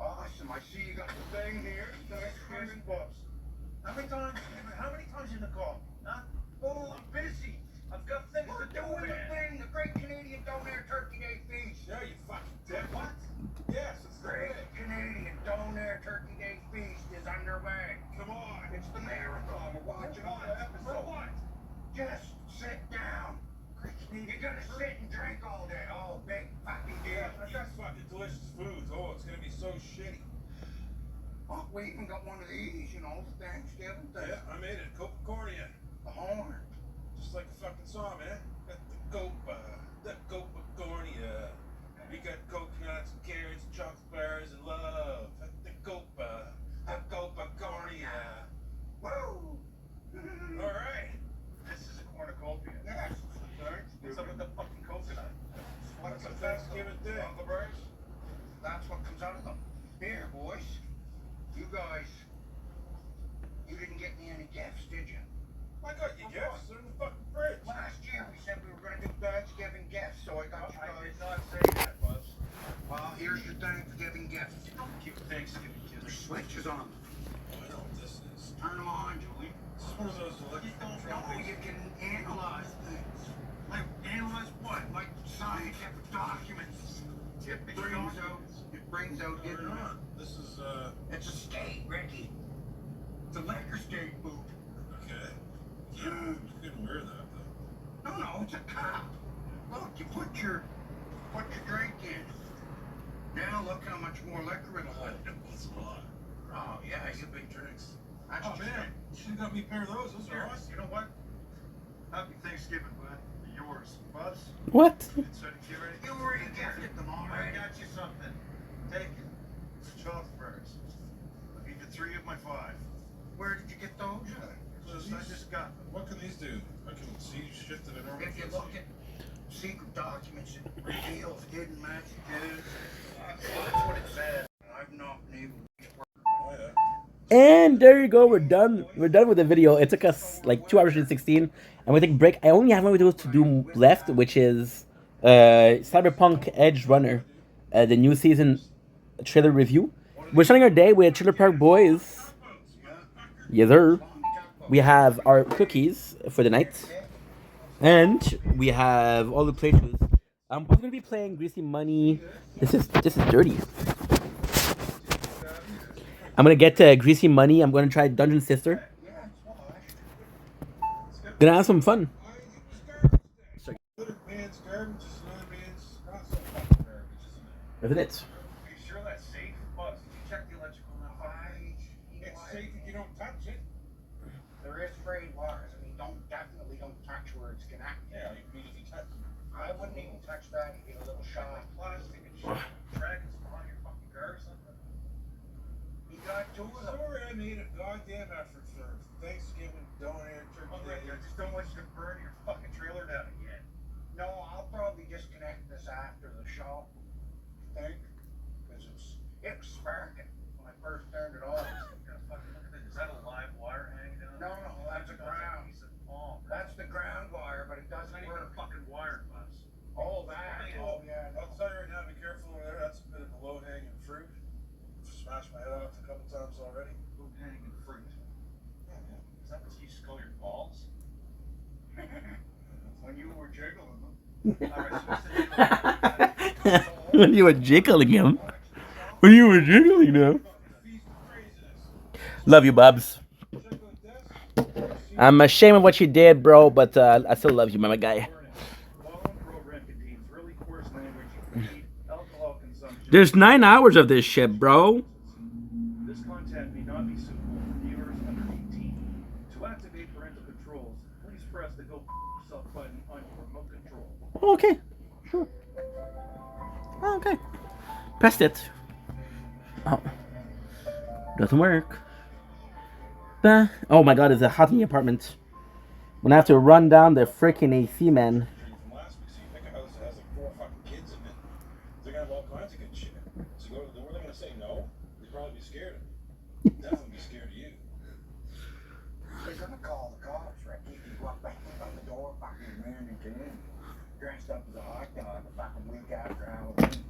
Awesome. I see you got the thing here. Thanksgiving bucks. How many times in the car? Huh? Oh, I'm busy. I've got things We're to do. doing The it. thing, the Great Canadian Donair Turkey Day Feast. Yeah, you fucking dead. What? Yes, it's the Great way. Canadian Donair Turkey Day Feast is underway. Come on. It's the marathon. We're watching all the For episodes. what? Just sit down. You're gonna sit and drink all day. Oh, fucking delicious foods. Oh, it's gonna be so shitty. Oh, we even got one of these, you know, Thanksgiving thing. Yeah, I made it. Copacornia. The horn. Just like the fucking song, man. Got the Copacornia. We got coconuts and carrots and chocolate bars and love. At the Copacornia. Woo! All right. This is a cornucopia. Yes. What's up with the fucking coconut? What's a Thanksgiving thing? Uncle Bryce? That's what comes out of them. Here, boys. You guys, you didn't get me any gifts, did you? I got you gifts. They're in the fucking fridge. Last year we said we were going to do Thanksgiving gifts, so I got you I guys. did not say that, Buzz. Well, here's your Thanksgiving gift. Don't keep Thanksgiving The gifts. switch is on. Oh, I know what this is. Turn them on, Julie. This is one of those electric No, you can analyze things. Like, analyze what? Like scientific documents. It brings out No, they're hidden. not. This is, It's a skate, Ricky. It's a Laker skate boot. okay. You couldn't wear that, though. No, it's a cup. Look, you put your drink in. Now look how much more liquor it'll hold. That's a lot. Oh yeah, These are big drinks. that's Oh, man. You should have got me a pair of those. Those are Here, awesome. you know what? Happy Thanksgiving, bud. Yours. Buzz? What? So get ready. You already gifted them I already. got you something. Take it. It's chocolate bars. I'll give you 3 of my 5. Where did you get those? I just got them. What can these do? I can see shit that I normally If you can't look see. at secret documents, it reveals hidden messages. That's what it said. I've not been able to work. Oh, yeah. And there you go. We're done. We're done with the video. It took us like 2 hours and 16. And we take a break. I only have one video to do left, which is Cyberpunk Edge Runner, the new season trailer review. We're starting our day with Trailer Park Boys. Yes, sir. We have our cookies for the night. And we have all the playthroughs. I'm going to be playing Greasy Money. This is dirty. I'm going to get Greasy Money. I'm going to try Dungeon Sister. Gonna have some fun. Little man's garbage is another man's not so fucking garbage, isn't it? Isn't it? Are you sure that's safe? Buzz, did you check the electrical now? It's safe if you don't touch it. There is frayed wires. I mean, definitely don't touch where it's connected. Yeah, you immediately touch it. I wouldn't even touch that. You get a little shot. Plastic and shit. Dragons behind your fucking car or something? You got two of them. Sorry, I made a goddamn effort for Thanksgiving donated turkey Oh, day. I just don't want you to burn your fucking trailer down again. No, I'll probably disconnect this after the show. Think? Because it was sparking when I first turned it on. Fucking look at it. Is that a live wire hanging down? No, that's a ground. Piece of palm. That's the ground wire, but it doesn't not even a work. fucking wire, Buzz. Oh, that. Oh, yeah. I'll tell you right now, be careful over there. That's a bit of a low-hanging fruit. Smashed my head off a couple times already. Food hanging fruit. Is that what you used to call your balls? When you were jiggling them. When you were jiggling him. When you were jiggling him. Love you, Bubs. I'm ashamed of what you did, bro, but I still love you, my guy. Program contains really coarse language, heat, alcohol consumption. There's 9 hours of this shit, bro. This content may not be suitable for viewers under 18. To activate parental controls, please press the Go Yourself button on your remote control. Okay. Sure. Okay. Pressed it. Oh. Doesn't work. Oh my god, it's a hot in the apartment. I'm gonna have to run down the freaking AC, man. From last week, so you pick a house that has like 4 fucking kids in it. They're gonna have all kinds of good shit. So go to the door, they're gonna say no. They'd probably be scared of you. Definitely be scared of you. They're gonna call the cops, Ricky. If you walk back on the door, fucking man and kid, dressed up as a hot dog, a fucking week after Halloween.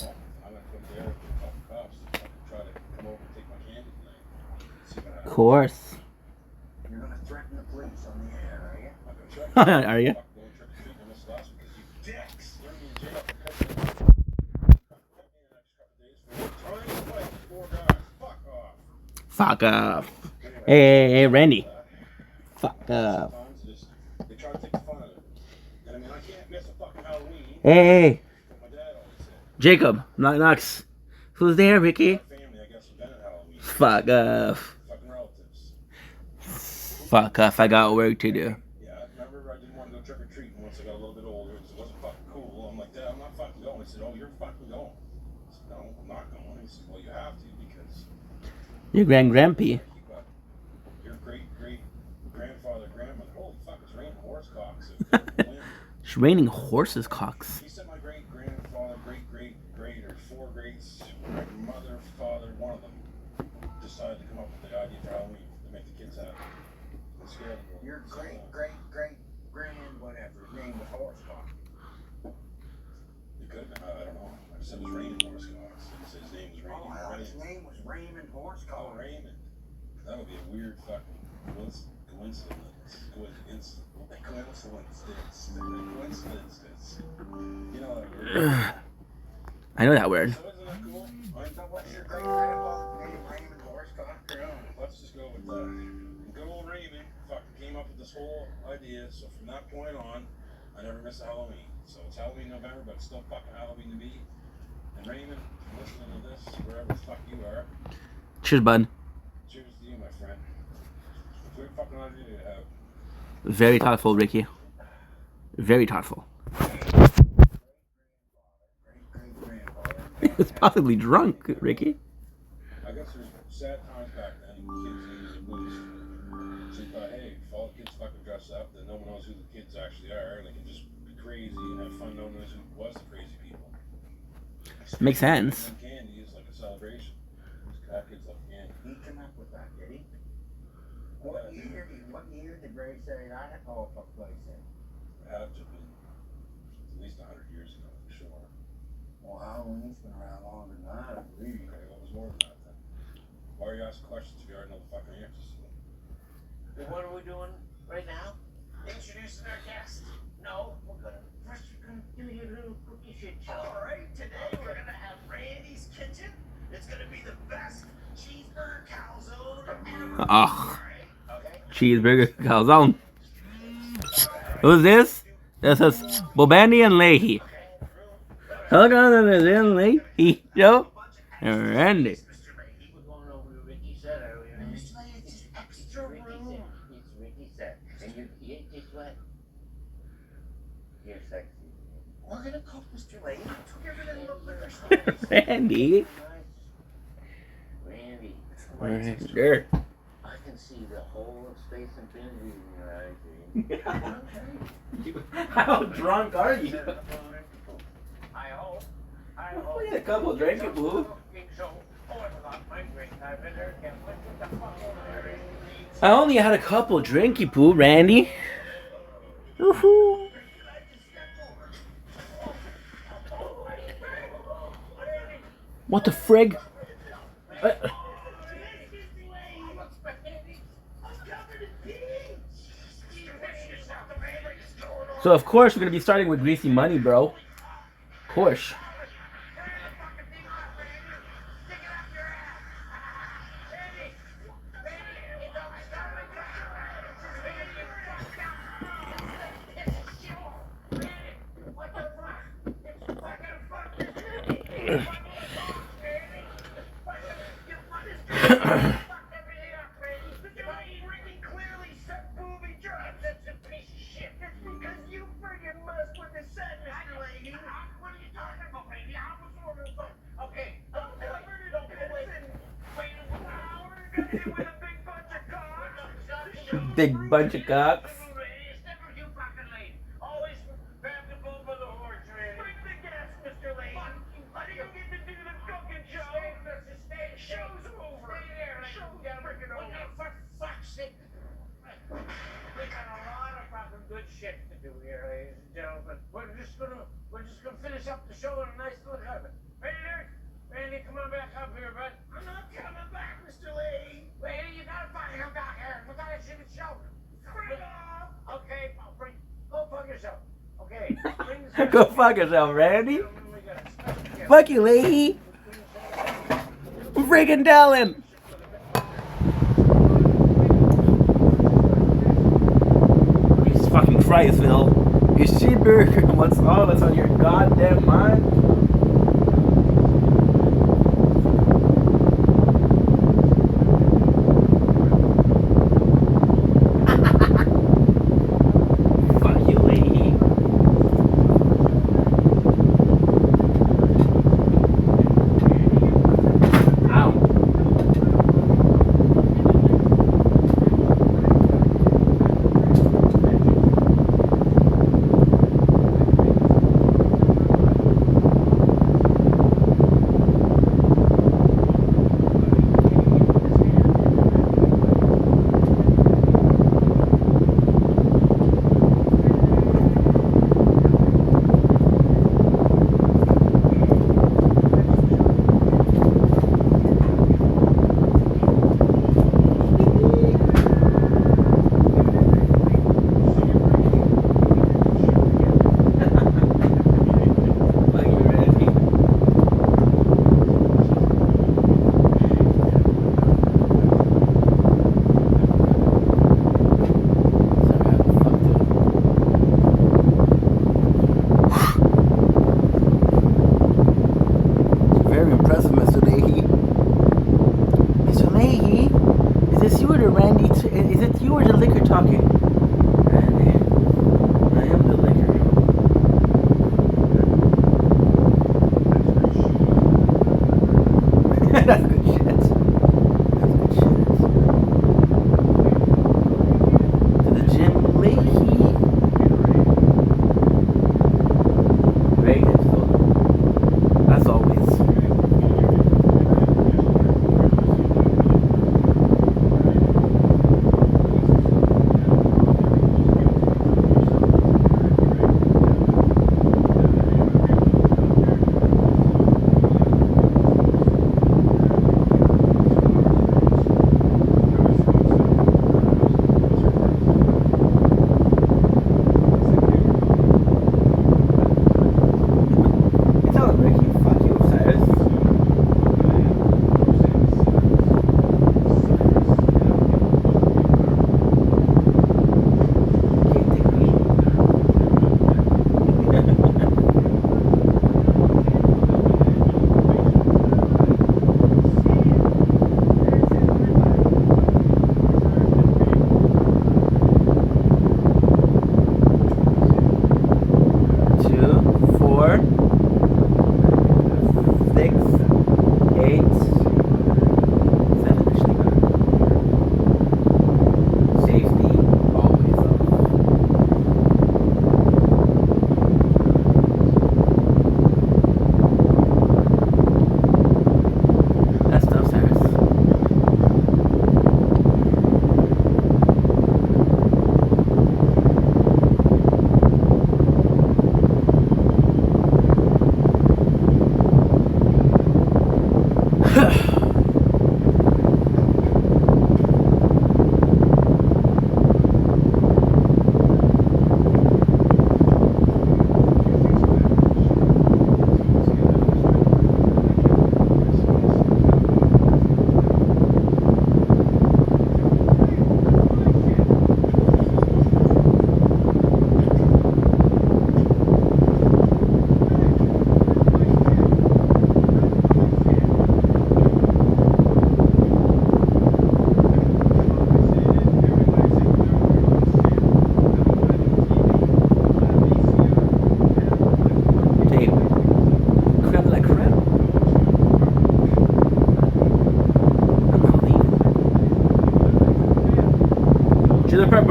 Well, I'm gonna put there with a couple cops to try to come over and take my candy tonight. See what Of happens. course. You're gonna threaten the police on the air, are you? I'm gonna try. Are you? Fuck going trick or treating. I missed last week because you dicks. You're gonna be in jail for cutting me in the next couple days for trying to fight 4 guys. Fuck off. Fuck off. Hey, Randy. Fuck off. Sometimes they try to take the fun out of it. And I mean, I can't miss a fucking Halloween. Hey. What my dad always said. Jacob, Knox. Who's there, Ricky? Family, I guess, invented Halloween. Fuck off. Fucking relatives. Fuck off. I got work to do. Yeah, I remember I didn't want to go trick or treating once I got a little bit older because it wasn't fucking cool. I'm like, Dad, I'm not fucking going. He said, oh, you're fucking going. I said, no, I'm not going. He said, well, you have to because Your grandpappy. keep up. Your great-great-grandfather, grandmother. Holy fuck, it's raining horse cocks. It's raining horses' cocks. He said my great-grandfather, great-great-great, or four greats, my mother, father, one of them, decided to come up with the idea for Halloween to make the kids happy. And scare them. Your great, great, great, grand, whatever, his name was Horsecock. It could have been, I don't know. I just said it was Raymond Horse Cox. I said his name was Oh, Raymond. hell, his name was Raymond Oh, Horsecock. Raymond. That would be a weird fucking coincidence. You know that word. I know that word. So isn't that cool? So what's your great grandfather's name? Raymond Horsecock? Yeah, let's just go with that. Good old Raymond fucking came up with this whole idea, so from that point on, I never miss a Halloween. So it's Halloween November, but it's still fucking Halloween to me. And Raymond, listening to this, wherever the fuck you are, Cheers, bud. cheers to you, my friend. Weird fucking idea to have. Very thoughtful, Ricky. Very thoughtful. He was possibly drunk, Ricky. I guess there's sad times back then. Kids needed the blues. So you thought, hey, if all the kids fucking dress up, then no one knows who the kids actually are. They can just be crazy and have fun. No one knows who was the crazy people. Makes sense. And candy is like a celebration. Just have kids love candy. He came up with that, did he? What year did Ray say that all took place in? It had to have been at least 100 years ago, for sure. Well, Halloween's been around longer than that, I believe. Okay, what was more than that then? Why are you asking questions if you already know the fucking answers to them? Well, what are we doing right now? Introducing our guest? No, we're gonna do your little cookie shit show. All right, today we're gonna have Randy's Kitchen. It's gonna be the best cheeseburger calzone ever. Ugh. Okay. Cheeseburger calzone. Who's this? This is Bobandi and Leahy. Look on this in Leahy, Joe, and Randy. Mr. Leahy, we're going over to Ricky's set earlier. Mr. Leahy, it's just extra room. It's Ricky's set. And you just what? You're sexy. We're gonna cook, Mr. Leahy. Took everything look like our stuff. Randy. Randy. Randy. I can see the whole of Space Infinity in your eyes, Randy. How drunk are you? I hope. I hope. We had a couple of drinks, boo. I only had a couple drinky poo, Randy. Woohoo. What the frig? So of course we're gonna be starting with Greasy Money, bro. Of course. Big bunch of cocks. We're just gonna finish up the show in a nice little heaven. Randy, come on back up here, bud. I'm not coming back, Mr. Lee. Randy, you gotta fucking come back here. We gotta see the show. Okay, go fuck yourself. Okay. Go fuck yourself, Randy. Fuck you, Leahy. Friggin' Dallin. Jesus fucking Christ, Phil. You cheeseburger. What's all that's on your goddamn mind?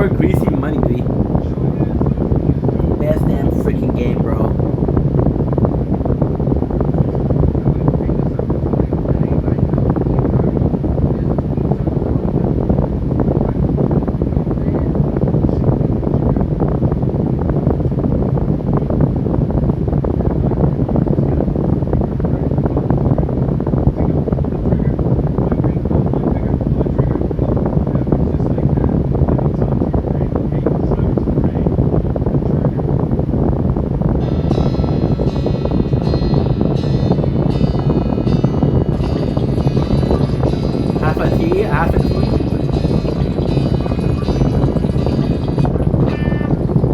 more greasy money, baby. Best damn freaking game, bro. Half a tea, half a tea.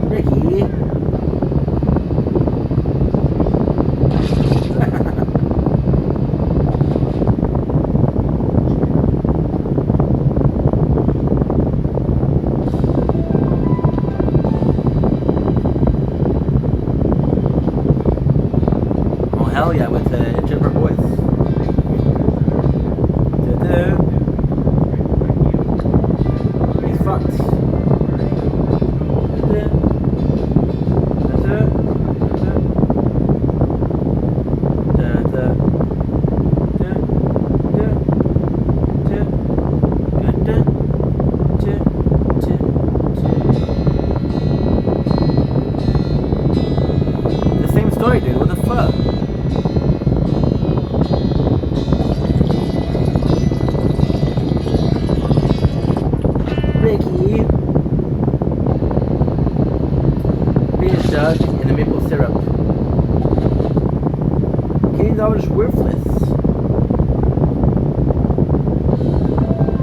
Ricky. Oh hell yeah, with Jennifer Boys. He's fucked. The same story, dude. What the fuck? Ricky. Being Doug and the maple syrup. $10 worthless.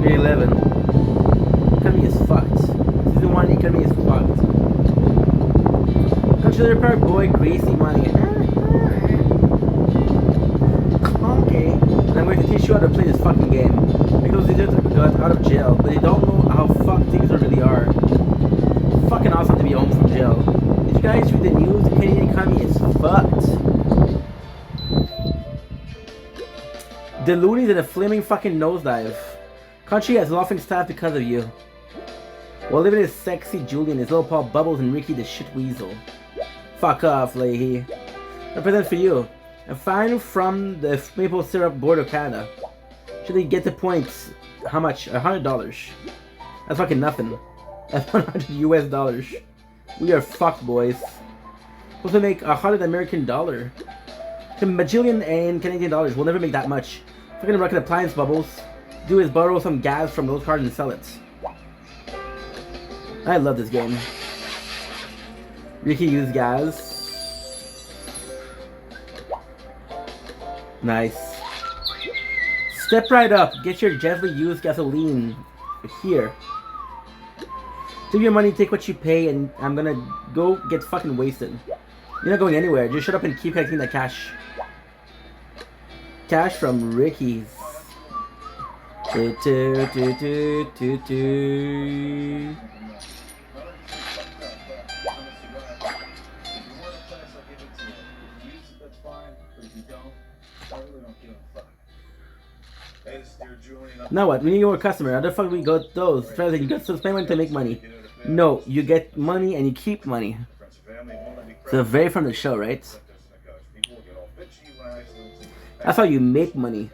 11. Economy is fucked. Season 1 economy is fucked. Consider Park Boy greasy money. Okay. And I'm going to teach you how to play this fucking game. Make those idiots got out of jail, but they don't know how fucked things really are. Fucking awesome to be home from jail. Did you guys read the news? The Canadian economy is fucked. The loonies and a flaming fucking nosedive. Country has laughing staff because of you. While living is sexy Julian, his little Paul Bubbles, and Ricky the shit weasel. Fuck off, Leahy. Represent for you. A fine from the Maple Syrup Board of Canada. Should they get the points? How much? $100. That's fucking nothing. That's $100 US. We are fucked, boys. Supposed to make $100 American dollar. A bajillion and Canadian dollars. We'll never make that much. Fucking rocket appliance Bubbles. Do is borrow some gas from those cards and sell it. I love this game. Ricky used gas. Nice. Step right up. Get your gently used gasoline here. Take your money, take what you pay, and I'm gonna go get fucking wasted. You're not going anywhere. Just shut up and keep collecting that cash. Cash from Ricky's. Do, do, do, do, do, do. Now what? We need more customer. How the fuck we got those? You got to spend money to make money. No, you get money and you keep money. So very from the show, right? That's how you make money.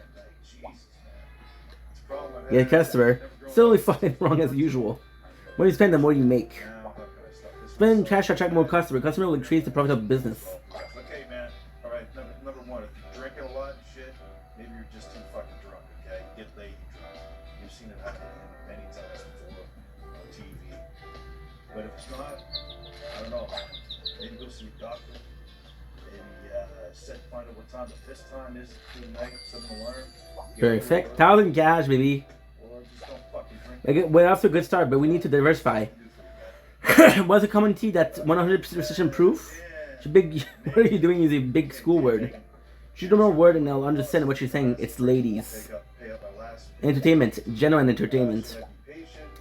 Get a customer. Still only fucking wrong as usual. The more you spend, the more you make. Spend cash to attract more customer. Customer will increase the profit of business. Okay, man. All right. Number one, if you're drinking a lot and shit, maybe you're just too fucking drunk. Okay, get lady drunk. You've seen it happen many times before on TV. But if it's not, I don't know. Maybe go see a doctor. Maybe find out what time the piss time is through the night. Something to learn. Perfect. 1,000 cash, baby. Or just don't fucking drink. Okay, well, that's a good start, but we need to diversify. What's a common tea that's 100% recession proof? It's a big. What are you doing using big school word? Choose a more word and I'll understand what you're saying. It's ladies. Entertainment. Genuine entertainment.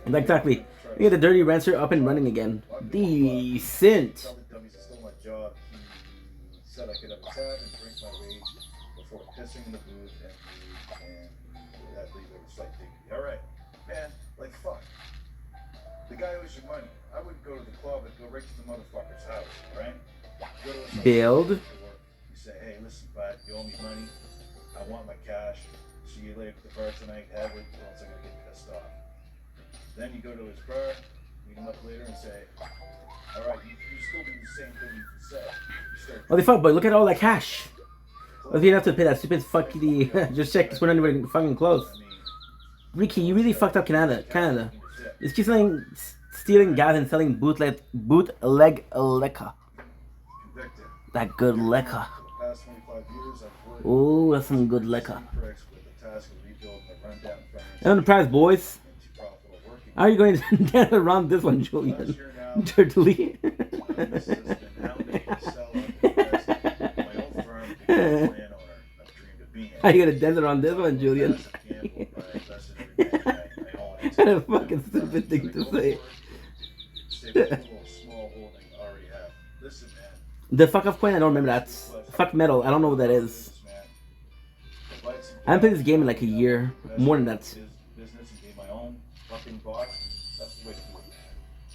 And exactly. We get the dirty rancer up and running again. Decent. Said I could have a tab and drink my rage before pissing in the booth and that leave it was like dignity. Alright, man, like fuck. The guy owes you money. I wouldn't go to the club. I'd go right to the motherfucker's house, right? Go to his Build. door. You say, hey, listen, bud, you owe me money. I want my cash. See you later at the bar tonight. Have it, or else I'm gonna get pissed off. Then you go to his bar, meet him up later, and say, all right, you still do the same thing you said. You start. Holy fuck, boy, look at all that cash. What if you have to pay that stupid fucking just check this one under fucking close. Ricky, you really fucked up Canada. You keep stealing gas and selling bootleg liquor. Convicted. That good liquor. For the past 25 years, I've worked Ooh, that's some good liquor. pricks with the task of rebuilding the rundown furniture And the prize, boys. into profitable working. How are you going to get around this one, Julian? Dirtily. This has been hounding to sell out because my old firm became a landowner I've dreamed of being. How are you going to dance around this one, Julian? What a fucking stupid thing to say. The fuck off coin, I don't remember that. Fuck metal, I don't know what that is. I haven't played this game in like a year. More than that. Business and be my own fucking boss. That's the way to do it, man.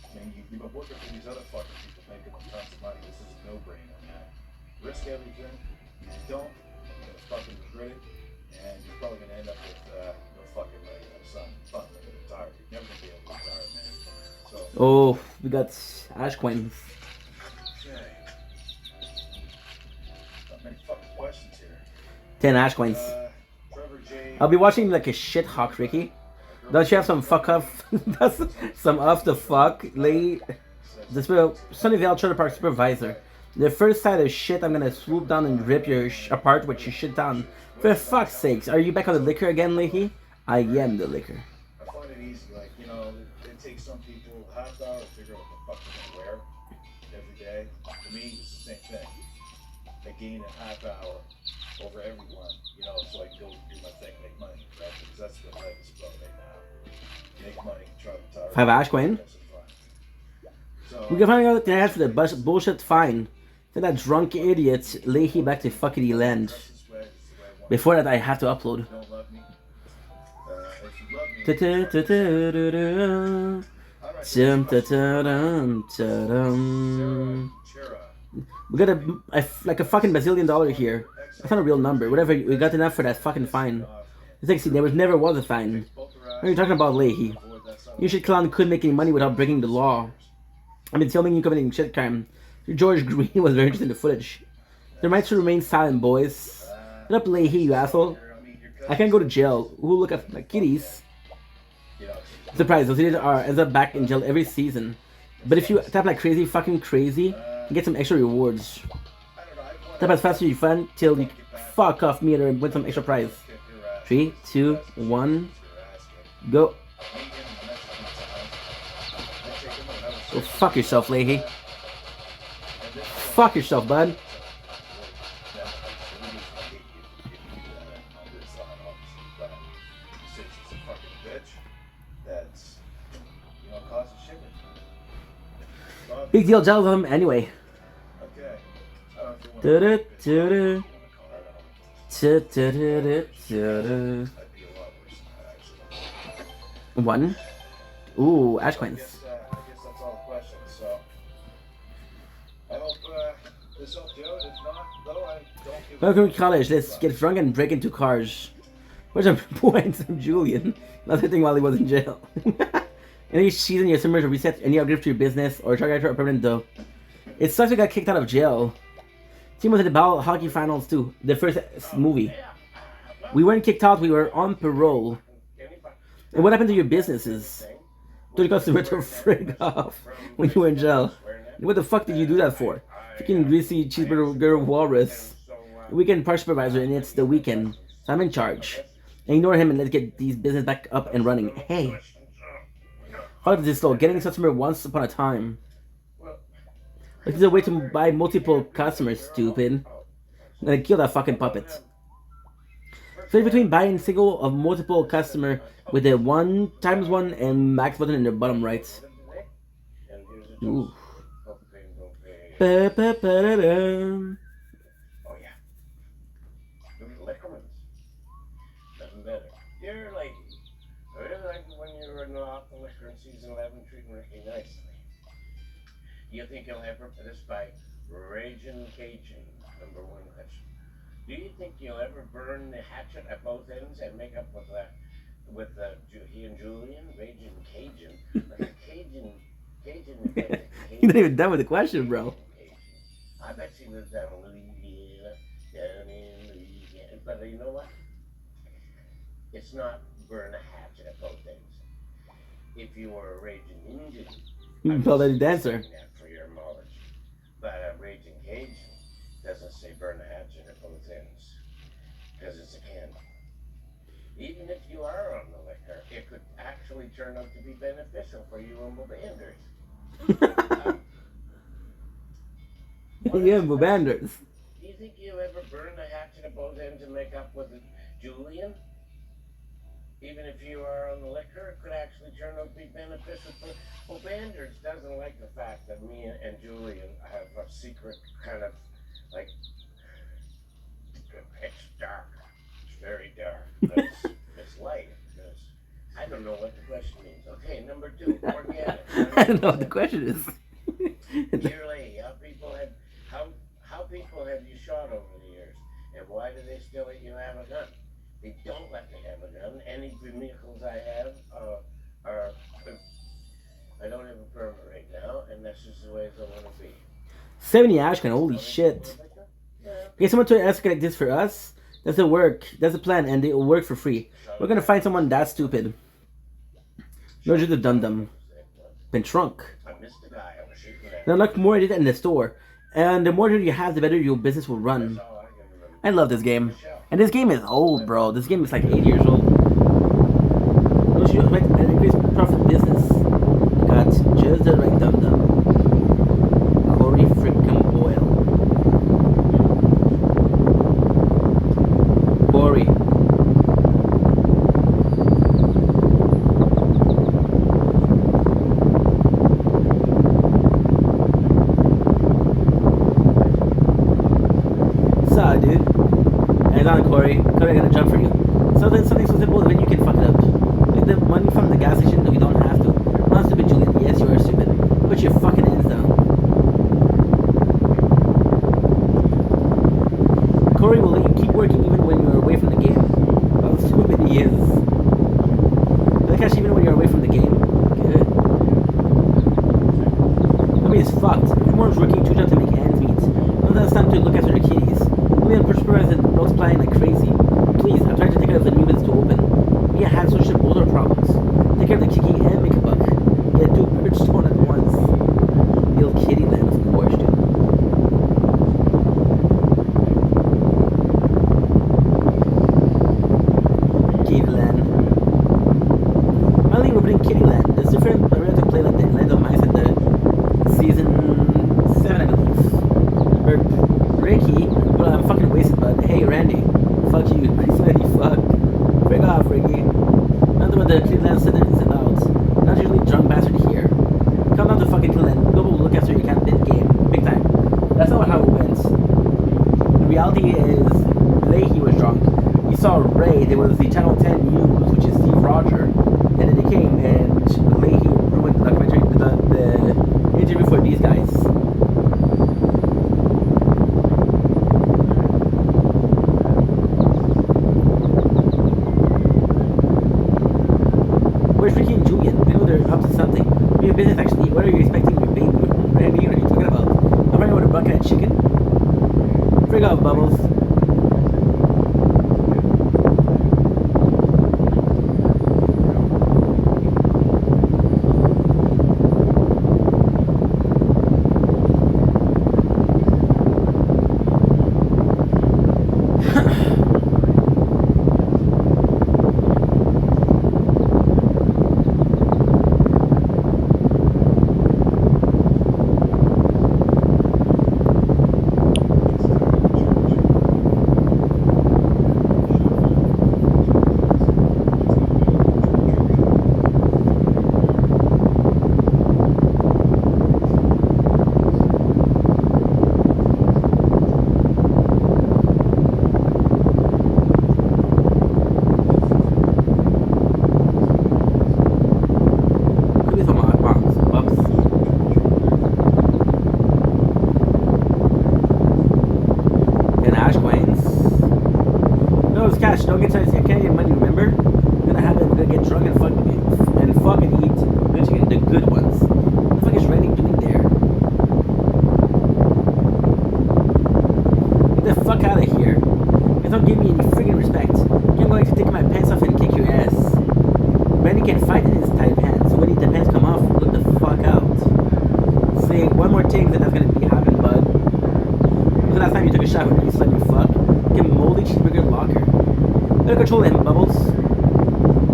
I mean, you've been working for these other fucking people making tons of money. This is a no-brainer, man. Risk everything. If you don't, you're gonna fucking regret it, and you're probably gonna end up with no fucking money. Some fucking retire. You're never gonna be able to retire, man. So. Oh, we got ash coins. Okay. Not many fucking questions here. 10 ash coins. Trevor J. I'll be watching like a shit hawk, Ricky. Don't you have some fuck off? Some off the fuck lady? The Sunnyvale Trailer Park supervisor. The first side of shit, I'm gonna swoop down and rip your apart with your shit down. For fuck's sakes, are you back on the liquor again, Leahy? I am the liquor. I find it easy, like, you know, it takes some people a half hour to figure out what the fuck they're gonna wear every day. To me, it's the same thing. I gain a half hour over everyone, you know, so I can go do my thing, make money, right? Because that's what life is about right now. Make money, try to retire. 5 ash coin. So, We can find out the answer for the bullshit fine. Send that drunk idiot Leahy back to fuckity land. this way, this is the way I want Before that, I have to upload. it. You don't love me. If you love me, Chera. We got like a fucking bazillion dollar here. That's not a real number. Whatever, we got enough for that fucking fine. It's like, see, there never was a fine. What are you talking about, Leahy? You shit clown couldn't make any money without breaking the law. I've been filming you committing shit crime. George Green was very interested in the footage. There might remain silent, boys. Shut up, Leahy, you asshole. I can't go to jail. Who look at my kitties? Surprise, those idiots ends up back in jail every season. But if you tap like crazy, fucking crazy, you get some extra rewards. Tap as fast as you can till you fuck off me and win some extra prize. 3, 2, 1, go. Go fuck yourself, Leahy. Fuck yourself, bud. Big deal, jealous of him anyway. One. Ooh, ash coins. I guess that's all the questions. So I hope this helped you out. If not, though, I don't give Welcome to college. Let's get drunk and break into cars. Where's our points from Julian? Nothing while he was in jail. Any season your summers will reset any upgrade to your business or target or permanent though. It sucks we got kicked out of jail. Team was at the Ball Hockey Finals too. The first movie. We weren't kicked out, we were on parole. And what happened to your businesses? Told you guys to frig off when you were in jail. What the fuck did you do that for? Freaking greasy cheeseburger walrus. Weekend park supervisor and it's the weekend. So I'm in charge. Ignore him and let's get these business back up and running. Hey. How does this slow? Getting a customer once upon a time. This is a way to buy multiple customers, stupid. I'm gonna kill that fucking puppet. So between buying single of multiple customer with the 1x1 and max button in the bottom right. Ooh. Ba, ba, ba, da, da. Oh yeah. Liquormans. Nothing better. You're like, I really like when you were in the liquor and season Ocean's 11 treating Ricky nicely. You think he'll ever put us by Raging Cajun? Number one question. Do you think you'll ever burn the hatchet at both ends and make up with he and Julian, Raging Cajun? Like a Cajun. You're not even done with the question, bro. I bet she lives down in Louisiana, But you know what? It's not burn a hatchet at both ends. If you were a raging Indian, You can tell that dancer. that for your knowledge. But a raging Cajun doesn't say burn a hatchet at both ends, because it's a can. Even if you are on the liquor, it could actually turn out to be beneficial for you humble banders. Yeah, Bobanders. Do you think you ever burn the hatchet at both ends and make up with Julian? Even if you are on the liquor, it could actually turn out to be beneficial for. Well, Banders doesn't like the fact that me and Julian have a secret kind of like. It's dark. It's very dark. But it's light. I don't know what the question means. Okay, number 2, organic. I don't know what the question is. Dear lady, how people have you shot over the years, and why do they still let you have a gun? They don't let me have a gun. Any vehicles I have are I don't have a permit right now, and that's just the way I want to be. 70 Ashcan, holy shit. Okay, someone to ask like this for us. Doesn't work. That's the plan, and it will work for free. We're gonna find someone that stupid. No, just a dum-dum. Been shrunk. I missed the guy. I was shooting at. Now, look, more data in the store. And the more data you have, the better your business will run. I love this game. And this game is old, bro. This game is like 8 years old. Don't you expect an increased profit business? Got just the right dum-dum. Corey frickin' Boyle. Corey. Saw, dude. Hang on, Corey. Corey, I gotta jump for you. Something so simple, then you can fuck it up. Like the money from the gas station, that we don't have to. Not stupid, Julian. Yes, you are stupid. Put your fucking hands down. Corey will let you keep working even when you're away from the game. How stupid he is. Like actually, even when you're away from the game. Good. I mean, it's fucked. Everyone's working 2 jobs to make ends meet. None of that's time to look after their kitties. Million perspirators and multiplying like crazy. Please, I'm trying to take out the new business to open. Me and Hans solution both our problems. Take care of the kiki and make a buck. Get 2 birds stone at once. Little kitty land, of course, dude. Kittyland. Finally, we're putting Kittyland. It's different, but we have to play like the Land of Mice in the season 7, I believe. Or Ricky. Well, I'm fucking wasted, but hey, Randy. Fuck you. Randy, fuck. Break off, Ricky. Not what the Kittyland Center is about. Not usually drunk bastard here. Come down to fucking Kittyland. Nobody will look after your cat game. Big time. That's not how it went. The reality is, Leahy was drunk. He saw Ray, there was the Channel 10 News, which is Steve Roger, and then they came and Leahy ruined the documentary, the interview for these guys. Where's Ricky and Julian? I know they're up to something. Maybe a business actually. What are you expecting your baby? Randy, what are you talking about? I'm running with a bucket of chicken. Frig off, Bubbles. goes cash. Don't get tired. I can't get money. Remember? I'm gonna have it. I'm gonna get drunk and fuck and eat good chicken, the good ones. What the fuck is Randy doing there? Get the fuck out of here! You don't give me any friggin' respect. I'm going to take my pants off and kick your ass. Randy can't fight in his tight pants, so when the pants come off, look the fuck out. Say one more thing, then that's gonna be happening, bud. When's the last time you took a shot with me, slimy fuck? Get moldy cheeseburger locker. Better control him, Bubbles.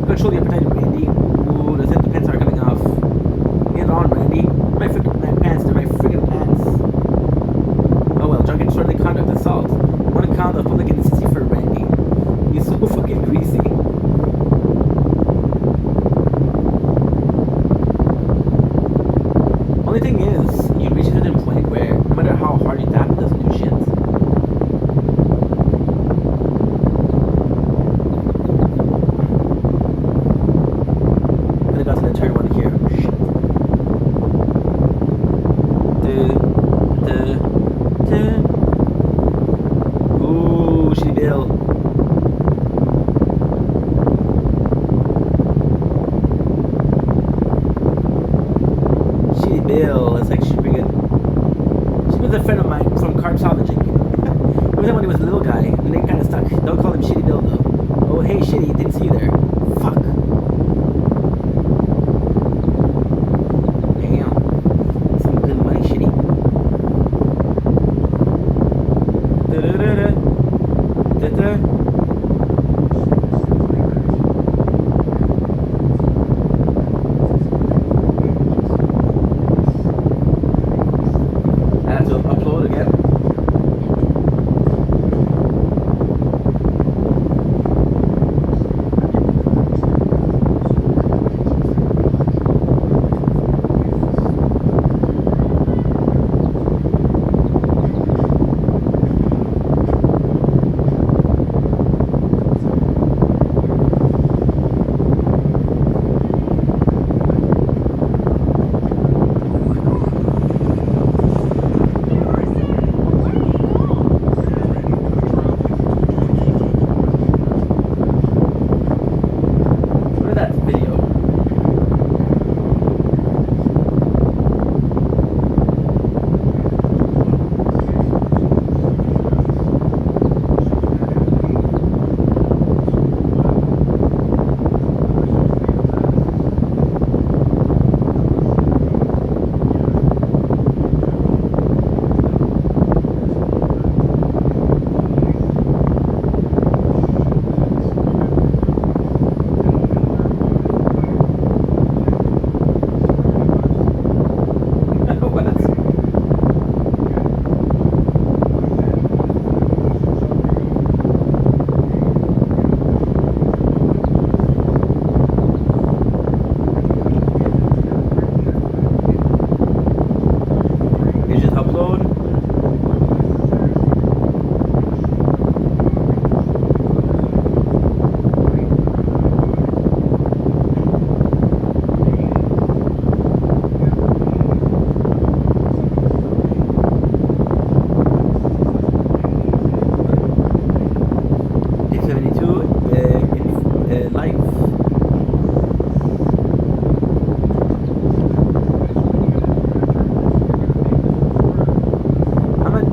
Control the appetite, Randy. Ooh, the pants are coming off. Get it on, Randy. My pants, they're my friggin' pants. Oh well, drunken disorderly conduct, assault. 1 count of public indecency for Randy. He's so fucking greasy. Only thing is, you reach a certain point where no matter how hard you tap, it doesn't do shit. Got to the third one here. Ooh, she Bill. She Bill. That's like she's pretty good. She was a friend of mine from carb salvaging. Remember when he was a little guy and they kind of stuck. Don't call him Shitty Bill though. Oh hey Shitty, didn't see you there. Fuck.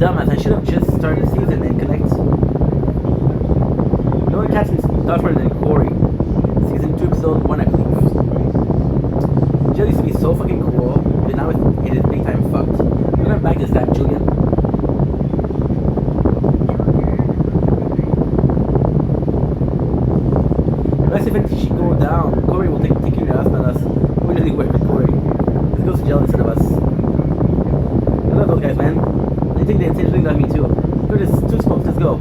dumbass. I should have just started the season and connect. No one catches tougher than Corey. Season 2, episode 1, I believe. Jill used to be so fucking cool, but now it is big time fucked. I'm gonna back this time, Julian. Let's see if it should go down. Corey will take your ass, not us. We really work with Corey. This goes to Jill instead of us. I love those guys, man. I think they intentionally love me too. Look at this, 2 smokes, let's go.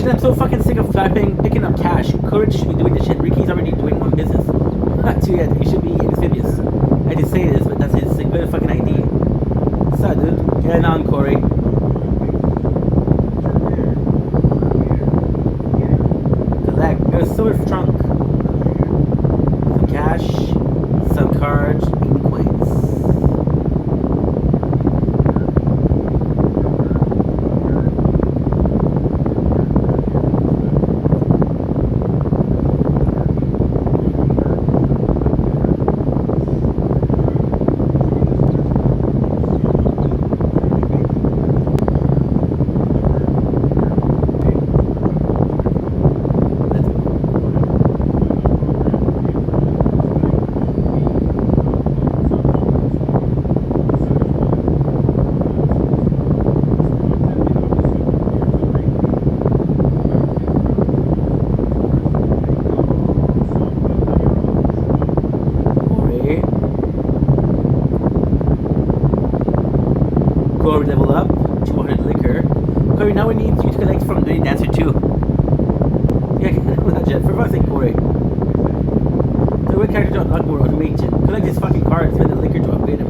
Shit, I'm so fucking sick of picking up cash. Courage should be doing this shit. Ricky's already doing one business. So yeah, he should be amphibious. I hate to say this, but that's his good fucking idea. What's up, dude? Get on, Corey. Collect. Got a silver trunk. Some cash, some cards, and coins. Corey, level up. 200 liquor. Corey, now we need you to collect from Dirty Dancer 2. Yeah, not yet. For fuck's sake, Corey. The red character to unlock more automation. Collect his fucking cards, spend the liquor to upgrade him.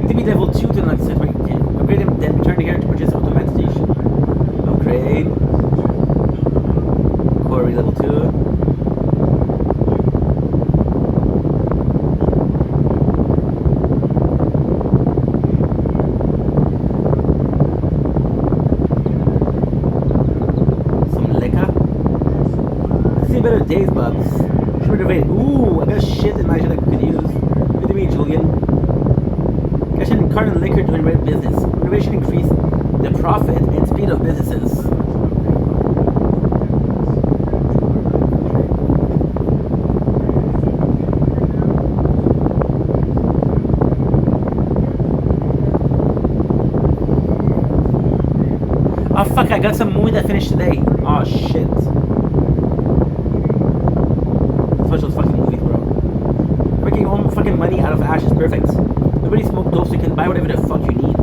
Need to be level 2 to unlock set rate. Upgrade him, then return here to purchase automatization. Upgrade. Corey, level 2. Better days, Bubs. Should renovate. Ooh, I got shit in my shit I could use. Good to meet you, Julian. Cash in card and liquor doing right business. Renovation increase the profit and speed of businesses. Oh fuck, I got some movie that finished today. Oh shit. Those fucking movies, bro. Making home fucking money out of ash is perfect. Nobody smoke dope, so you can buy whatever the fuck you need.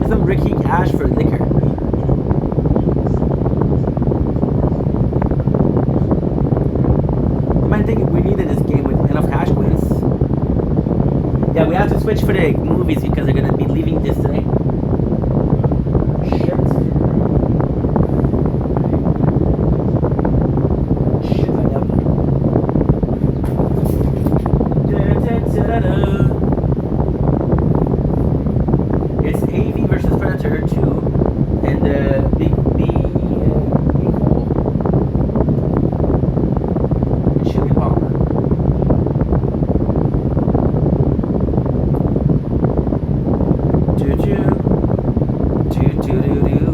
Get some Ricky ash for liquor. The main thing we need in this game with enough cash coins. Yeah, we have to switch for the movies because they're gonna be leaving this today. Shit. It's AV versus Predator 2 and Big B equal and Chili Pop. Choo choo. Choo choo doo doo.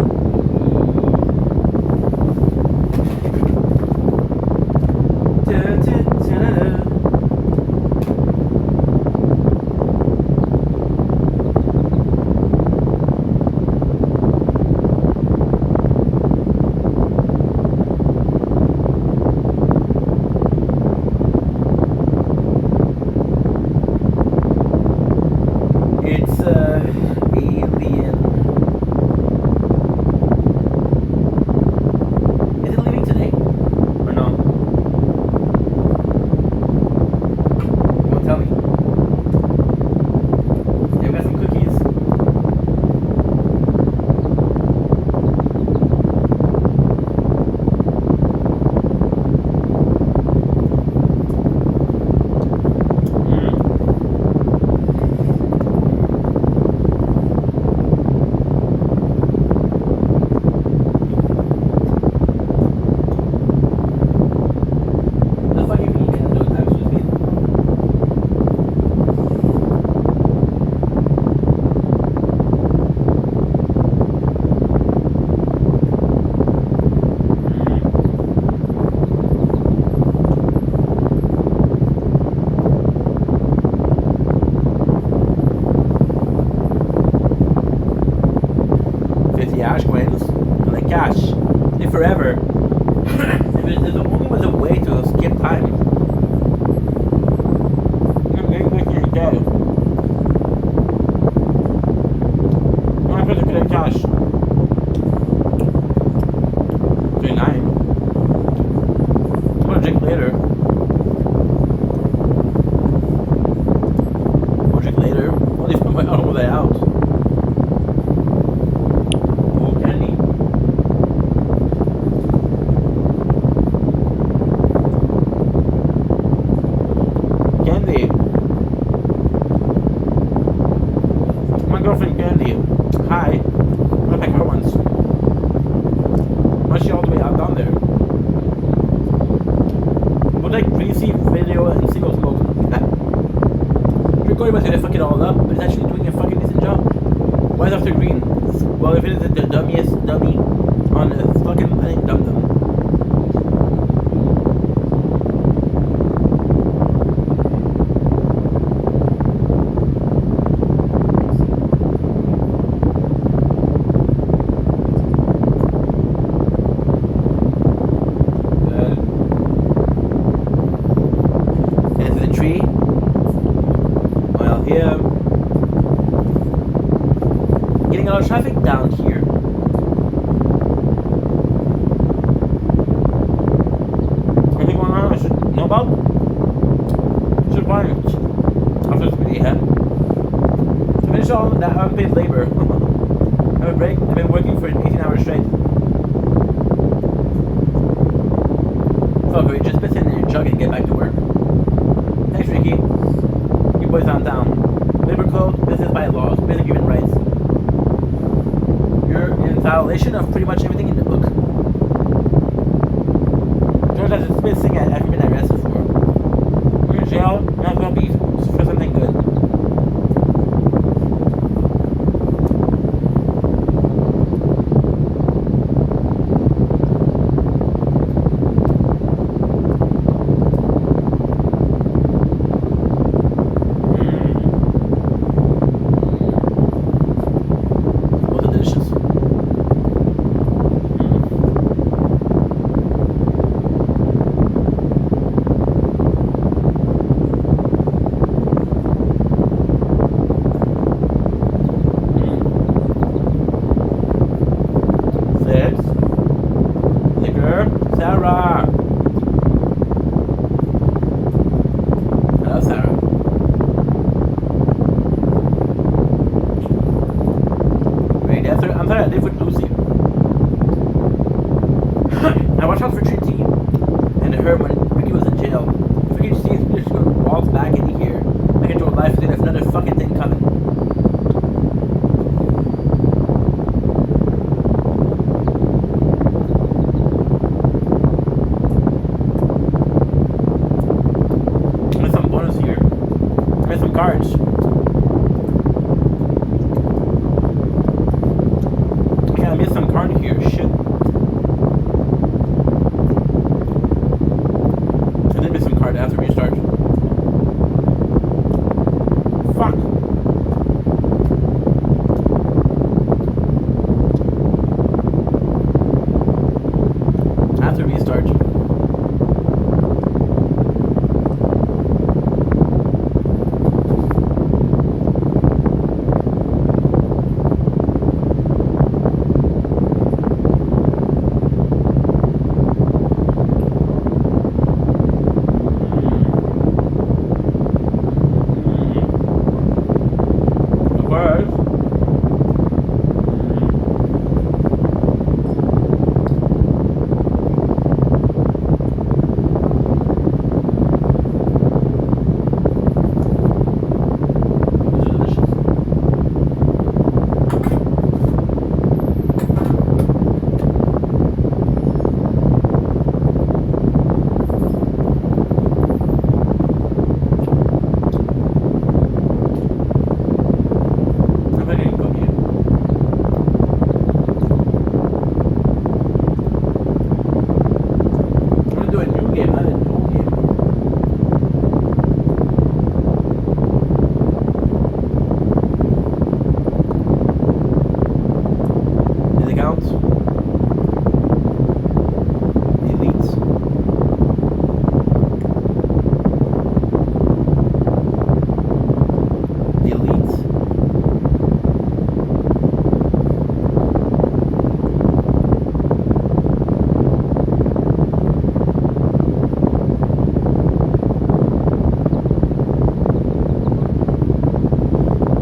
that out. Oh, candy. Candy. My girlfriend Candy. Hi. I'm gonna pick her once. Why is she all the way out down there? But like VC video and single smoke. Recording was gonna fuck it all up, but it's actually doing a fucking decent job. Why is it after green? Well, if it is the dummiest dummy on the fucking planet, dum dum. This is a tree. Well, here, getting a lot of traffic down here. Anything going on I should know about? Should probably after this video, yeah. To finish all that unpaid labor. Have a break. I've been working for 18 hours straight. Fuck, we just spit in your jug and get back to work. Thanks, Ricky. You boys downtown. Labor code, business by laws, basic human rights. You're in violation of pretty much everything in the book. George has a spacing I've been arrested for. You're in jail, not gonna be for something good. Those are delicious. Six. Liquor. Sarah. Hello, Sarah. Wait, I'm sorry, I live with Lucy. I watched out for Trinity and her when Ricky was in jail. If Ricky sees me, just gonna walk back in here. I can do a life thing, there's another fucking thing coming. There's some bonus here. There's some cards. Okay, I missed some card here. Shit. I did miss some card after restart. Fuck. After restart.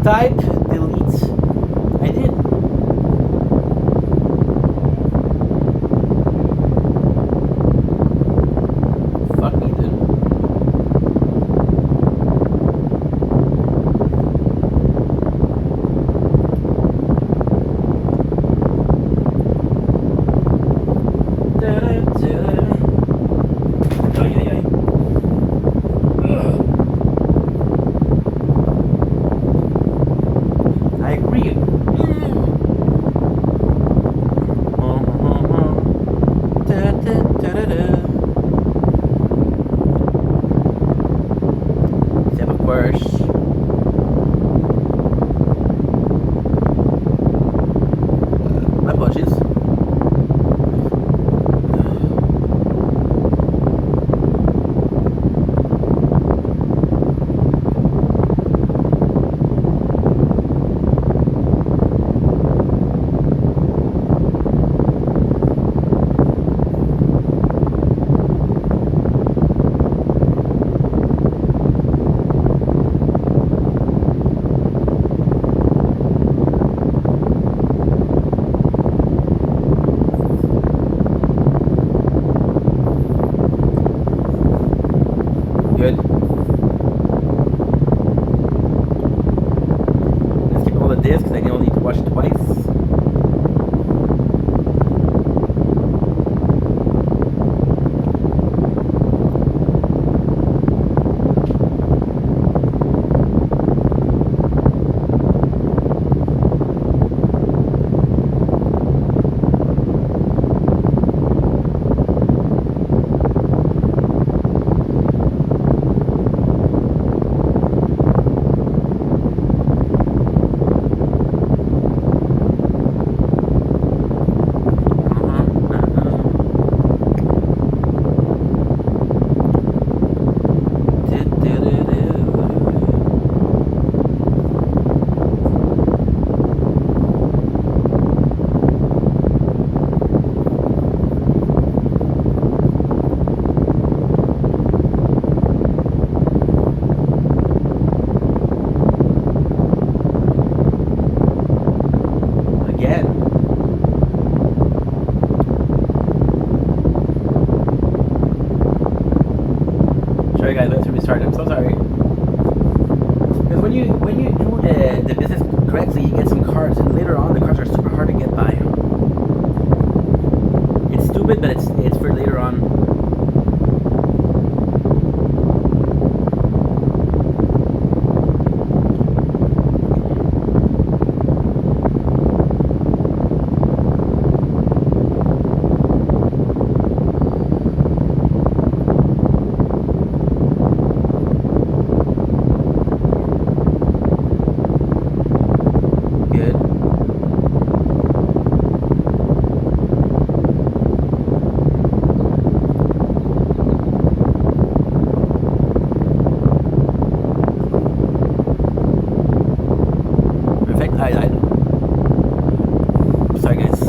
Type, delete. I did. Fuck me, dude. I agree. Step of course. My apologies. Good. Let's skip all the discs because I don't need to watch it twice. Again. Sorry guys, I have to restart. I'm so sorry. Because when you do the business correctly, you get some cards, and later on the cards are super hard to get by. It's stupid, but it's for later on. Good. Perfect. I died. Sorry guys.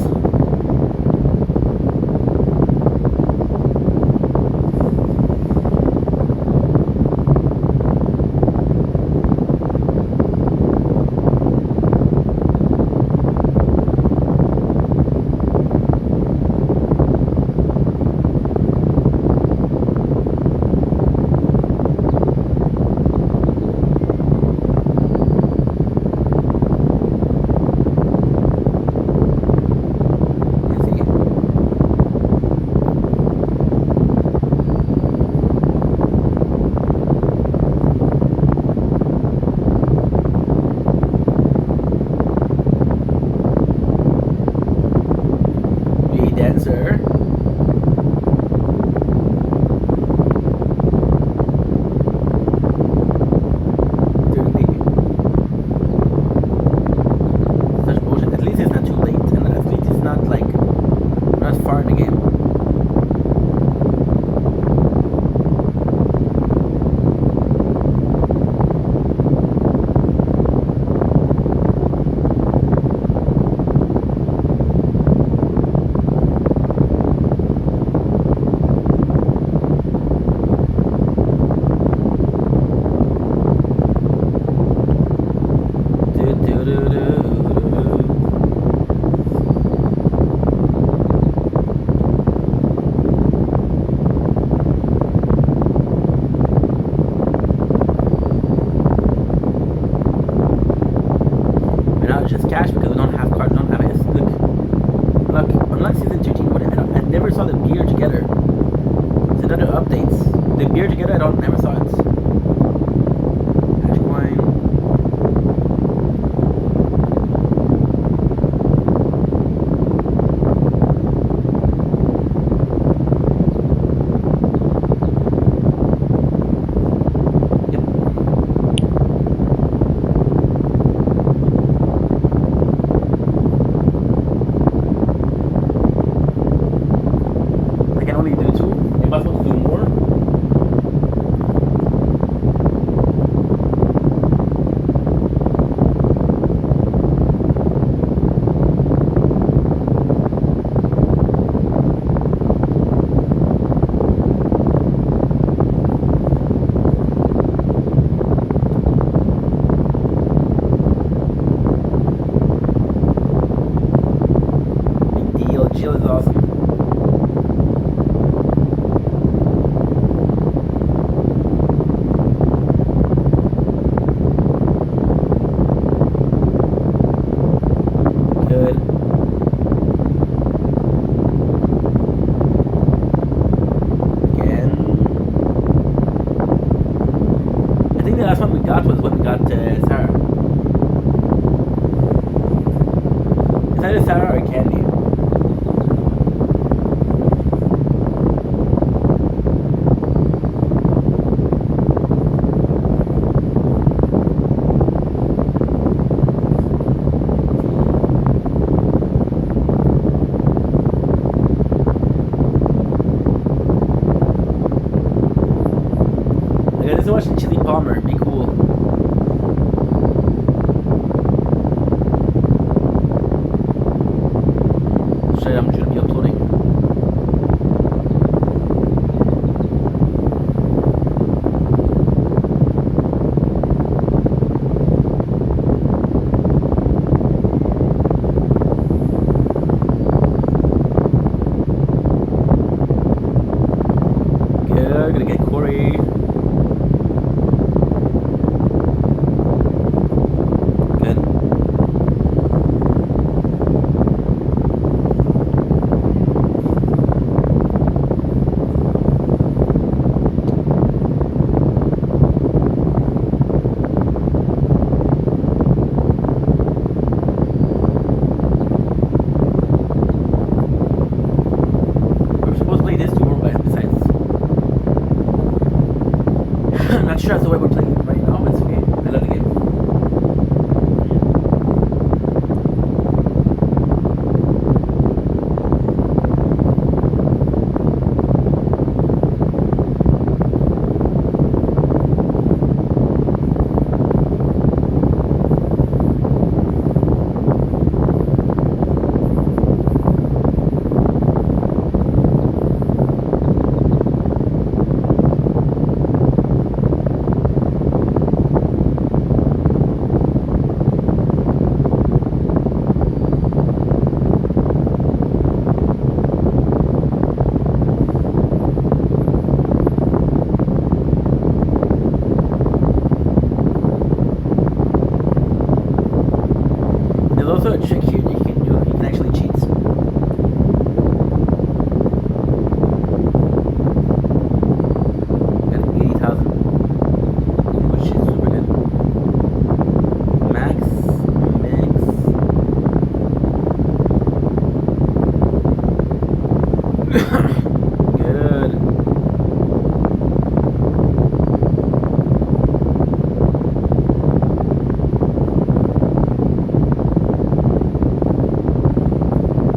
got Sarah. It's either Sarah or Candy. Like, I just watching Chili Palmer. Be cool. Shit, I'm gonna be uploading. Good, gonna get Corey. Good. We're supposed to play this tomorrow, but besides. I'm not sure that's the way we're playing right now, but it's okay. I love the game. There's also a trick here that you can do. You can actually cheat. Got 80,000, which is super good. Max, good.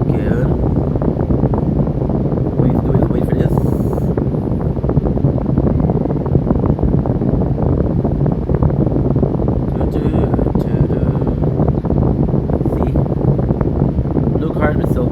Good. What we need to do is wait for this. See? No card, but still.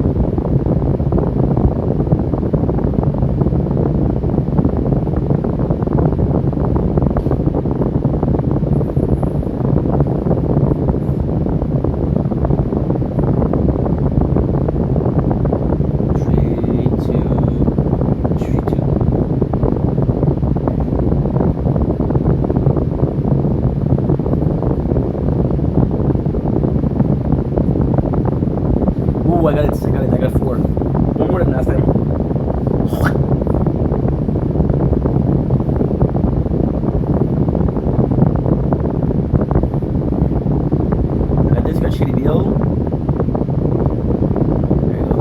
Three, two. Ooh, I got it. I got 4. One more than last time. Got this, got Shitty Deal. There you go.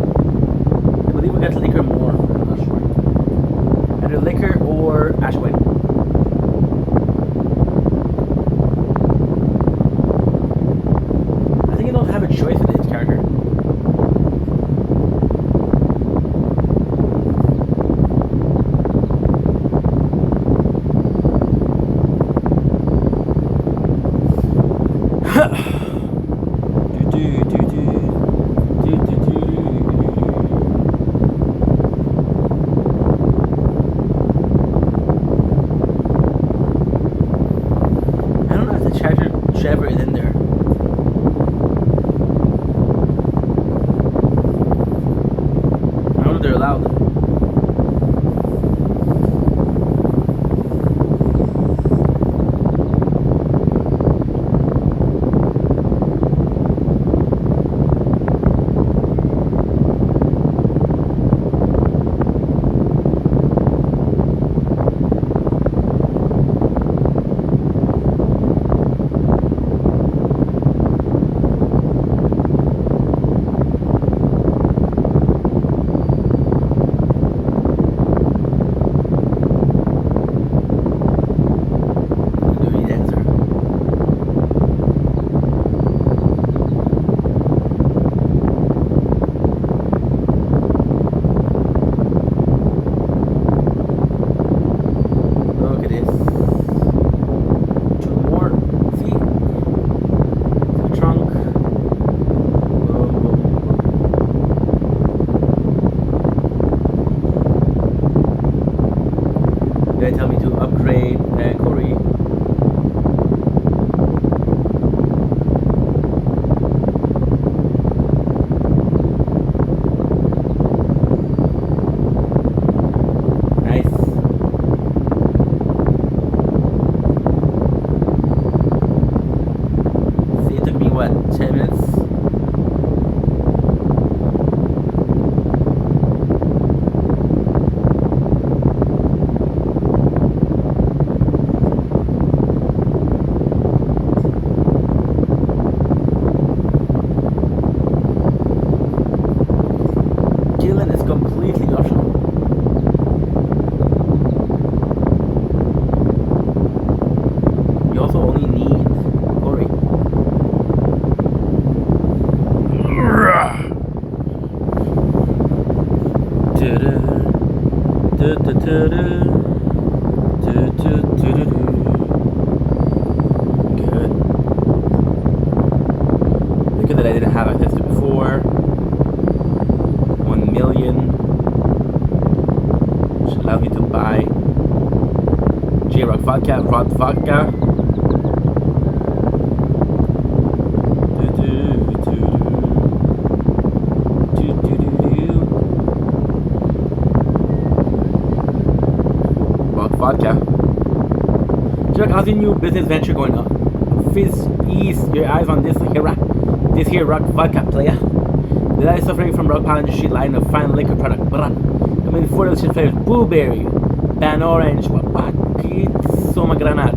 I believe we got liquor more. I'm not sure. Either liquor or Ashway. I think you don't have a choice with this character. I don't know if the Trevor is in there. I don't know if they're allowed. what, 10 minutes? Killing is completely optional. You also only need glory. Good. Because that I didn't have access to before. 1 million. Which allows me to buy J-Rock vodka, Rod vodka. Rock vodka. J-Rock, how's your new business venture going on? Fizz, ease your eyes on this here rock vodka player. The guy is suffering from rock pile industry line of fine liquor product. Coming in 4 delicious flavors: blueberry, ban orange, pomegranate,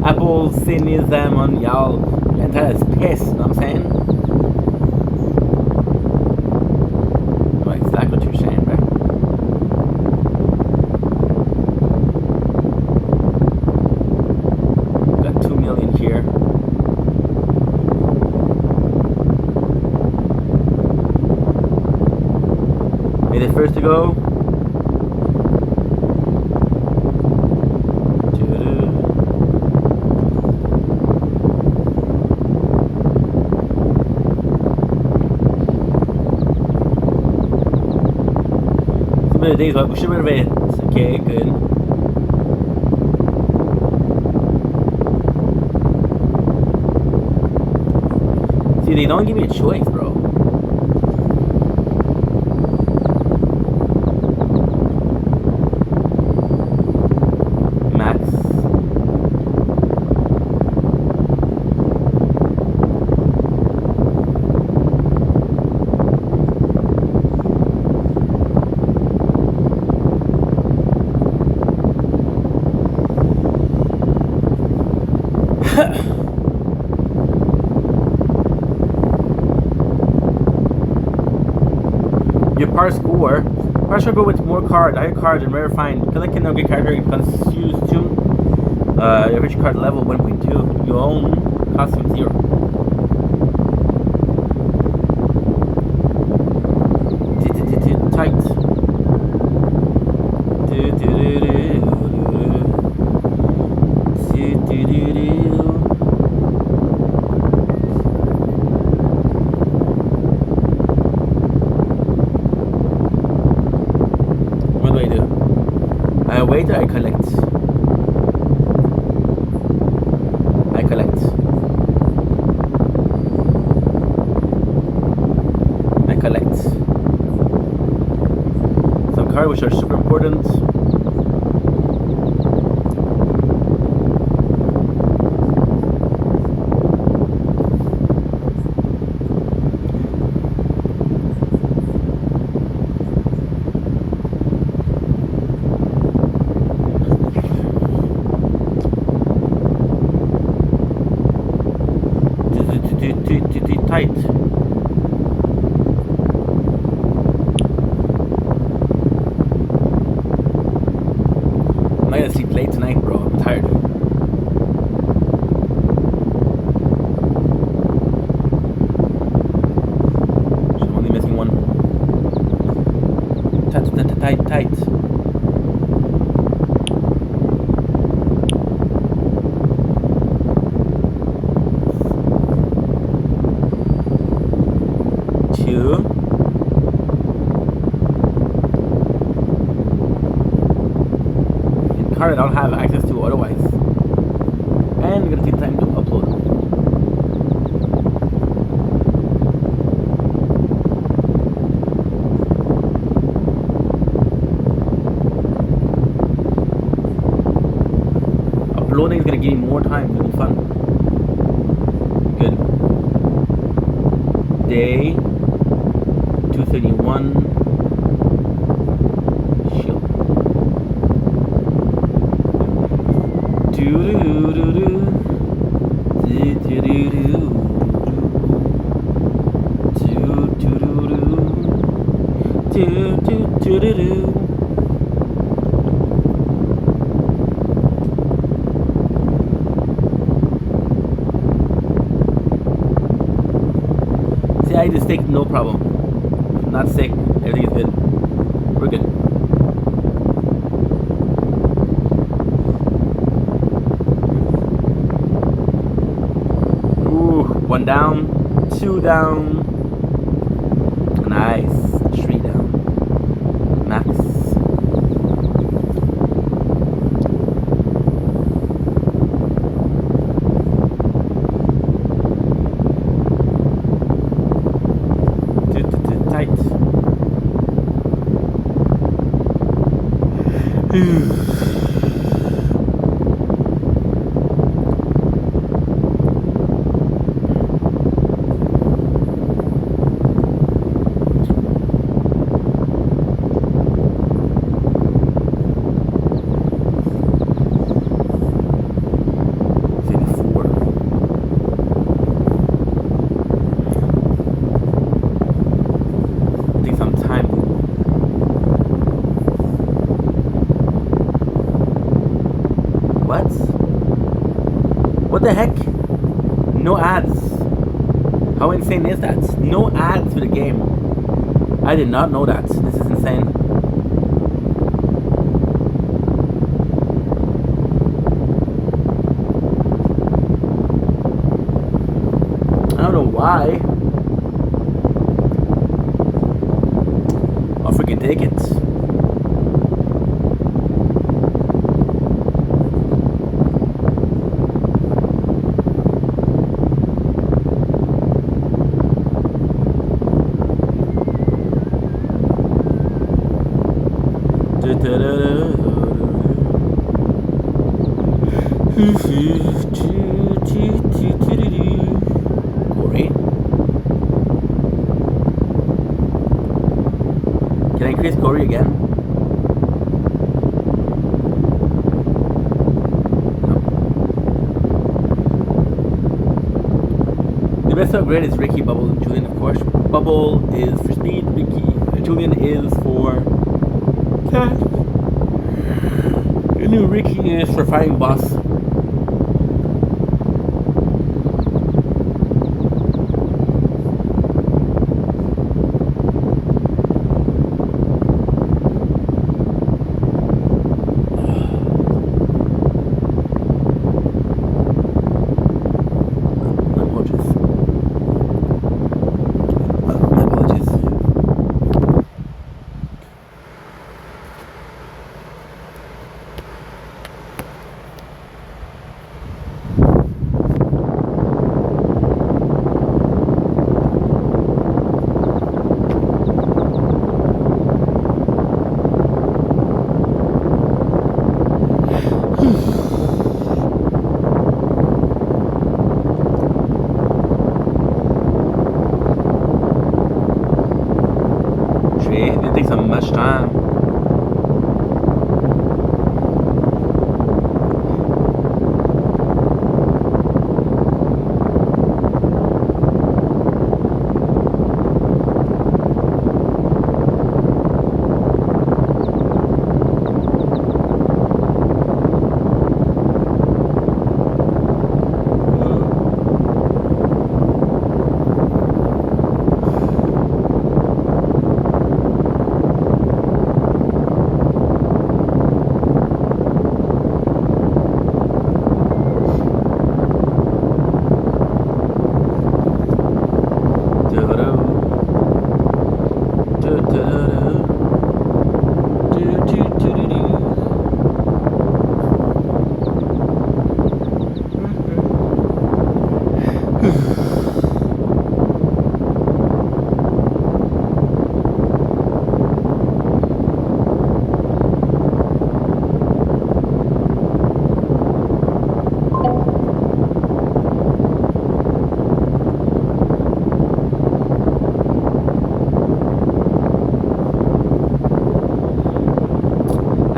apple, cinnamon, y'all. That is piss, you know what I'm saying? Right, exactly what you're saying, right? Got 2 million here. Be the first to go. Days, but we should renovate it. Okay, good. See, they don't give me a choice, bro. Max. Your par score. Par score with more cards, higher cards, and rare find. Collect can now get character consume. Your average card level 1.2. You own costume 0. Tight. What do I do? I wait or I collect? I collect. I collect. Some cards which are super important. Tight. I'm not gonna sleep late tonight, bro. I'm tired. So I'm only missing one. Tight. Card I don't have access to otherwise. And I'm gonna take time to upload. Uploading is gonna give me more time, it's gonna be fun. Good. day. 231. Shield. Do-do-do-do. Do-do-do-do. Do-do-do-do. See, I eat the steak, no problem. I'm not sick. Everything is good. We're good. Ooh, 1 down, 2 down. Nice. 3 down. Max. Tight. Take some time. What? What the heck? No ads. How insane is that? No ads for the game. I did not know that. This is insane. I don't know why. I'll freaking take it. Corey. Can I increase Corey again? No. The best upgrade is Ricky, Bubble, and Julian, of course. Bubble is for speed, Ricky, Julian is for cash. The new Ricky is for fighting boss. It takes so much time.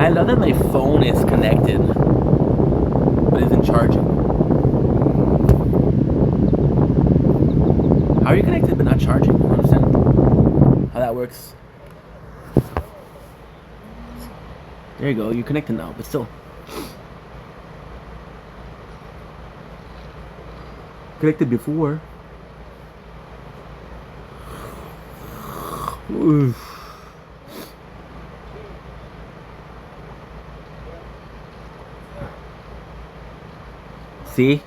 I love that my phone is connected, but isn't charging. How are you connected but not charging? I don't understand how that works. There you go, you're connected now, but still. Connected before. Oof. See?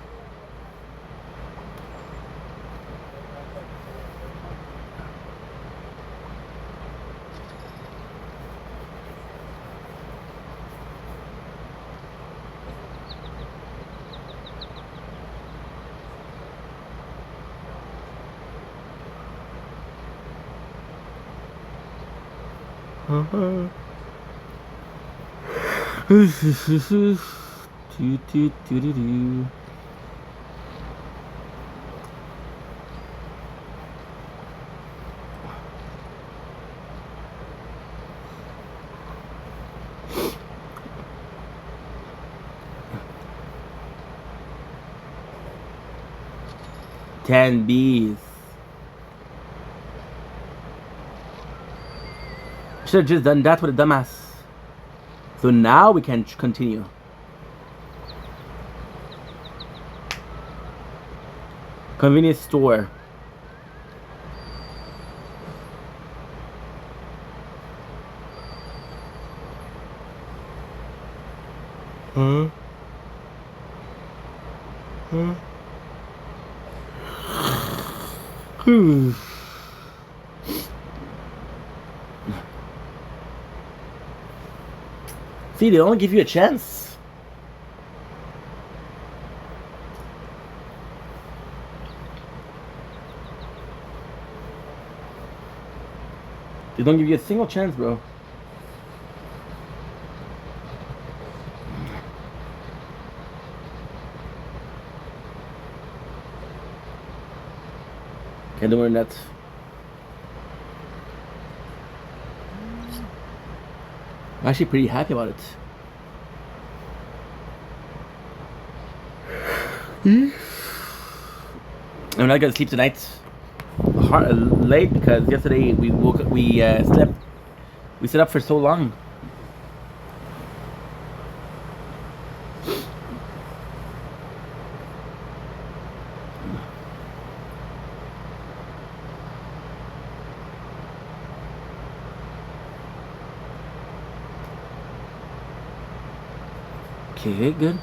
Do. 10 Bs. Should have just done that with a dumbass. So now we can continue. Convenience store. Huh? Huh? See, they don't give you a chance. They don't give you a single chance, bro. Can't do more than that. I'm actually pretty happy about it. I'm not gonna sleep tonight late because yesterday we slept. We stayed up for so long. Okay, good.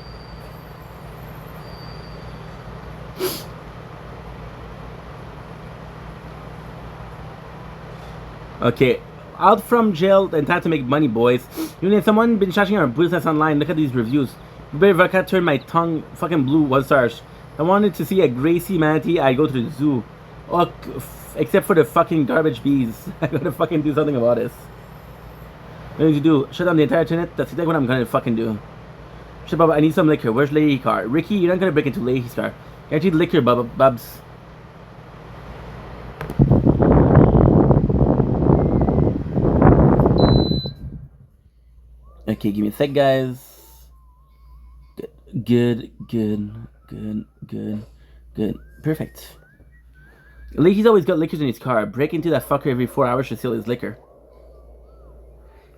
Okay, out from jail and time to make money, boys. You need someone been charging our business online. Look at these reviews. If I can't turn my tongue fucking blue 1 stars. I wanted to see a Gracie manatee. I go to the zoo. Oh, except for the fucking garbage bees. I gotta fucking do something about this. What did you do? Shut down the entire internet? That's exactly what I'm gonna fucking do. Shit, Bubba, I need some liquor. Where's Leahy's car? Ricky, you're not gonna break into Leahy's car. Guaranteed liquor, Bubs. Okay, give me a sec, guys. Good. Perfect. Leahy's always got liquors in his car. Break into that fucker every 4 hours to steal his liquor.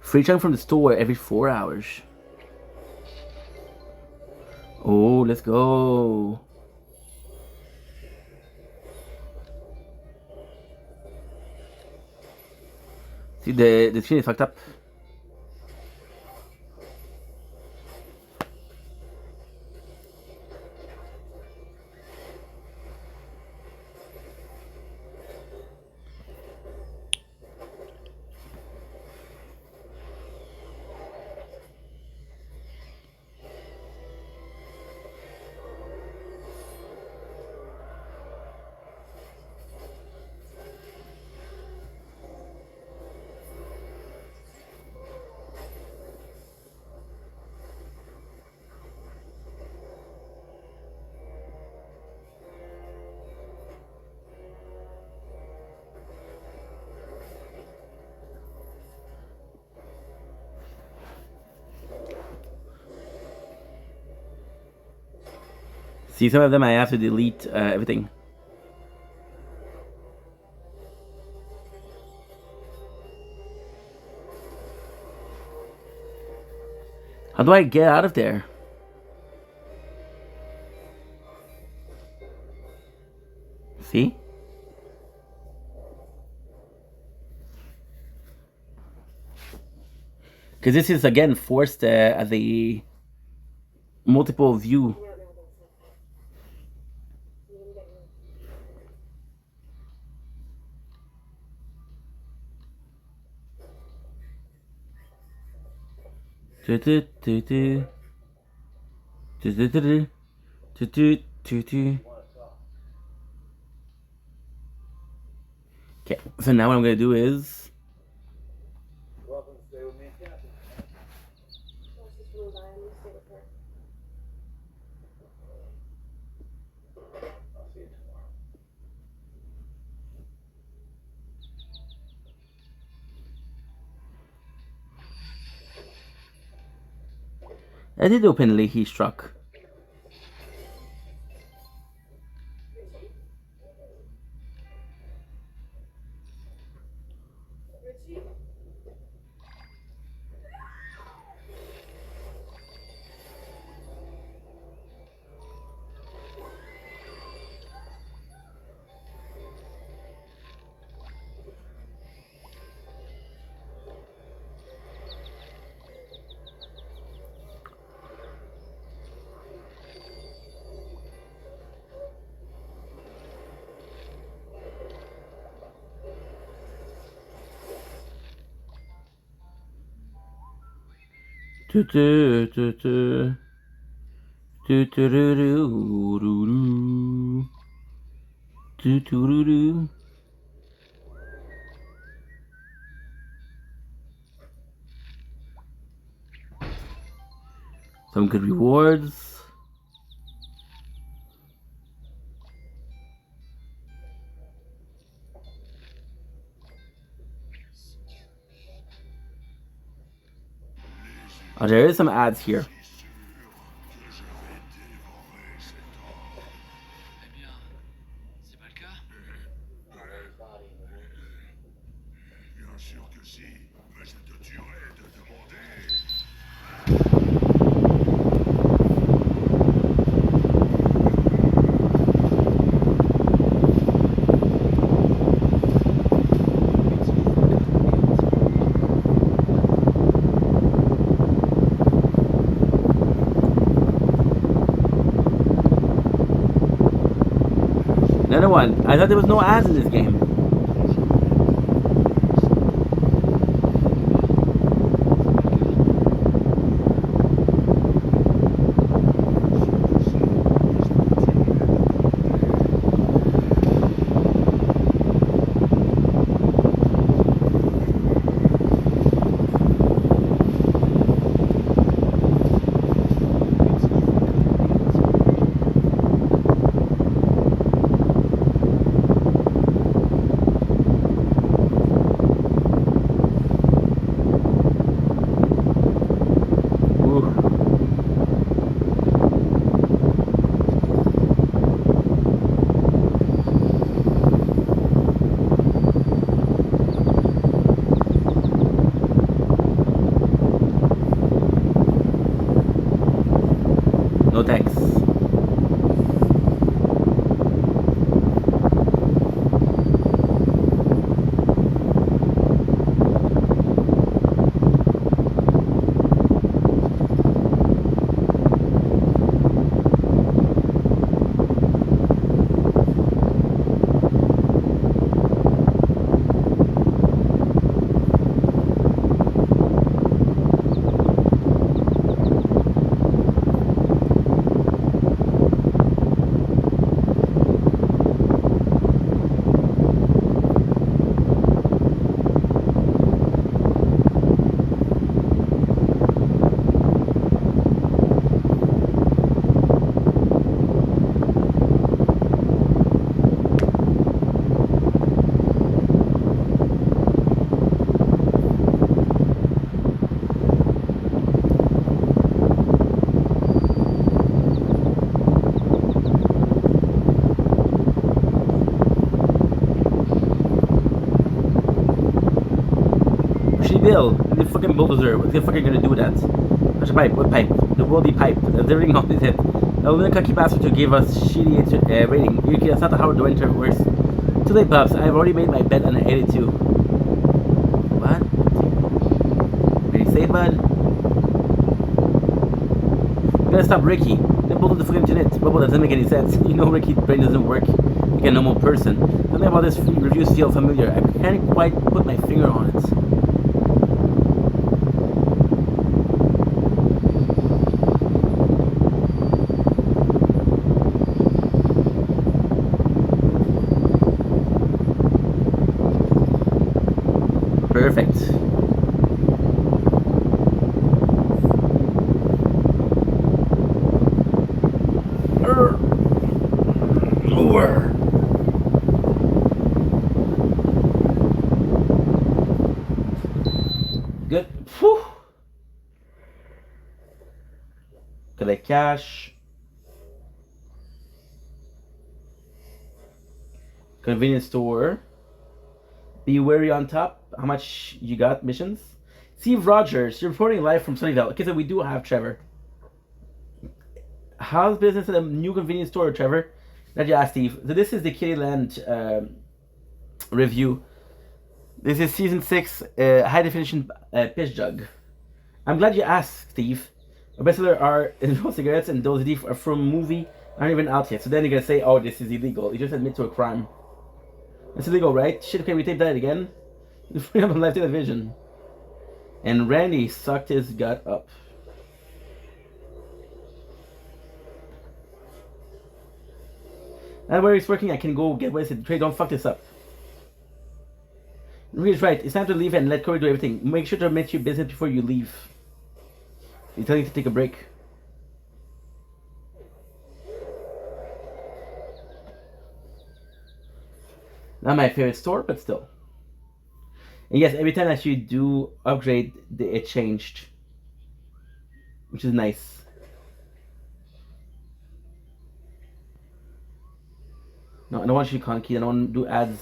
Free chunk from the store every 4 hours. Oh, let's go. See, the screen is fucked up. See, some of them I have to delete everything. How do I get out of there? See? Because this is again forced as a multiple view. Okay, so now what I'm gonna do is Welcome to stay with me, Captain. I'll see you tomorrow. I did open Leahy Struck. Some good rewards. Oh, there is some ads here. Another one. I thought there was no ads in this game. Bill, the fucking bulldozer. What's he fucking gonna do with that? What's the pipe? What pipe? The worldy pipe. That's everything on his head. The little cocky bastard who gave us shitty rating. That's not how the winter works. Too late, Bubs. I've already made my bet on an 82. What? What did you say, bud? You gotta stop Ricky. Then both of the fucking internet. Bubble doesn't make any sense. You know Ricky's brain doesn't work like a normal person. Something about this review feels familiar. I can't quite put my finger on it. Perfect. Good. Whew. Collect cash. Convenience store. Be wary on top. How much you got? Missions? Steve Rogers, you're reporting live from Sunnyvale. Okay, so we do have Trevor. How's business at a new convenience store, Trevor? Glad you asked, Steve. So this is the Kittyland review. This is season 6, high definition pitch jug. I'm glad you asked, Steve. Our bestseller are no cigarettes, and those are from movie aren't even out yet. So then you're gonna say, "Oh, this is illegal." You just admit to a crime. It's illegal, right? Shit, can we tape that again? Freedom on live television. And Randy sucked his gut up. Now where he's working, I can go get wasted. Trey, don't fuck this up. Reed's right. It's time to leave and let Corey do everything. Make sure to admit your business before you leave. He's telling you to take a break. Not my favorite store, but still. And yes, every time that you do upgrade, it changed. Which is nice. No, I don't want you to conky. I don't want to do ads.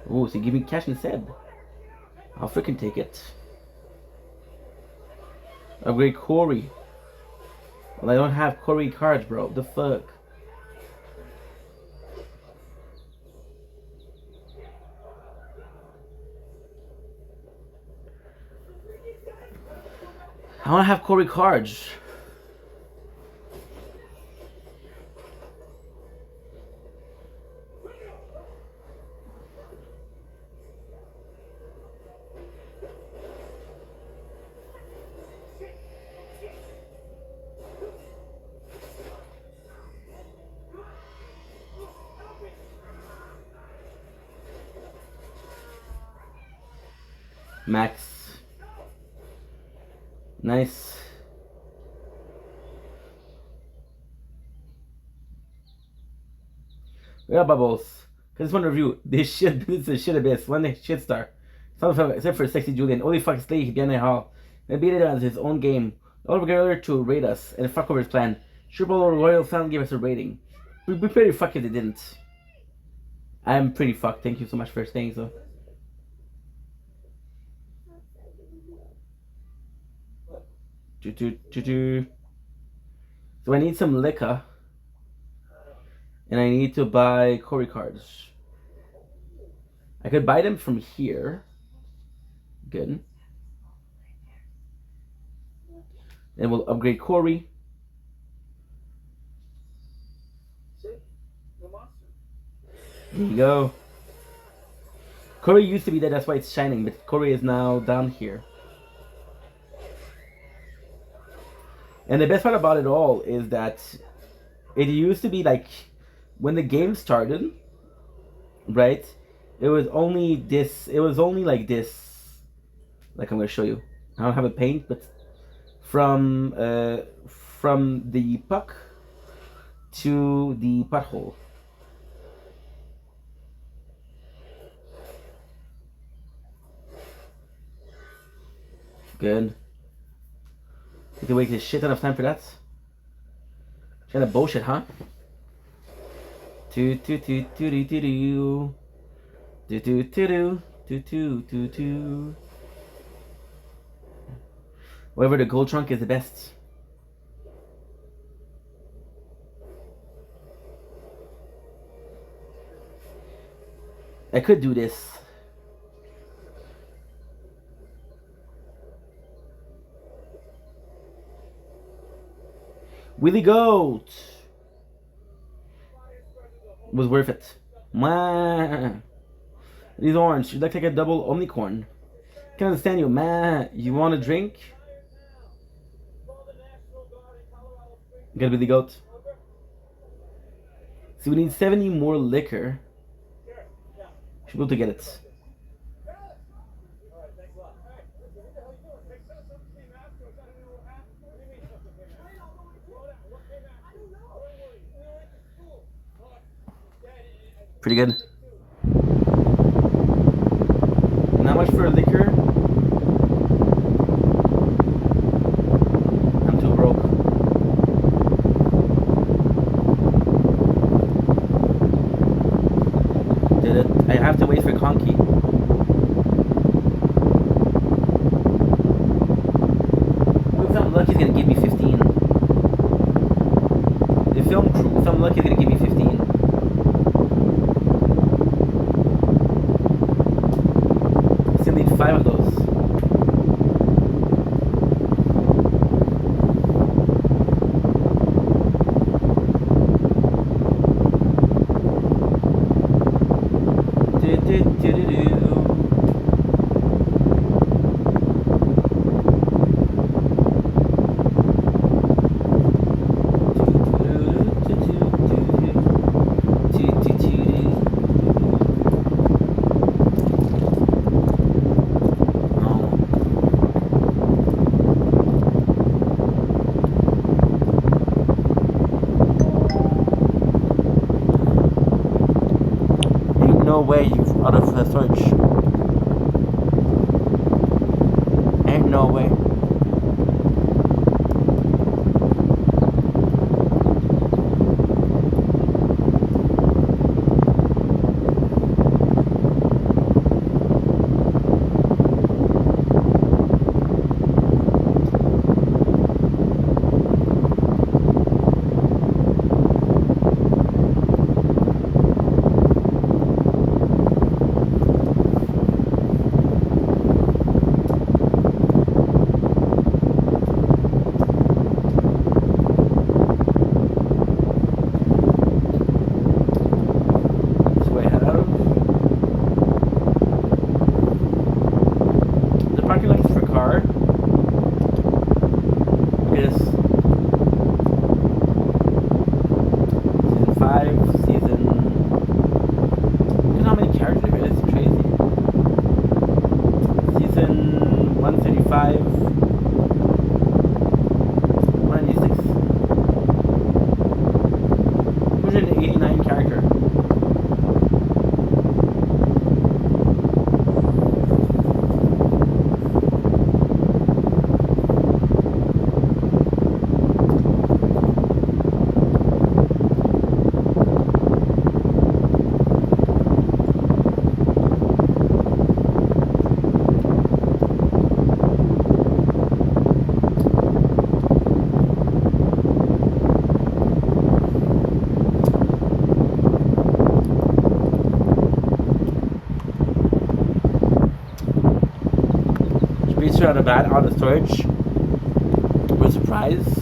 Oh, so give me cash instead. I'll freaking take it. Upgrade Corey. Well, I don't have Corey cards, bro. The fuck? I want to have Corey cards. Max. Nice. Yeah, Bubbles. Cause this one review. This shit, this is shit abyss. One shit star. Except for Sexy Julian. Only fuck Slay behind the hall. They beat it as his own game. All together to rate us and fuck over his plan. Sure, Royal Fan gave us a rating. We'd be pretty fucked if they didn't. I'm pretty fucked. Thank you so much for staying so. So I need some liquor. And I need to buy Corey cards. I could buy them from here. Good. Then we'll upgrade Corey. There you go. Corey used to be there, that's why it's shining, but Corey is now down here. And the best part about it all is that it used to be like when the game started, right? It was only this. It was only like this. Like I'm gonna show you. I don't have a paint, but from the puck to the pothole. Good. You can wait a shit ton of time for that. Kind of bullshit, huh? Do do do do do do do do. Whatever the gold trunk is the best. I could do this. Willy Goat was worth it. Mwah. These orange, you look like a double omnicorn. Can't understand you, man. You want a drink? You got Willy Goat. So we need 70 more liquor. Should be able to get it. Pretty good. Not much for liquor. I'm too broke. Did it? I have to wait for Conky. If I'm lucky, he's gonna give me 15. The film crew, if I'm lucky, he's gonna give me 15. Still need 5 of those. No way you've out of the storage. Ain't no way. Out of that out of storage. We're surprised.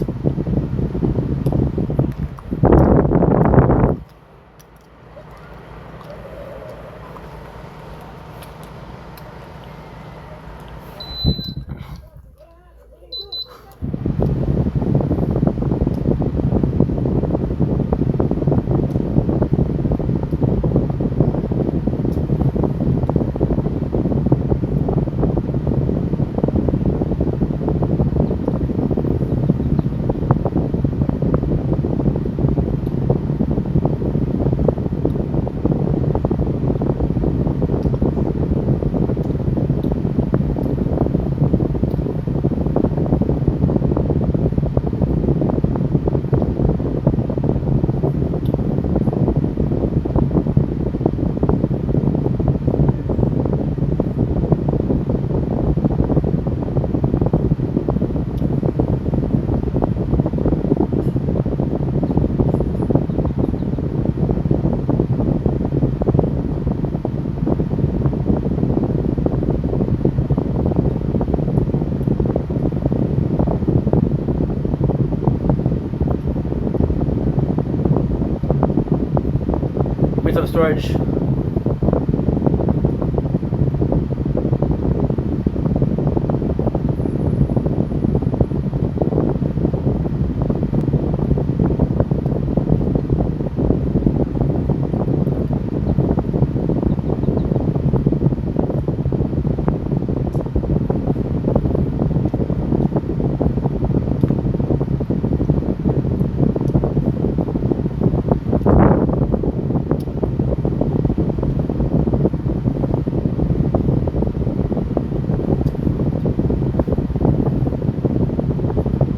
Here's some storage.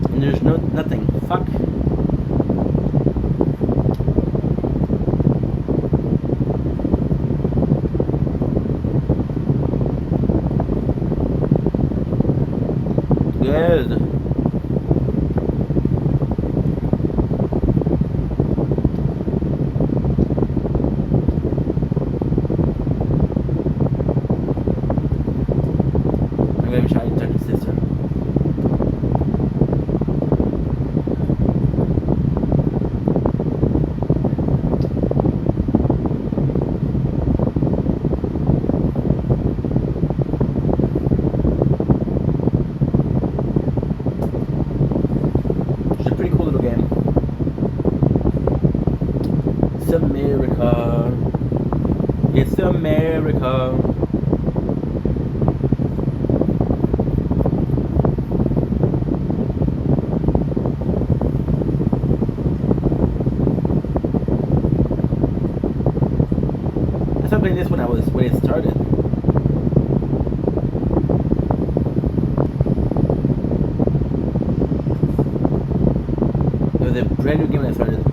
And there's nothing. Fuck. Good. I'm gonna try to touch his sister. It's a pretty cool little game. It's America. It's America. I started playing this when it started. It was a brand new game when I started.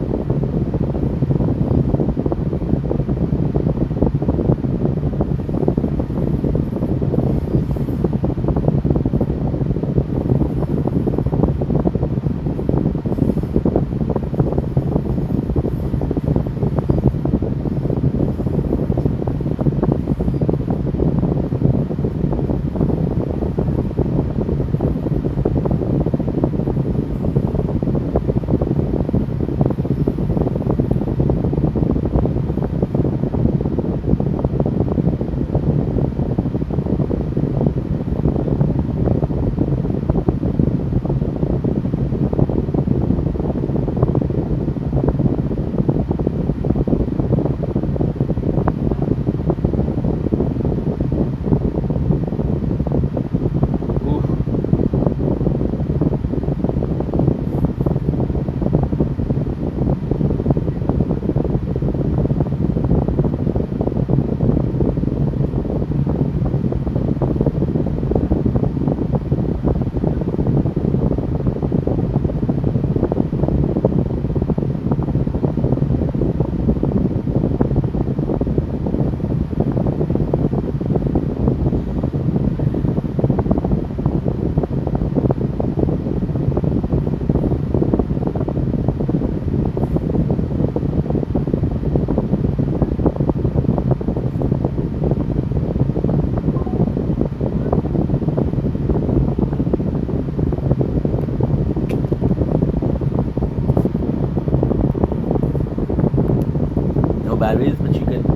No batteries, but you could.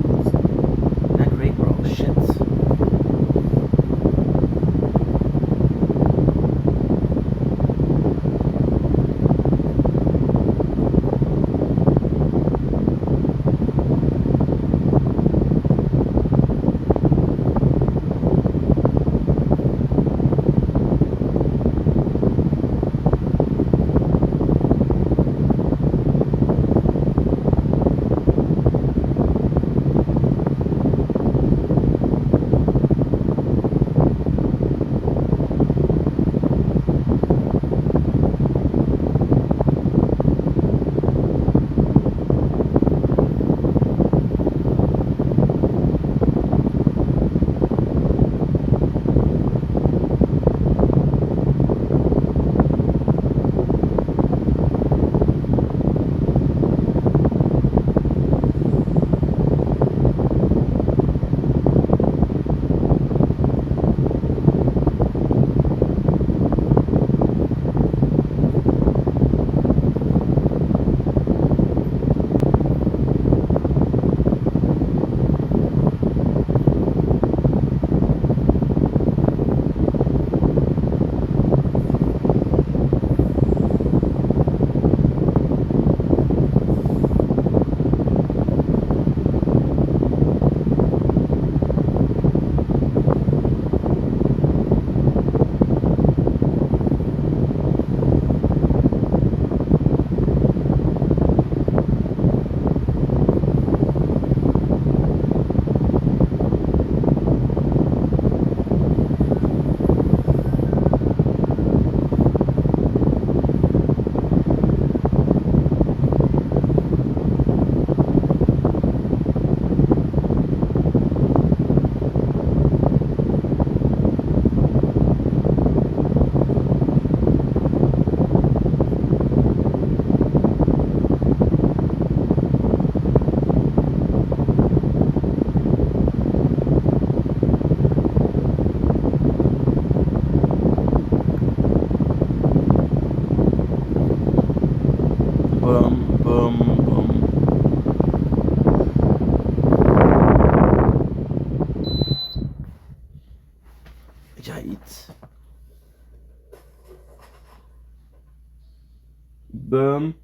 Not great, bro. Shit. Boom, boom, boom. Right. Boom.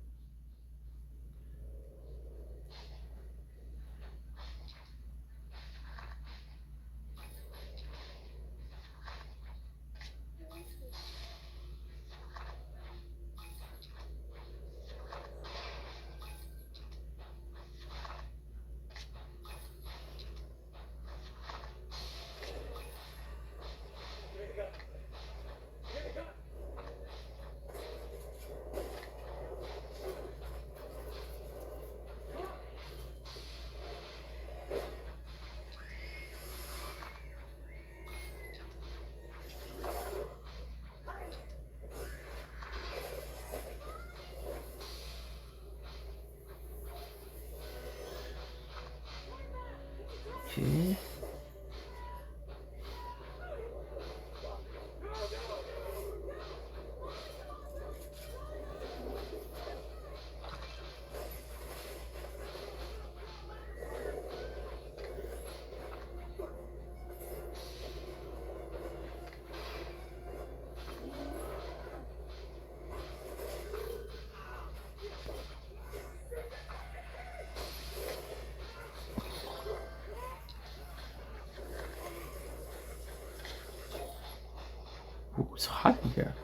Okay. Ooh, it's hot in here.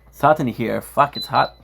It's hot in here. Fuck, it's hot.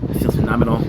It feels phenomenal.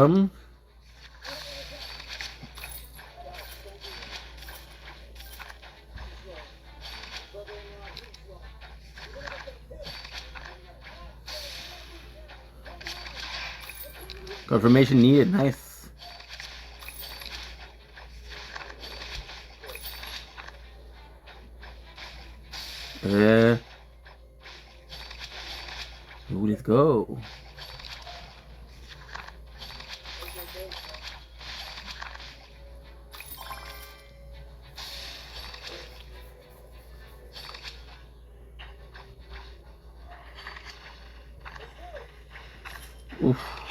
Welcome. Confirmation needed. Nice. Ooh, let's go. Oof.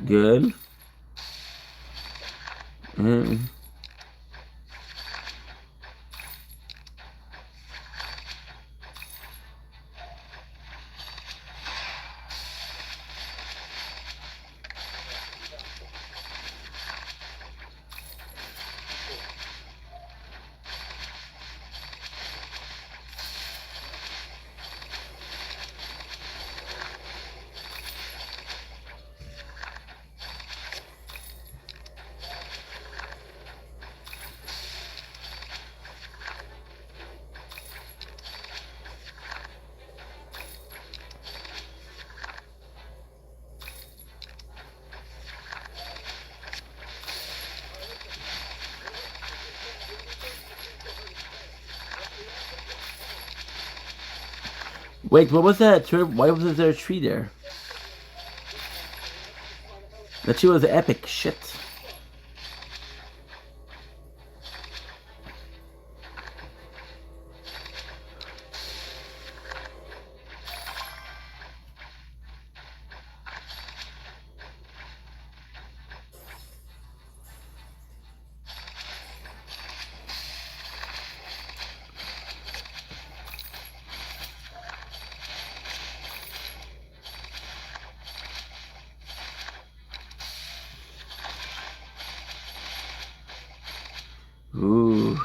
Good. Wait, what was that? Why was there a tree there? That tree was epic shit. Ooh.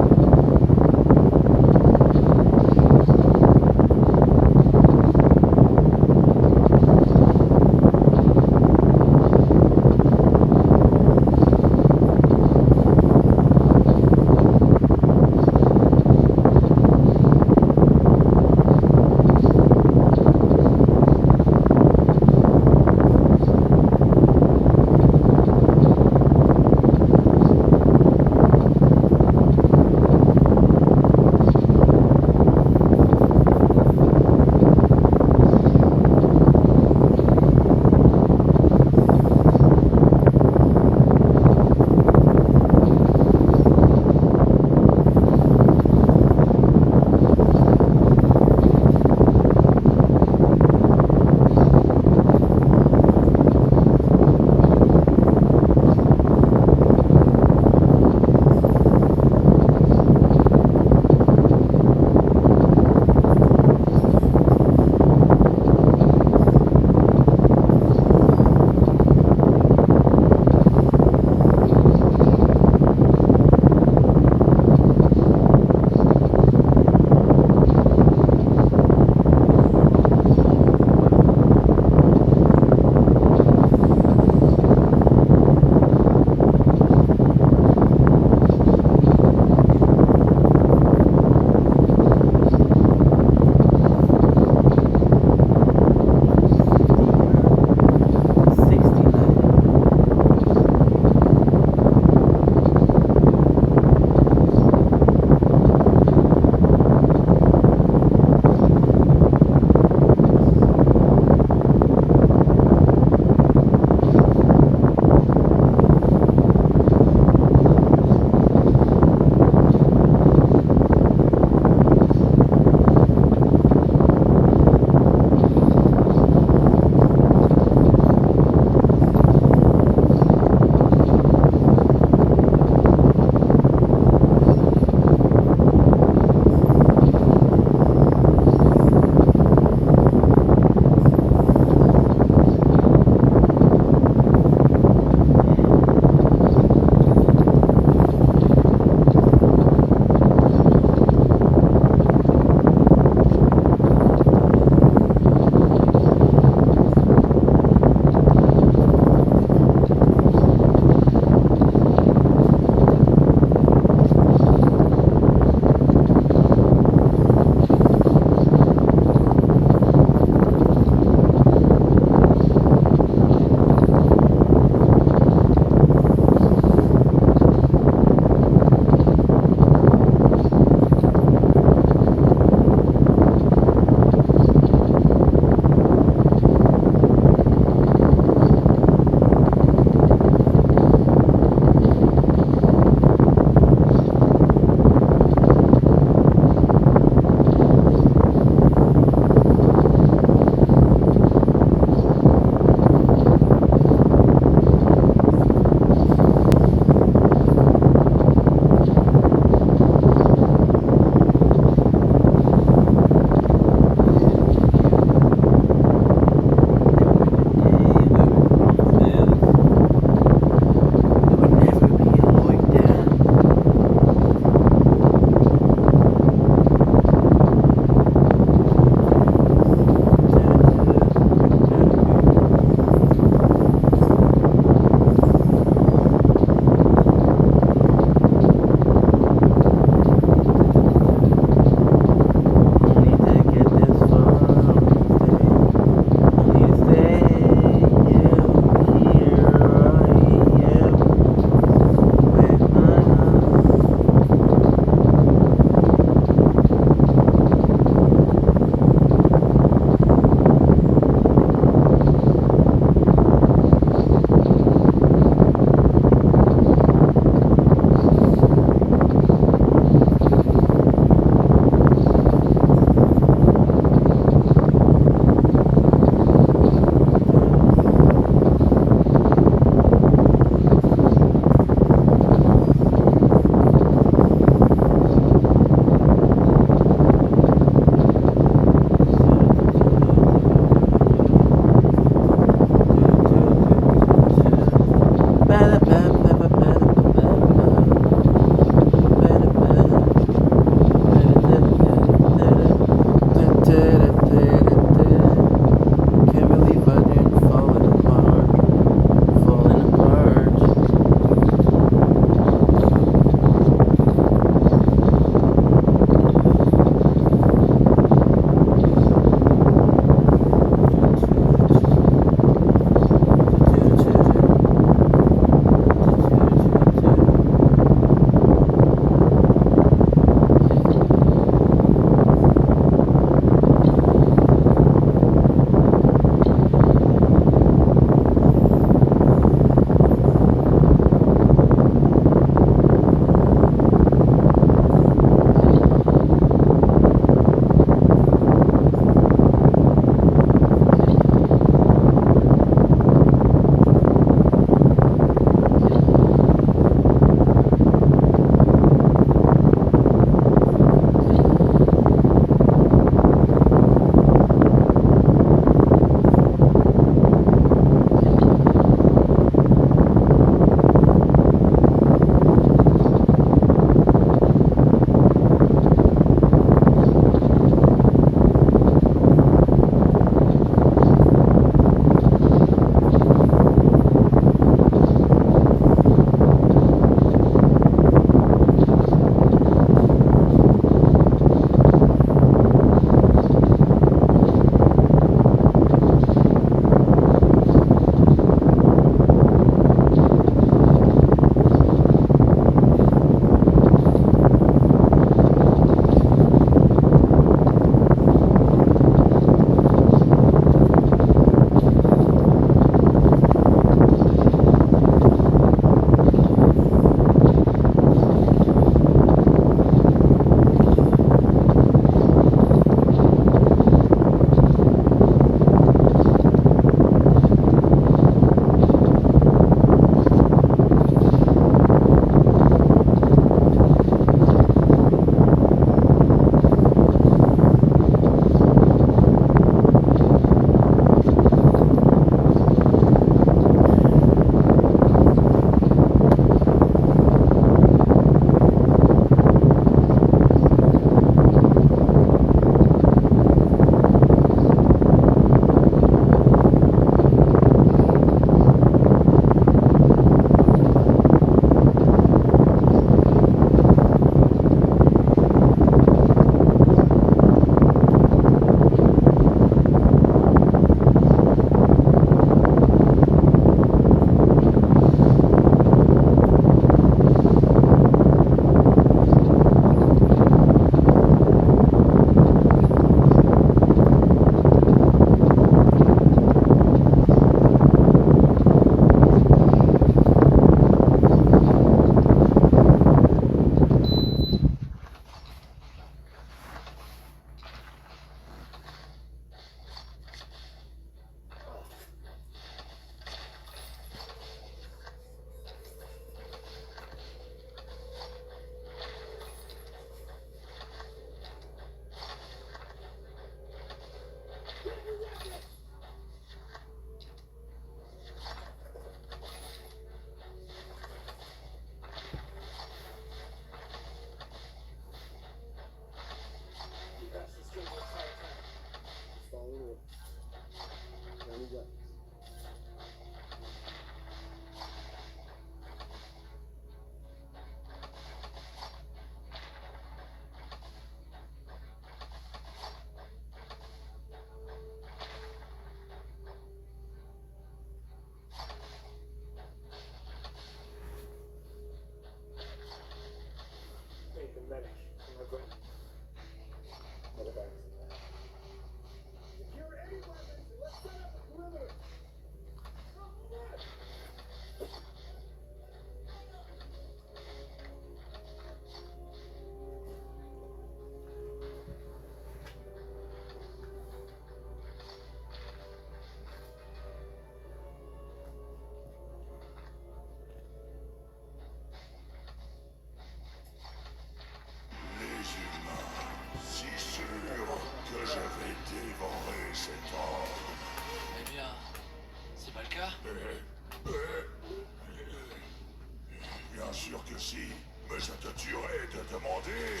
que si, mais je te tuerai de demander.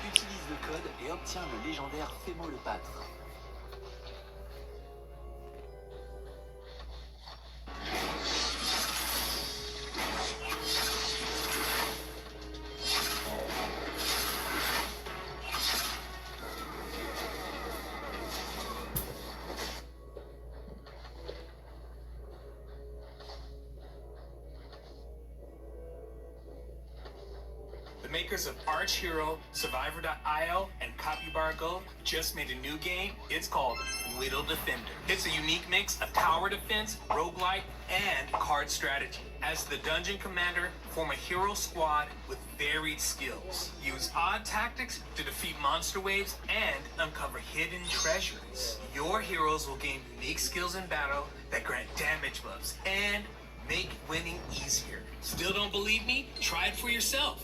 Utilise le code et obtiens le légendaire Fémo le Pâtre. Makers of Arch Hero, Survivor.io, and Capybara Go just made a new game. It's called Little Defender. It's a unique mix of tower defense, roguelike, and card strategy. As the dungeon commander, form a hero squad with varied skills. Use odd tactics to defeat monster waves and uncover hidden treasures. Your heroes will gain unique skills in battle that grant damage buffs and make winning easier. Still don't believe me? Try it for yourself.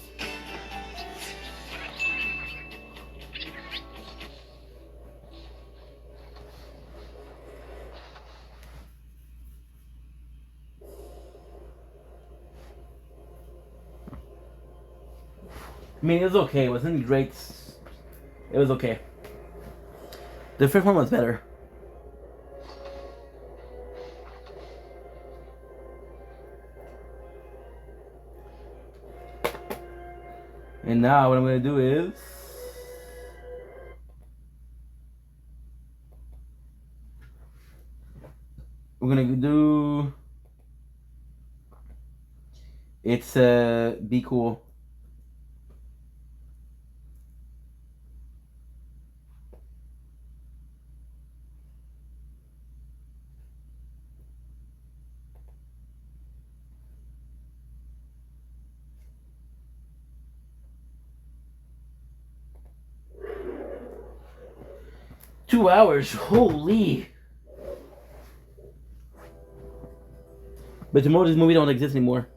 I mean, it was okay. It wasn't great. It was okay. The first one was better. And now what I'm gonna do is we're gonna do it's Be Cool. Two hours, holy! But tomorrow this movie don't exist anymore.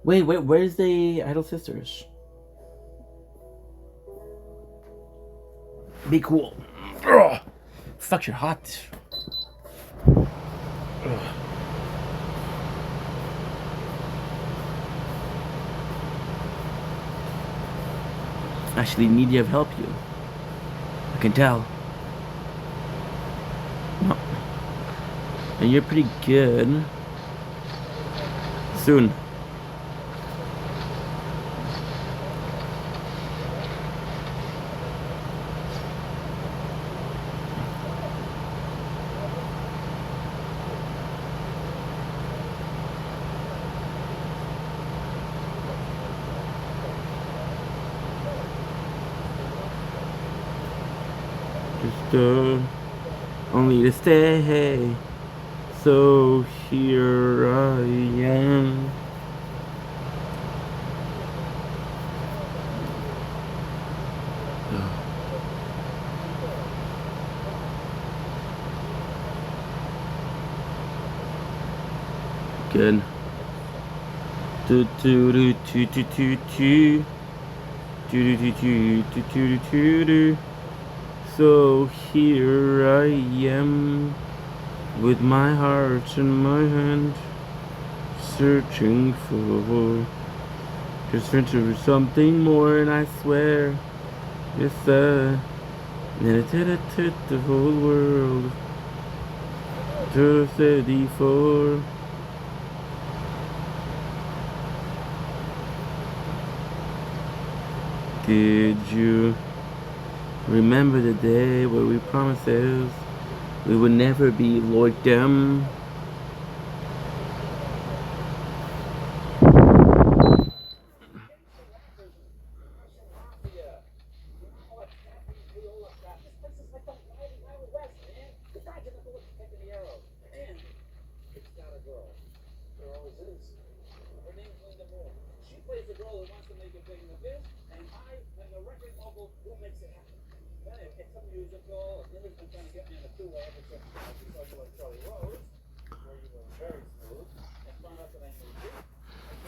Wait, where's the Idol Sisters? Be Cool. Ugh. Fuck, you're hot. Ugh. Actually, need to help you. I can tell. No. And you're pretty good. Soon. Only to stay. So here I am. Good. Do do do do do do do do do do do do do do. So here I am, with my heart in my hand, searching for something more, and I swear it's the whole world to 34. Did you remember the day where we promised we would never be like them?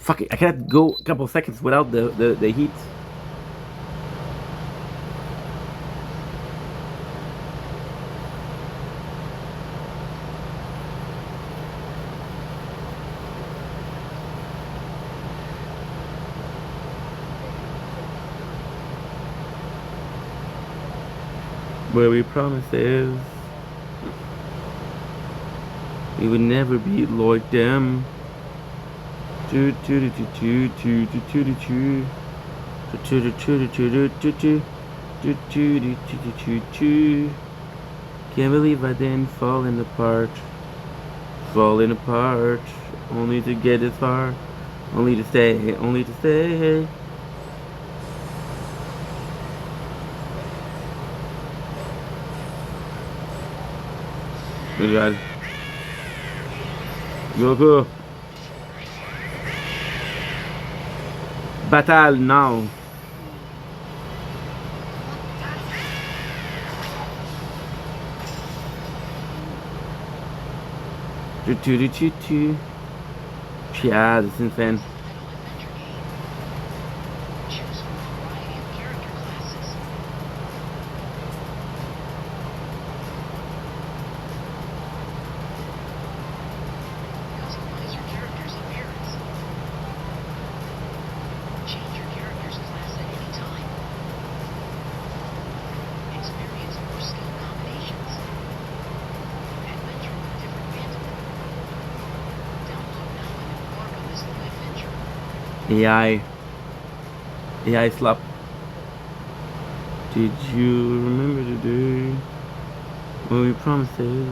Fuck it, I cannot go a couple of seconds without the heat. Where we promises we would never be like them. Do do do do do do do do do do do do do do do do. Can't believe I didn't falling apart, only to get this far, only to stay, only to stay. Good God. Go. Battle now. Ja, das sind Fan. AI slap. Did you remember the day when we promised this?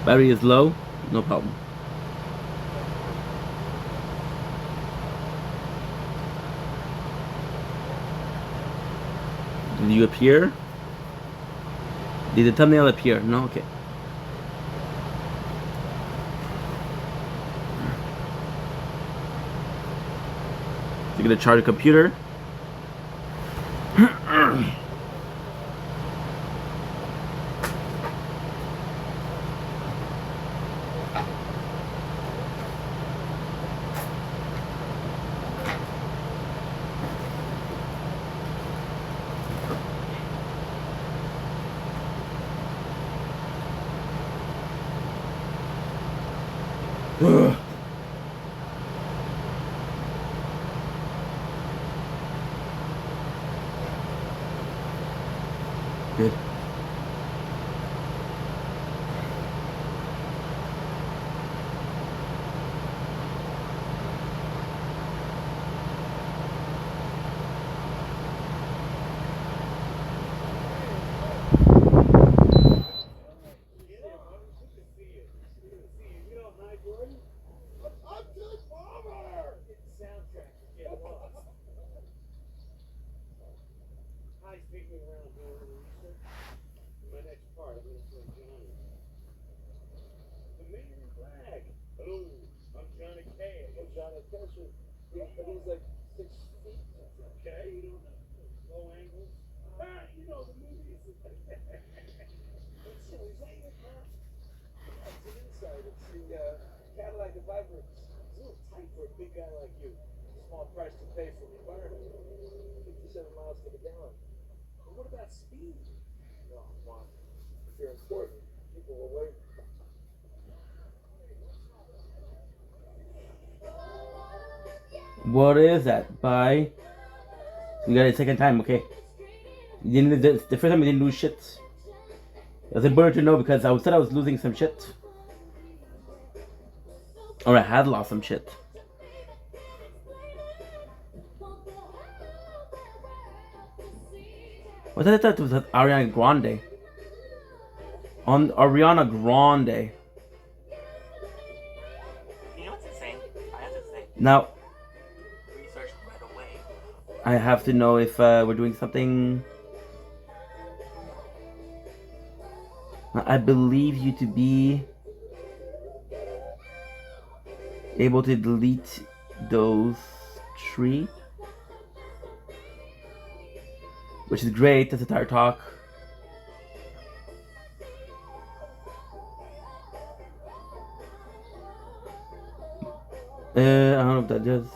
Battery is low, no problem. Did you appear? Did the thumbnail appear? No? Okay. You're gonna charge a computer? Good. What is that? Bye. We got it second time, okay. You didn't, the first time we didn't lose shit. It was important to know because I said I was losing some shit. Or I had lost some shit. What did I thought it was Ariana Grande? On Ariana Grande. You know what's insane? I have to say, Now, research right away. I have to know if we're doing something. I believe you to be able to delete those 3, which is great. That's a tire talk. I don't know what that does.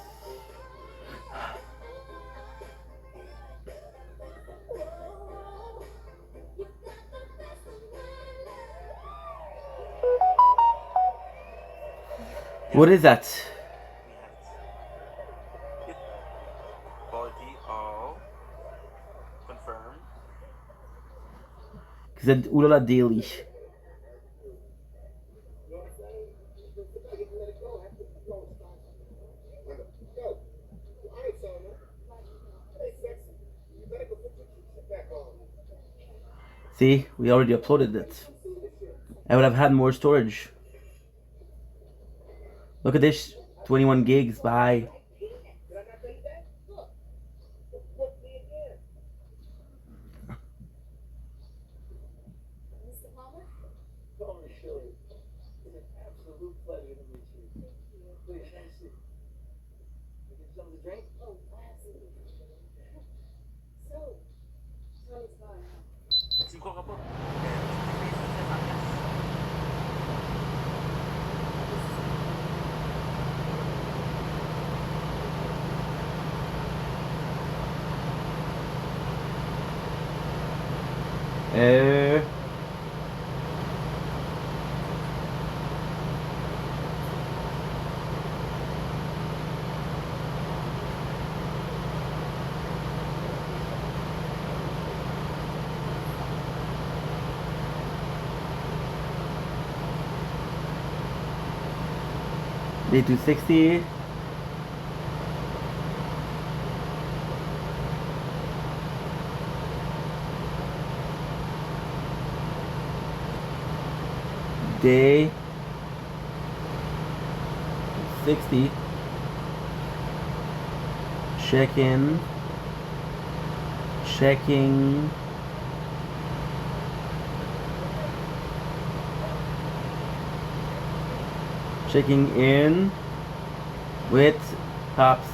What is that? Quality all confirmed. Because said Ulala Daily. See, we already uploaded it. I would have had more storage. Look at this, 21 gigs. Bye. Day 260. Day 60. Check in. Checking. Checking in with tops.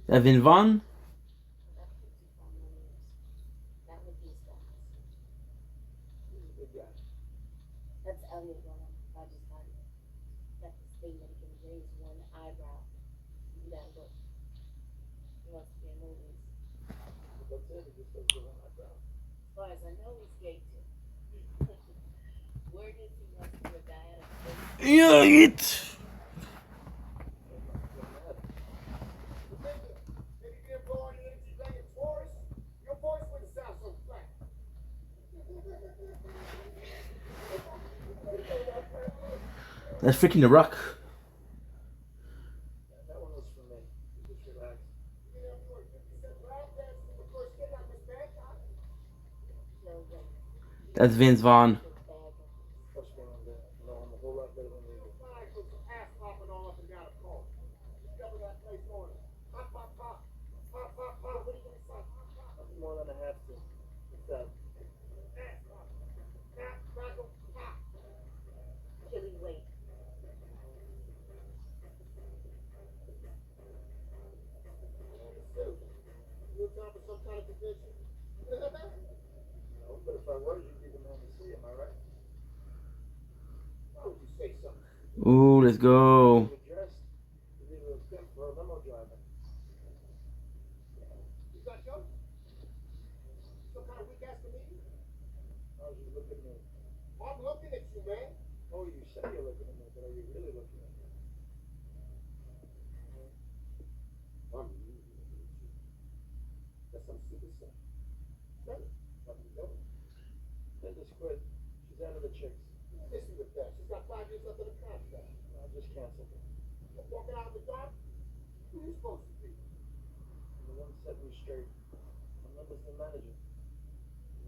Evan Vaughn. Yeah, it. That's freaking The Rock. That's Vince Vaughn. Ooh, let's go. Dressed to be a step for a limo driver. You got jokes? Some kind of weak ass comedian? How's you look at me? I'm looking at you, man. Oh, you say you're looking at me, but are you really looking at me? I'm really looking at you. That's some super stuff. Say it. What are you doing? Linda's quit. She's out of the chicks. Listen to that. She's got 5 years left of the contract. I just canceled her. You're walking out of the dark? Who are you supposed to be? I'm the one setting you straight. I'm Linda's the manager.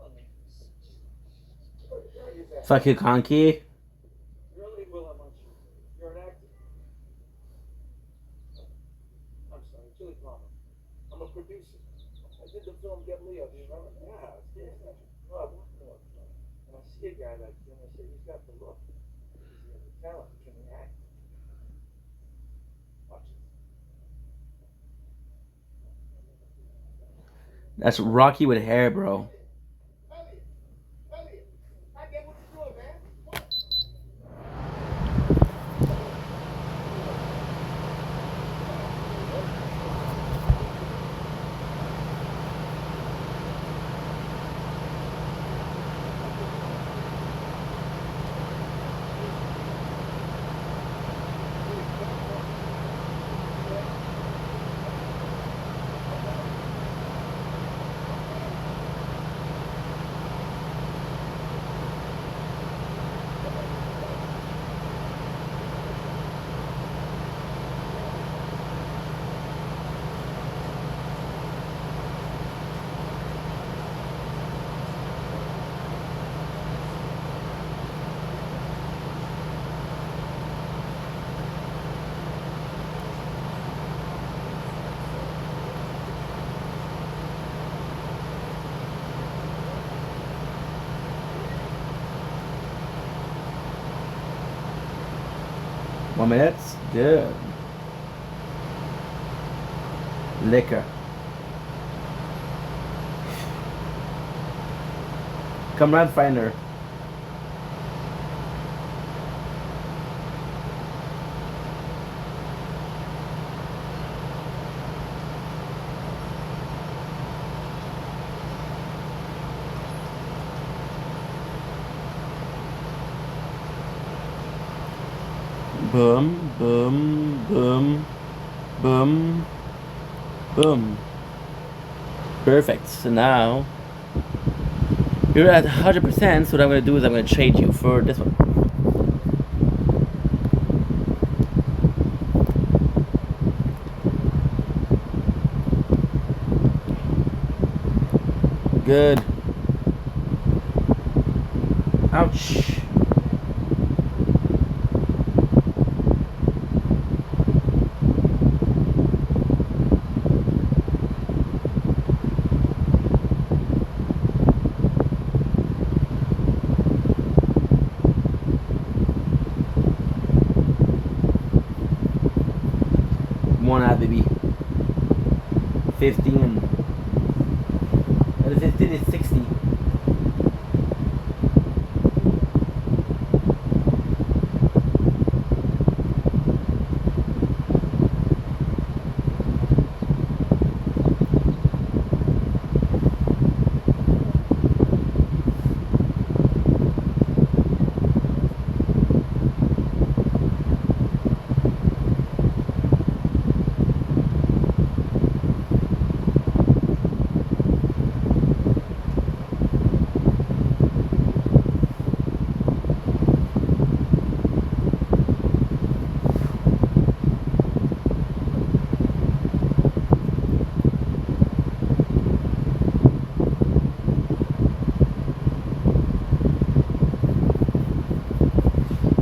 Money. Fuck you, Conky. Really, Will, I'm on you. You're an actor. I'm sorry, Chili Palmer. I'm a producer. I did the film Get Leo. Do you remember? Yeah, it's good. Oh, and I see a guy like you, and I say, he's got the look. He's got the talent. Can he act? Watch it. That's Rocky with hair, bro. Elliot, I get what you're doing, man. What? One minute. Good. Liquor. Come round, finder. Boom, boom, boom, boom, boom. Perfect. So now you're at 100%. So what I'm gonna do is I'm gonna trade you for this one. Good. Ouch. One out, baby. 15. And the 15 is 60.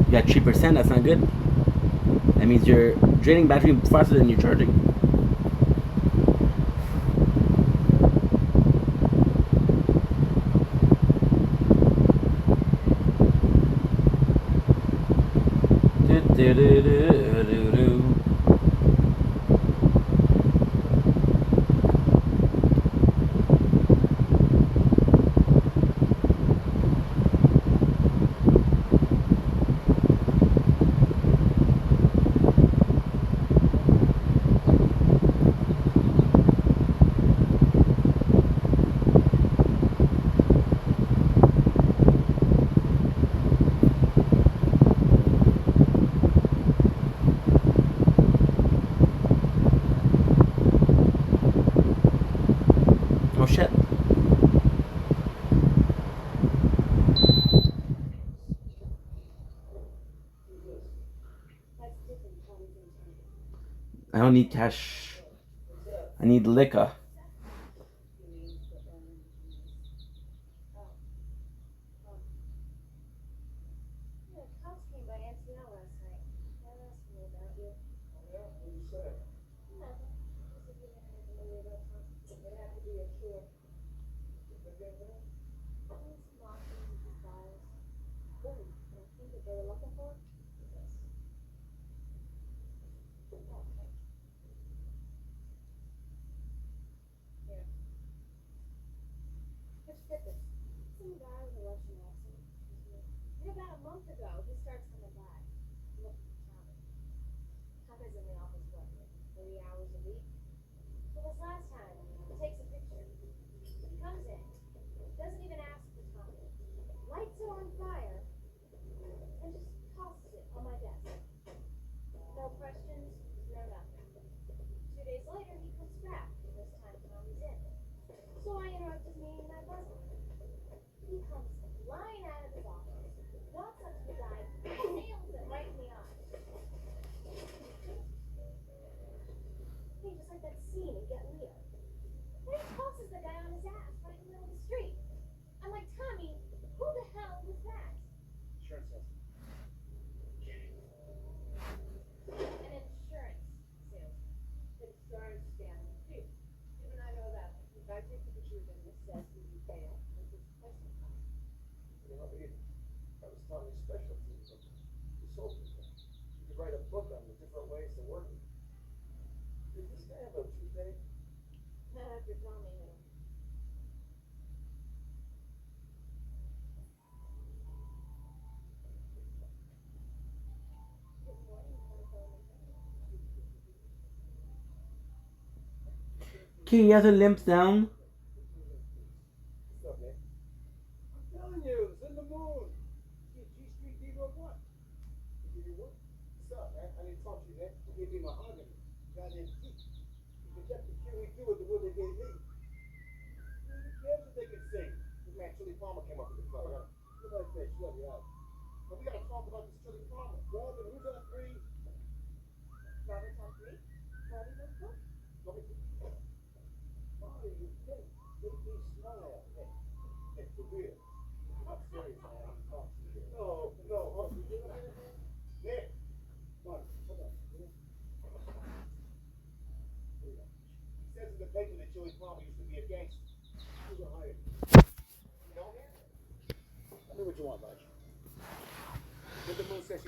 You got 3%, that's not good. That means you're draining battery faster than you're charging. I don't need cash. I need liquor. Okay, he has a limp down.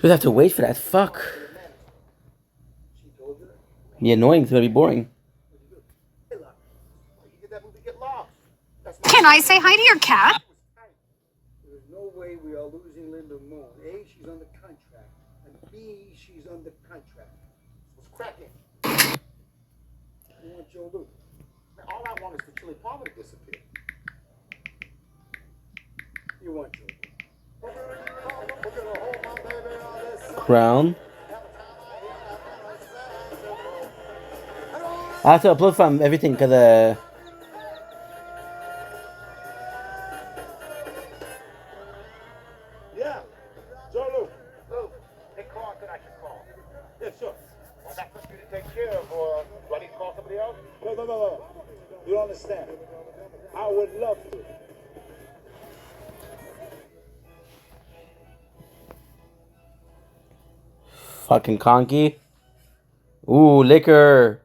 Just have to wait for that. Fuck. Be annoying. It's gonna be boring. Can I say hi to your cat? There's no way we are losing Linda Moon. A, she's under contract. And B, she's under contract. What's cracking? You want Joe Luke? All I want is for Chili Palmer to disappear. You want Joe Luke? Crown. I have to upload from everything because Yeah. Joe Luke. Luke, they call that I should call. Yeah, sure. Was that for you to take care of, or do I need to call somebody else? No. You don't understand. I would love to. fucking conky. Ooh, liquor.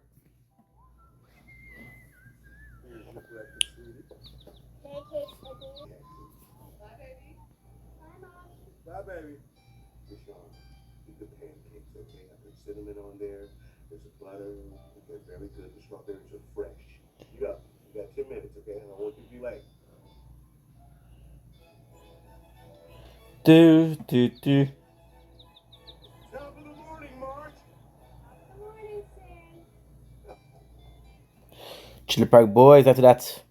Bye, baby. Deshaun, keep the pancakes, okay? I put cinnamon on there. There's a butter. They're very good. The strawberries are fresh. You got 10 minutes, okay? I don't want you to be late. Do. Top of the morning, Marge. Chili Park Boys. After that.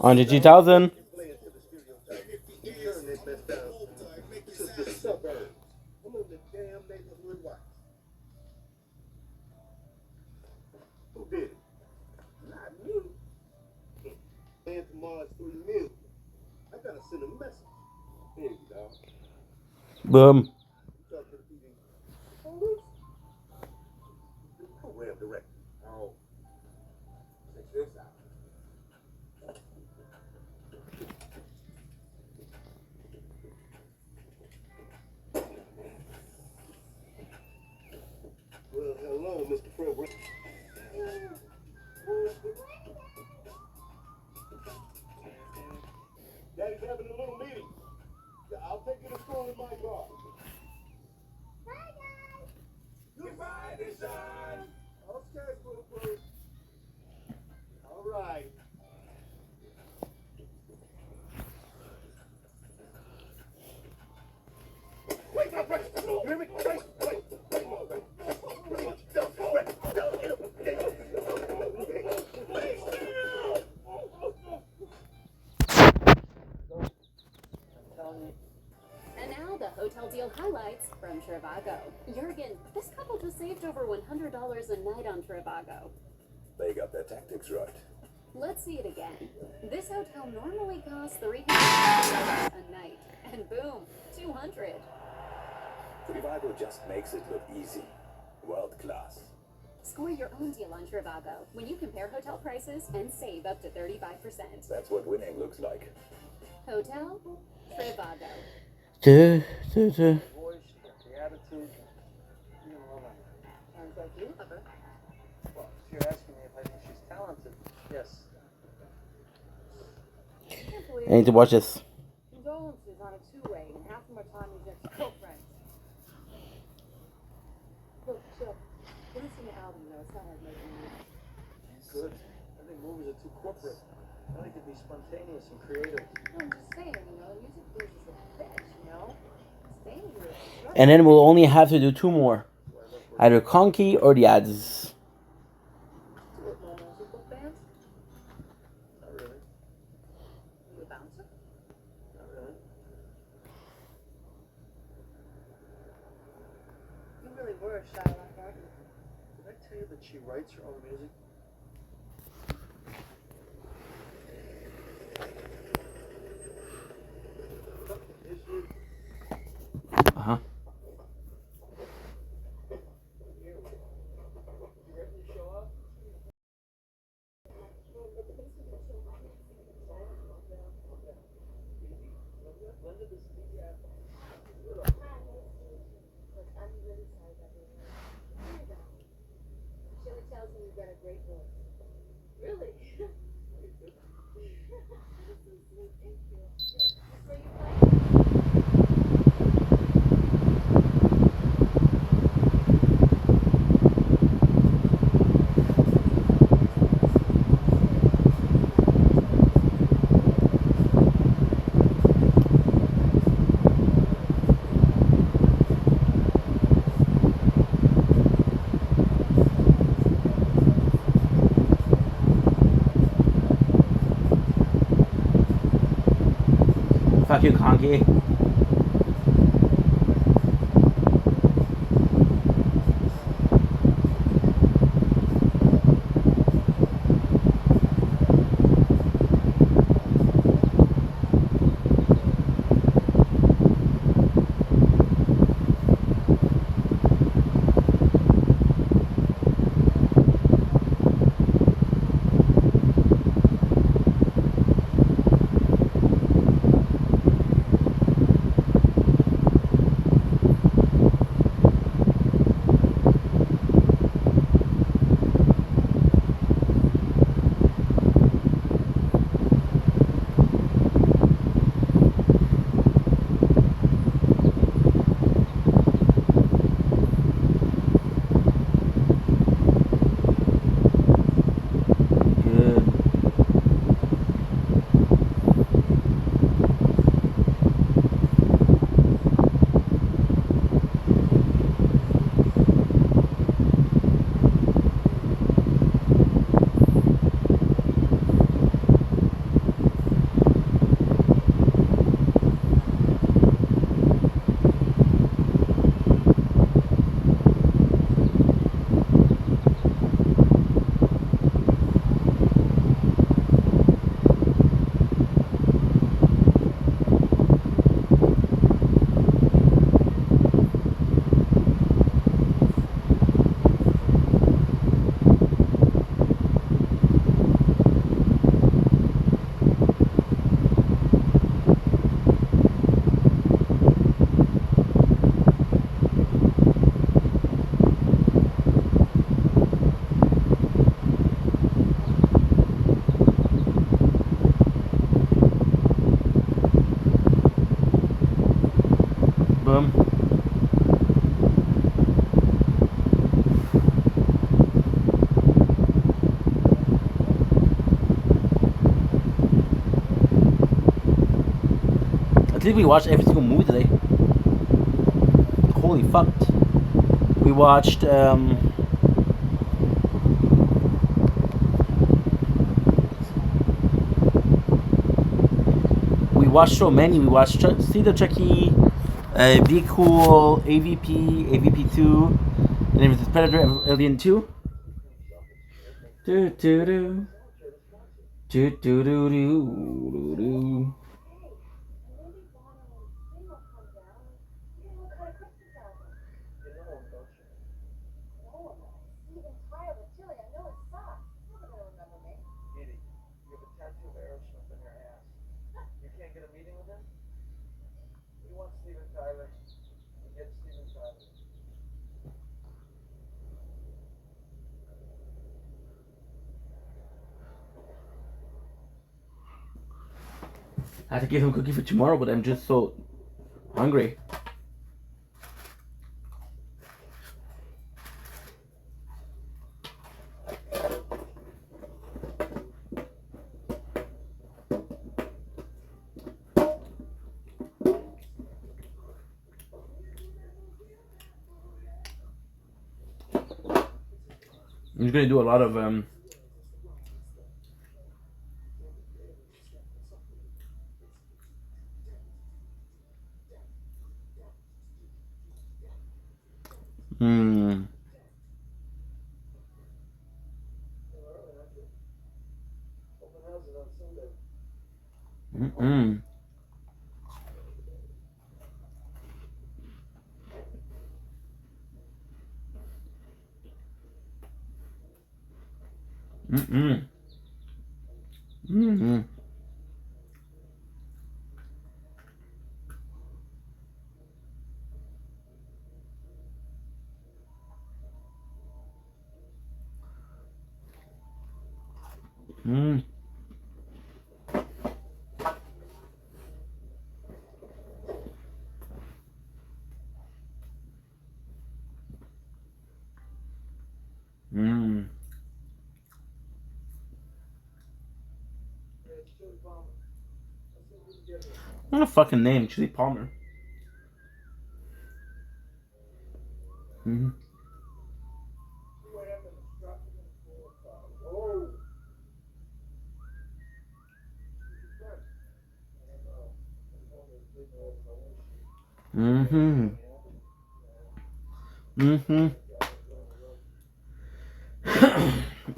100,000. Playing to the stereotype. Turn that mess down. This is the suburb. I'm on the damn neighborhood watch. Who did it? Not me. Playing tomorrow's 3 million. I gotta send a message. Here you go. Boom. You talk to the PD. Police? The program director. Oh. Check this out. Well, hello, Mr. Program. Daddy's having a little meeting. Yeah, I'll take you to school in my car. Bye, guys. Goodbye, Deshaun. Okay, boo-boo. All right. Wait, my friend. You hear me? Wait, wait. Wait, my friend. And now the hotel deal highlights from Trivago. Jurgen, this couple just saved over $100 a night on Trivago. They got their tactics right. Let's see it again. This hotel normally costs $300 a night, and boom, 200. Trivago just makes it look easy. World class. Score your own deal on Trivago when you compare hotel prices and save up to 35%. That's what winning looks like. Hotel Trivago. Duh, duh, duh. Voice, the attitude, you know, all that. Sounds like you love her. Well, if you're asking me if I think she's talented, yes. I need to watch this. Condolences on a two-way, and half of my time is next to girlfriends. Look, chill. Releasing an album, though, it's not like making music. Good. I think movies are too corporate. I like to be spontaneous and creative. No, I'm just saying, you know, the music business is a bitch, you know? It's dangerous. And then we'll only have to do 2 more. Either Conky or the ads. What, no musical bands? Not really. You a bouncer? Not really. You really were a Shylock, aren't you? Did I tell you that she writes her own music? Uh-huh. Shelly tells me you've got a great voice. Really? Thank you. So you play? Fuck you, Conky. think we watched every single movie today. Holy fuck. We watched so many. We watched See the Chucky, Be Cool, AVP, AVP2, and then there's Predator, Alien 2. Do do do. Do do do do do. Edie, you have a tattoo of Aerosmith in your ass. You can't get a meeting with him? We want Steven Tyler. We get Steven Tyler. I have to give him a cookie for tomorrow, but I'm just so hungry. I'm just gonna do a lot of what a fucking name, Chili Palmer.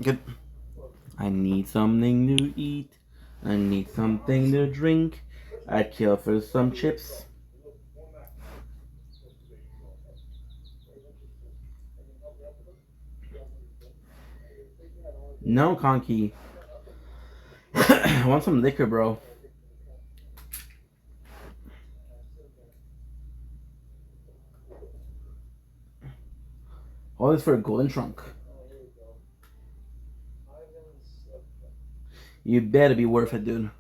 Good. I need something to eat. I need something to drink. I'd kill for some chips. No, Conky. I want some liquor, bro. All this for a golden trunk. You better be worth it, dude.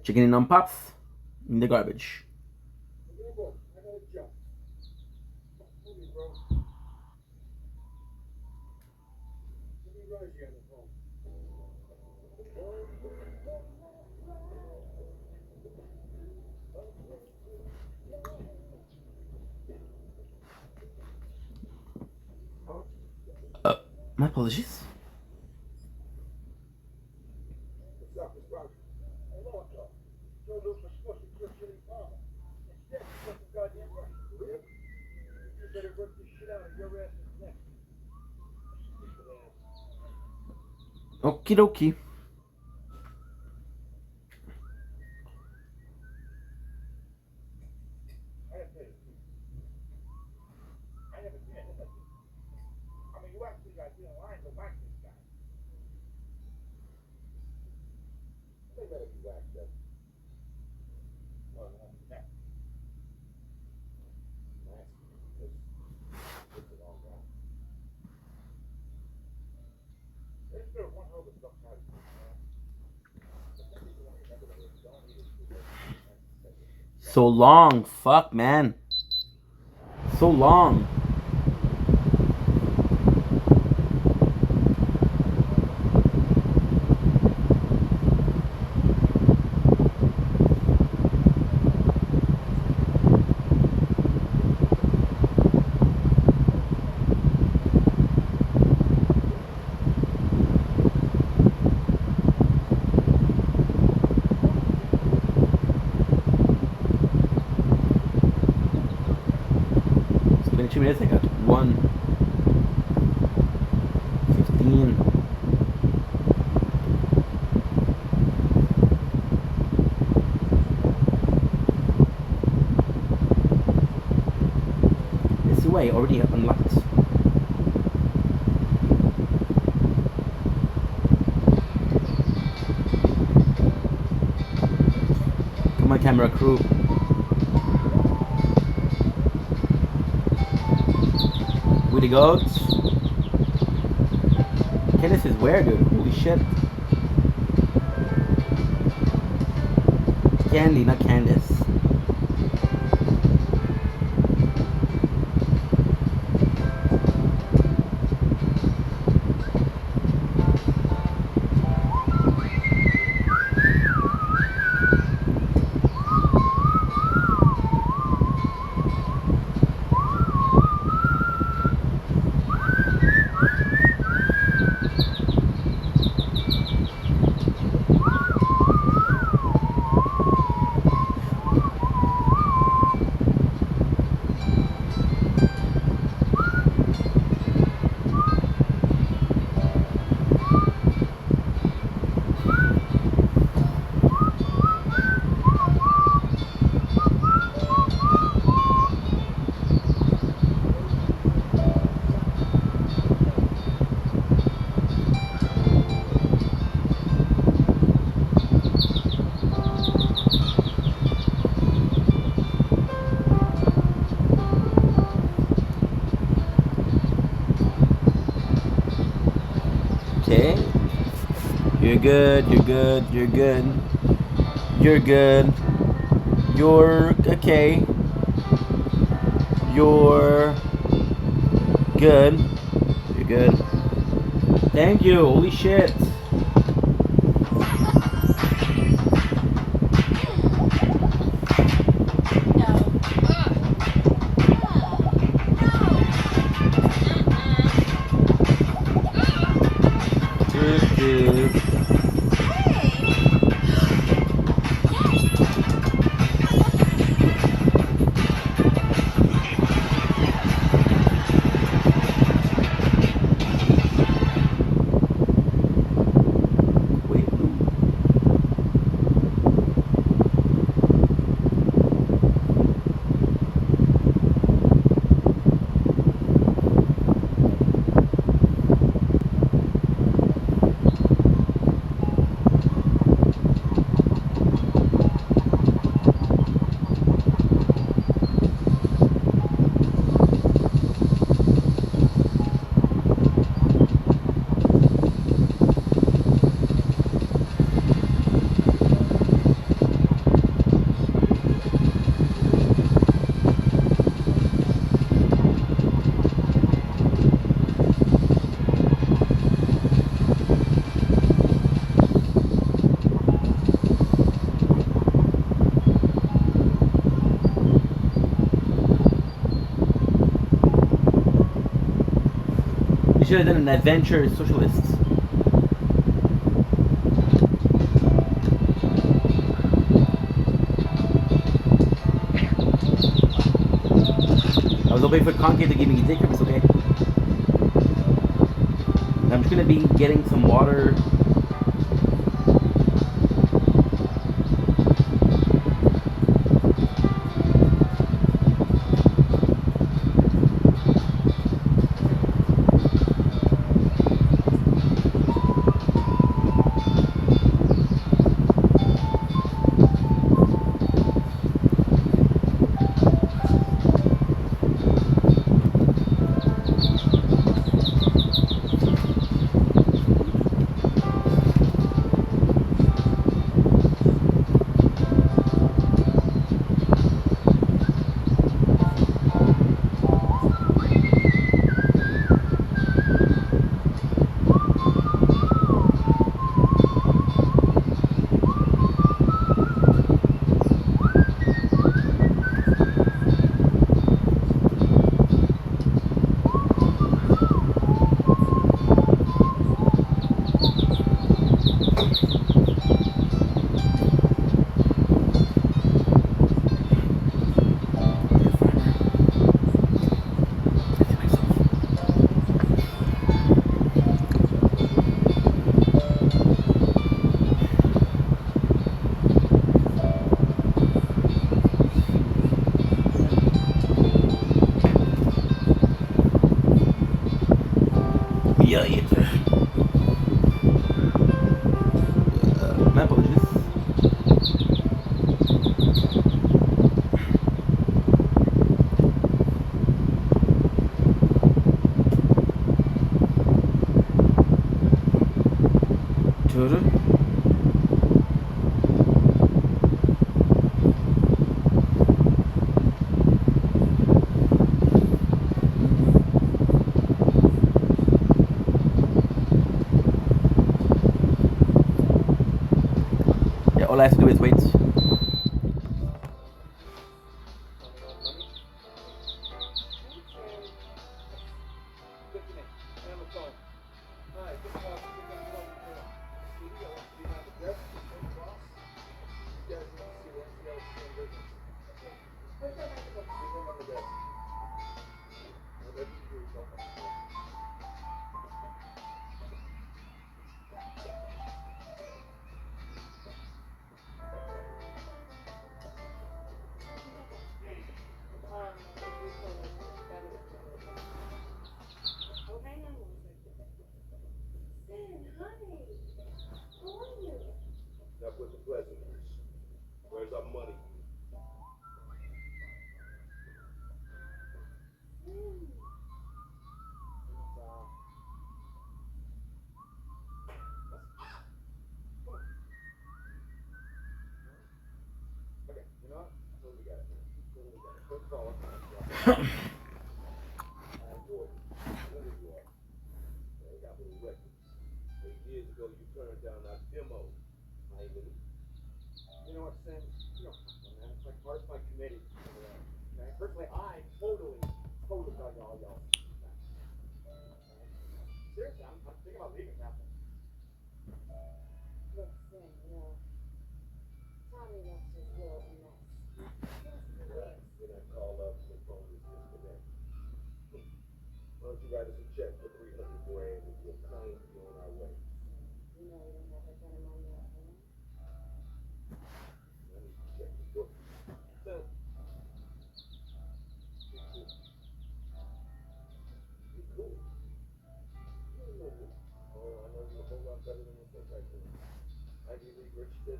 Chicken in on pops in the garbage. My apologies. Okie dokie. whacked up. Well, that. Nice, because it's a long round. There's been one hell of a stuff out of it. So long, fuck, man. So long. It's been 2 minutes, I got 1:15. This is why I already unlocked. Come on, camera crew. With the goats. Candace is where, dude? Holy shit. Candy, not Candace. Okay. You're good, you're good, you're good. You're good. You're okay. You're good. You're good. Thank you, holy shit. You should have done an adventure socialist. I was hoping for Concave to give me a dick, but it's okay. I'm just gonna be getting some water. My apologies. Yeah, all I have to do is wait. Oh, hang on one second. Sin, honey, how are you? Enough with the pleasantries. Where's our money? Sin. Okay, you know what? Totally got it, man. Totally got it. Quick call. Boy, who you are? I got little records. 8 years ago, you turned down our demo. I ain't You know what, Sam? You don't have to, man. It's like part of my committee. Okay? Personally, I totally got y'all. Seriously, I'm thinking about leaving Catholic. Look, Sin, Tommy left his will a mess. Right. When I call up, the phone is disconnected. Why don't you write us a check for $300 grand and your client be on our way? You know we don't have that kind of money at home. I need to check the book. Sam, Be cool. You know me. Oh, I know you a whole lot better than you think I do. Ivy League rich kid,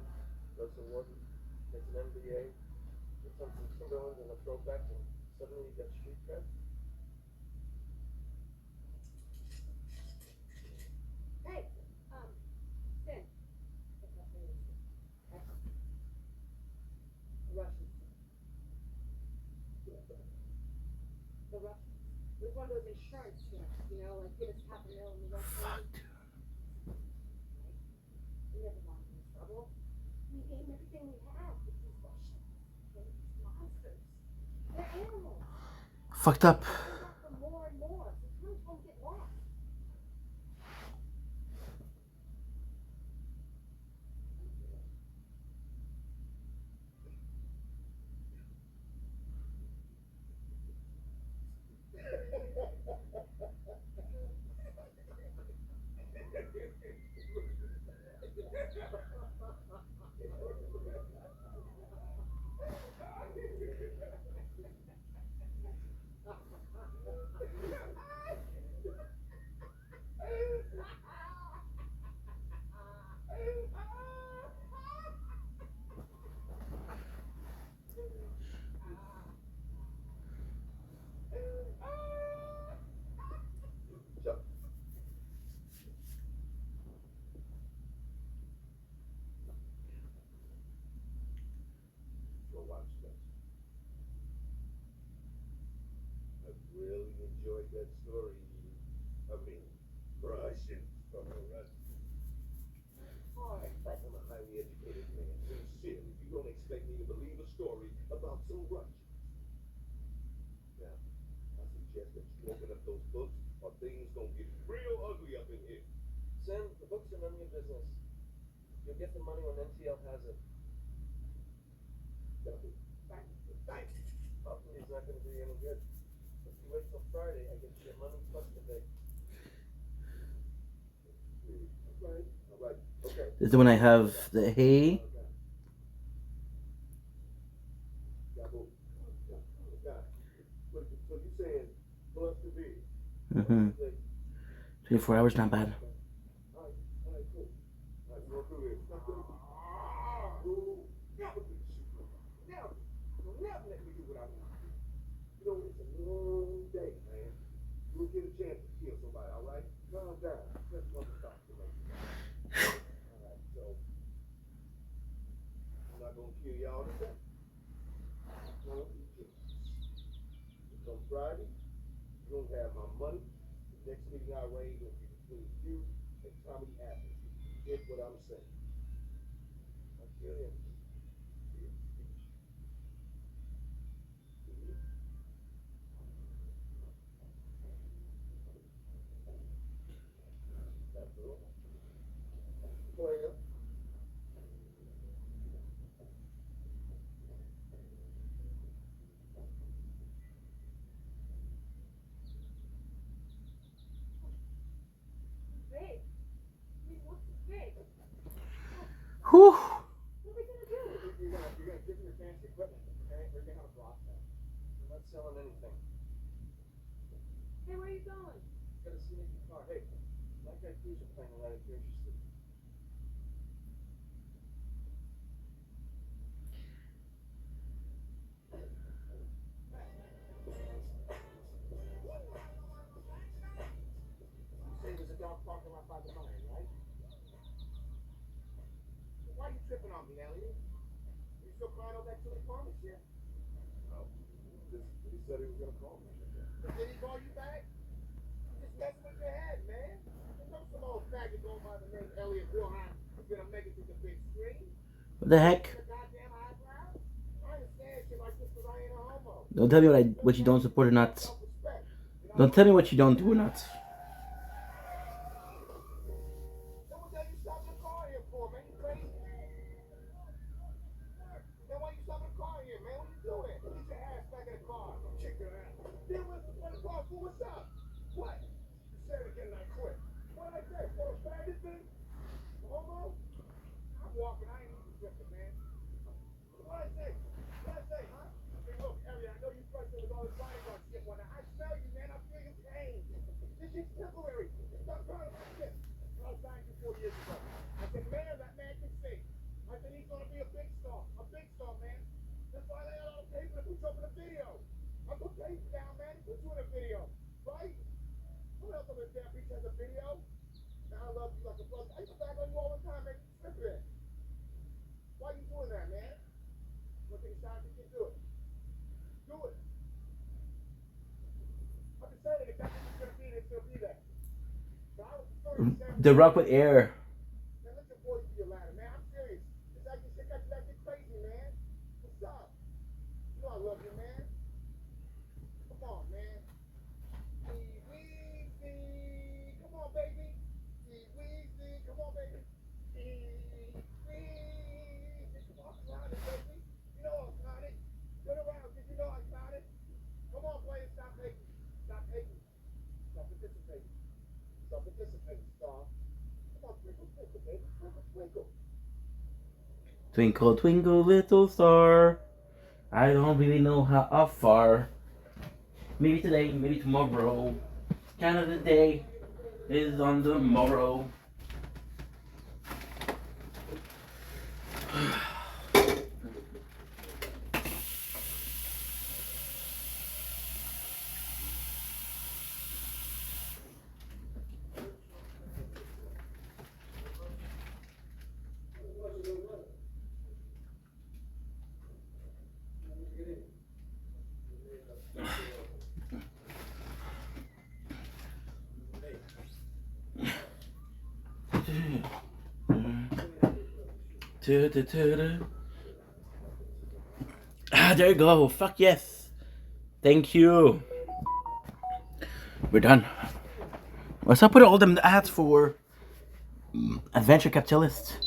Russell Wharton, gets an MBA, gets on some civilians and a throwback, and suddenly you get street cred. Hey, Sin. What's up, baby? Russians. The Russians. It was one of those insurance scams, like give us $500,000 and we won't pay you. We never want any trouble. We gave them everything we have with these Russians. Okay, these monsters. They're animals. Fucked up. They come back for more and more. So sometimes don't get lost. Chuck. Go watch that. I really enjoyed that story. I mean, Russian. Right? But I'm a highly educated man. Sincerely, you don't expect me to believe a story about some Russians. Now, I suggest that you open up those books or things gonna get real ugly up in here. Sam, the books are none of your business. You'll get the money when NTL has it. Thanks. Hopefully it's not going to be any good. If you wait till Friday, I get your money plus the day. All right. Okay. This is when I have the hay. So you saying plus the bid? Mm-hmm. 24 hours, not bad. You'll get a chance to kill somebody, all right? Calm down. Just want to talk to me. All right, so I'm not gonna kill y'all today. No, you can't. Come Friday, you're gonna have my money. The next meeting I arrange will be between you and Tommy Athens. Get what I'm saying? I'll kill him. That's all. Player. Big. I mean, what's big? Whew. What are we gonna do? You're gonna give me your fancy equipment, okay? We're gonna have a process. I'm not selling anything. Hey, where are you going? Gotta see your car. Hey, like that cruiser plane tonight if you're interested. You say there's a dog parking lot by the mine, right? Why are you tripping on me, Elliot? You still crying over that chili parma shit? No. He said he was gonna call me. But did he call you back? You just messing with your head, man. You know some old faggot going by the name Elliot Wilhelm is gonna make it to the big screen? What the heck? Your goddamn eyebrow? I understand shit like this because I ain't a homo. Don't tell me what you don't support or not. Don't tell me what you don't do or not. Then what the hell you stopping the car here for, man? You crazy? Then why you stopping the car here, man? What you doing? Get your ass back in the car. Check your ass. Then what's the car for? What's up? What? You said it again and I quit. What did I say? For a faggot thing? Homo? I'm walking. I ain't even tripping, man. What did I say? What did I say, huh? Hey, look, Elliot, I know you frustrated with all this bodyguard shit. When I smell you, man, I feel your pain. This shit's temporary. Stop crying about shit. I was dying 4 years ago. I said, man, that man can sing. I said, he's gonna be a big star, man. That's why I lay out all the paper to put you up in a video. I put paper down, man, to put you in a video, right? Who else on this damn beach has a video? Now I love you like a brother. I used to bag on you all the time, man. You tripping. Why you doing that, man? What thing shot you can do it? Do it. I'm just saying, if that's what it's gonna be, it's gonna be that. So I was 37. The Rock with Air. Man, let your boys be a ladder, man. I'm serious. It's like this shit got you acting crazy, man. What's up? You know I love you, man. Come on, man. Weezy. Come on, baby. Weezy. Come on, baby. Weezy. Come on, clown it, baby. You know I'm clown it. Turn around, cause you know I'm clown it. Come on, players. Stop hating. Stop hating. Stop participating. Stop participating, star. Come on, twinkle, twinkle, baby. Twinkle, twinkle. Twinkle, twinkle, little star. I don't really know how far. Maybe today, maybe tomorrow. Kind of the day is on the morrow. Ah, there you go. Fuck yes. Thank you. We're done. What's up with all them ads for Adventure Capitalist?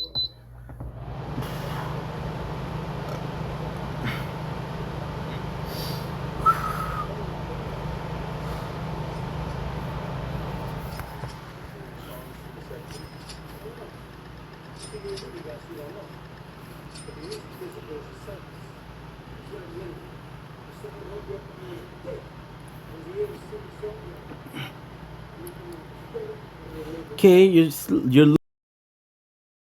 Okay, you're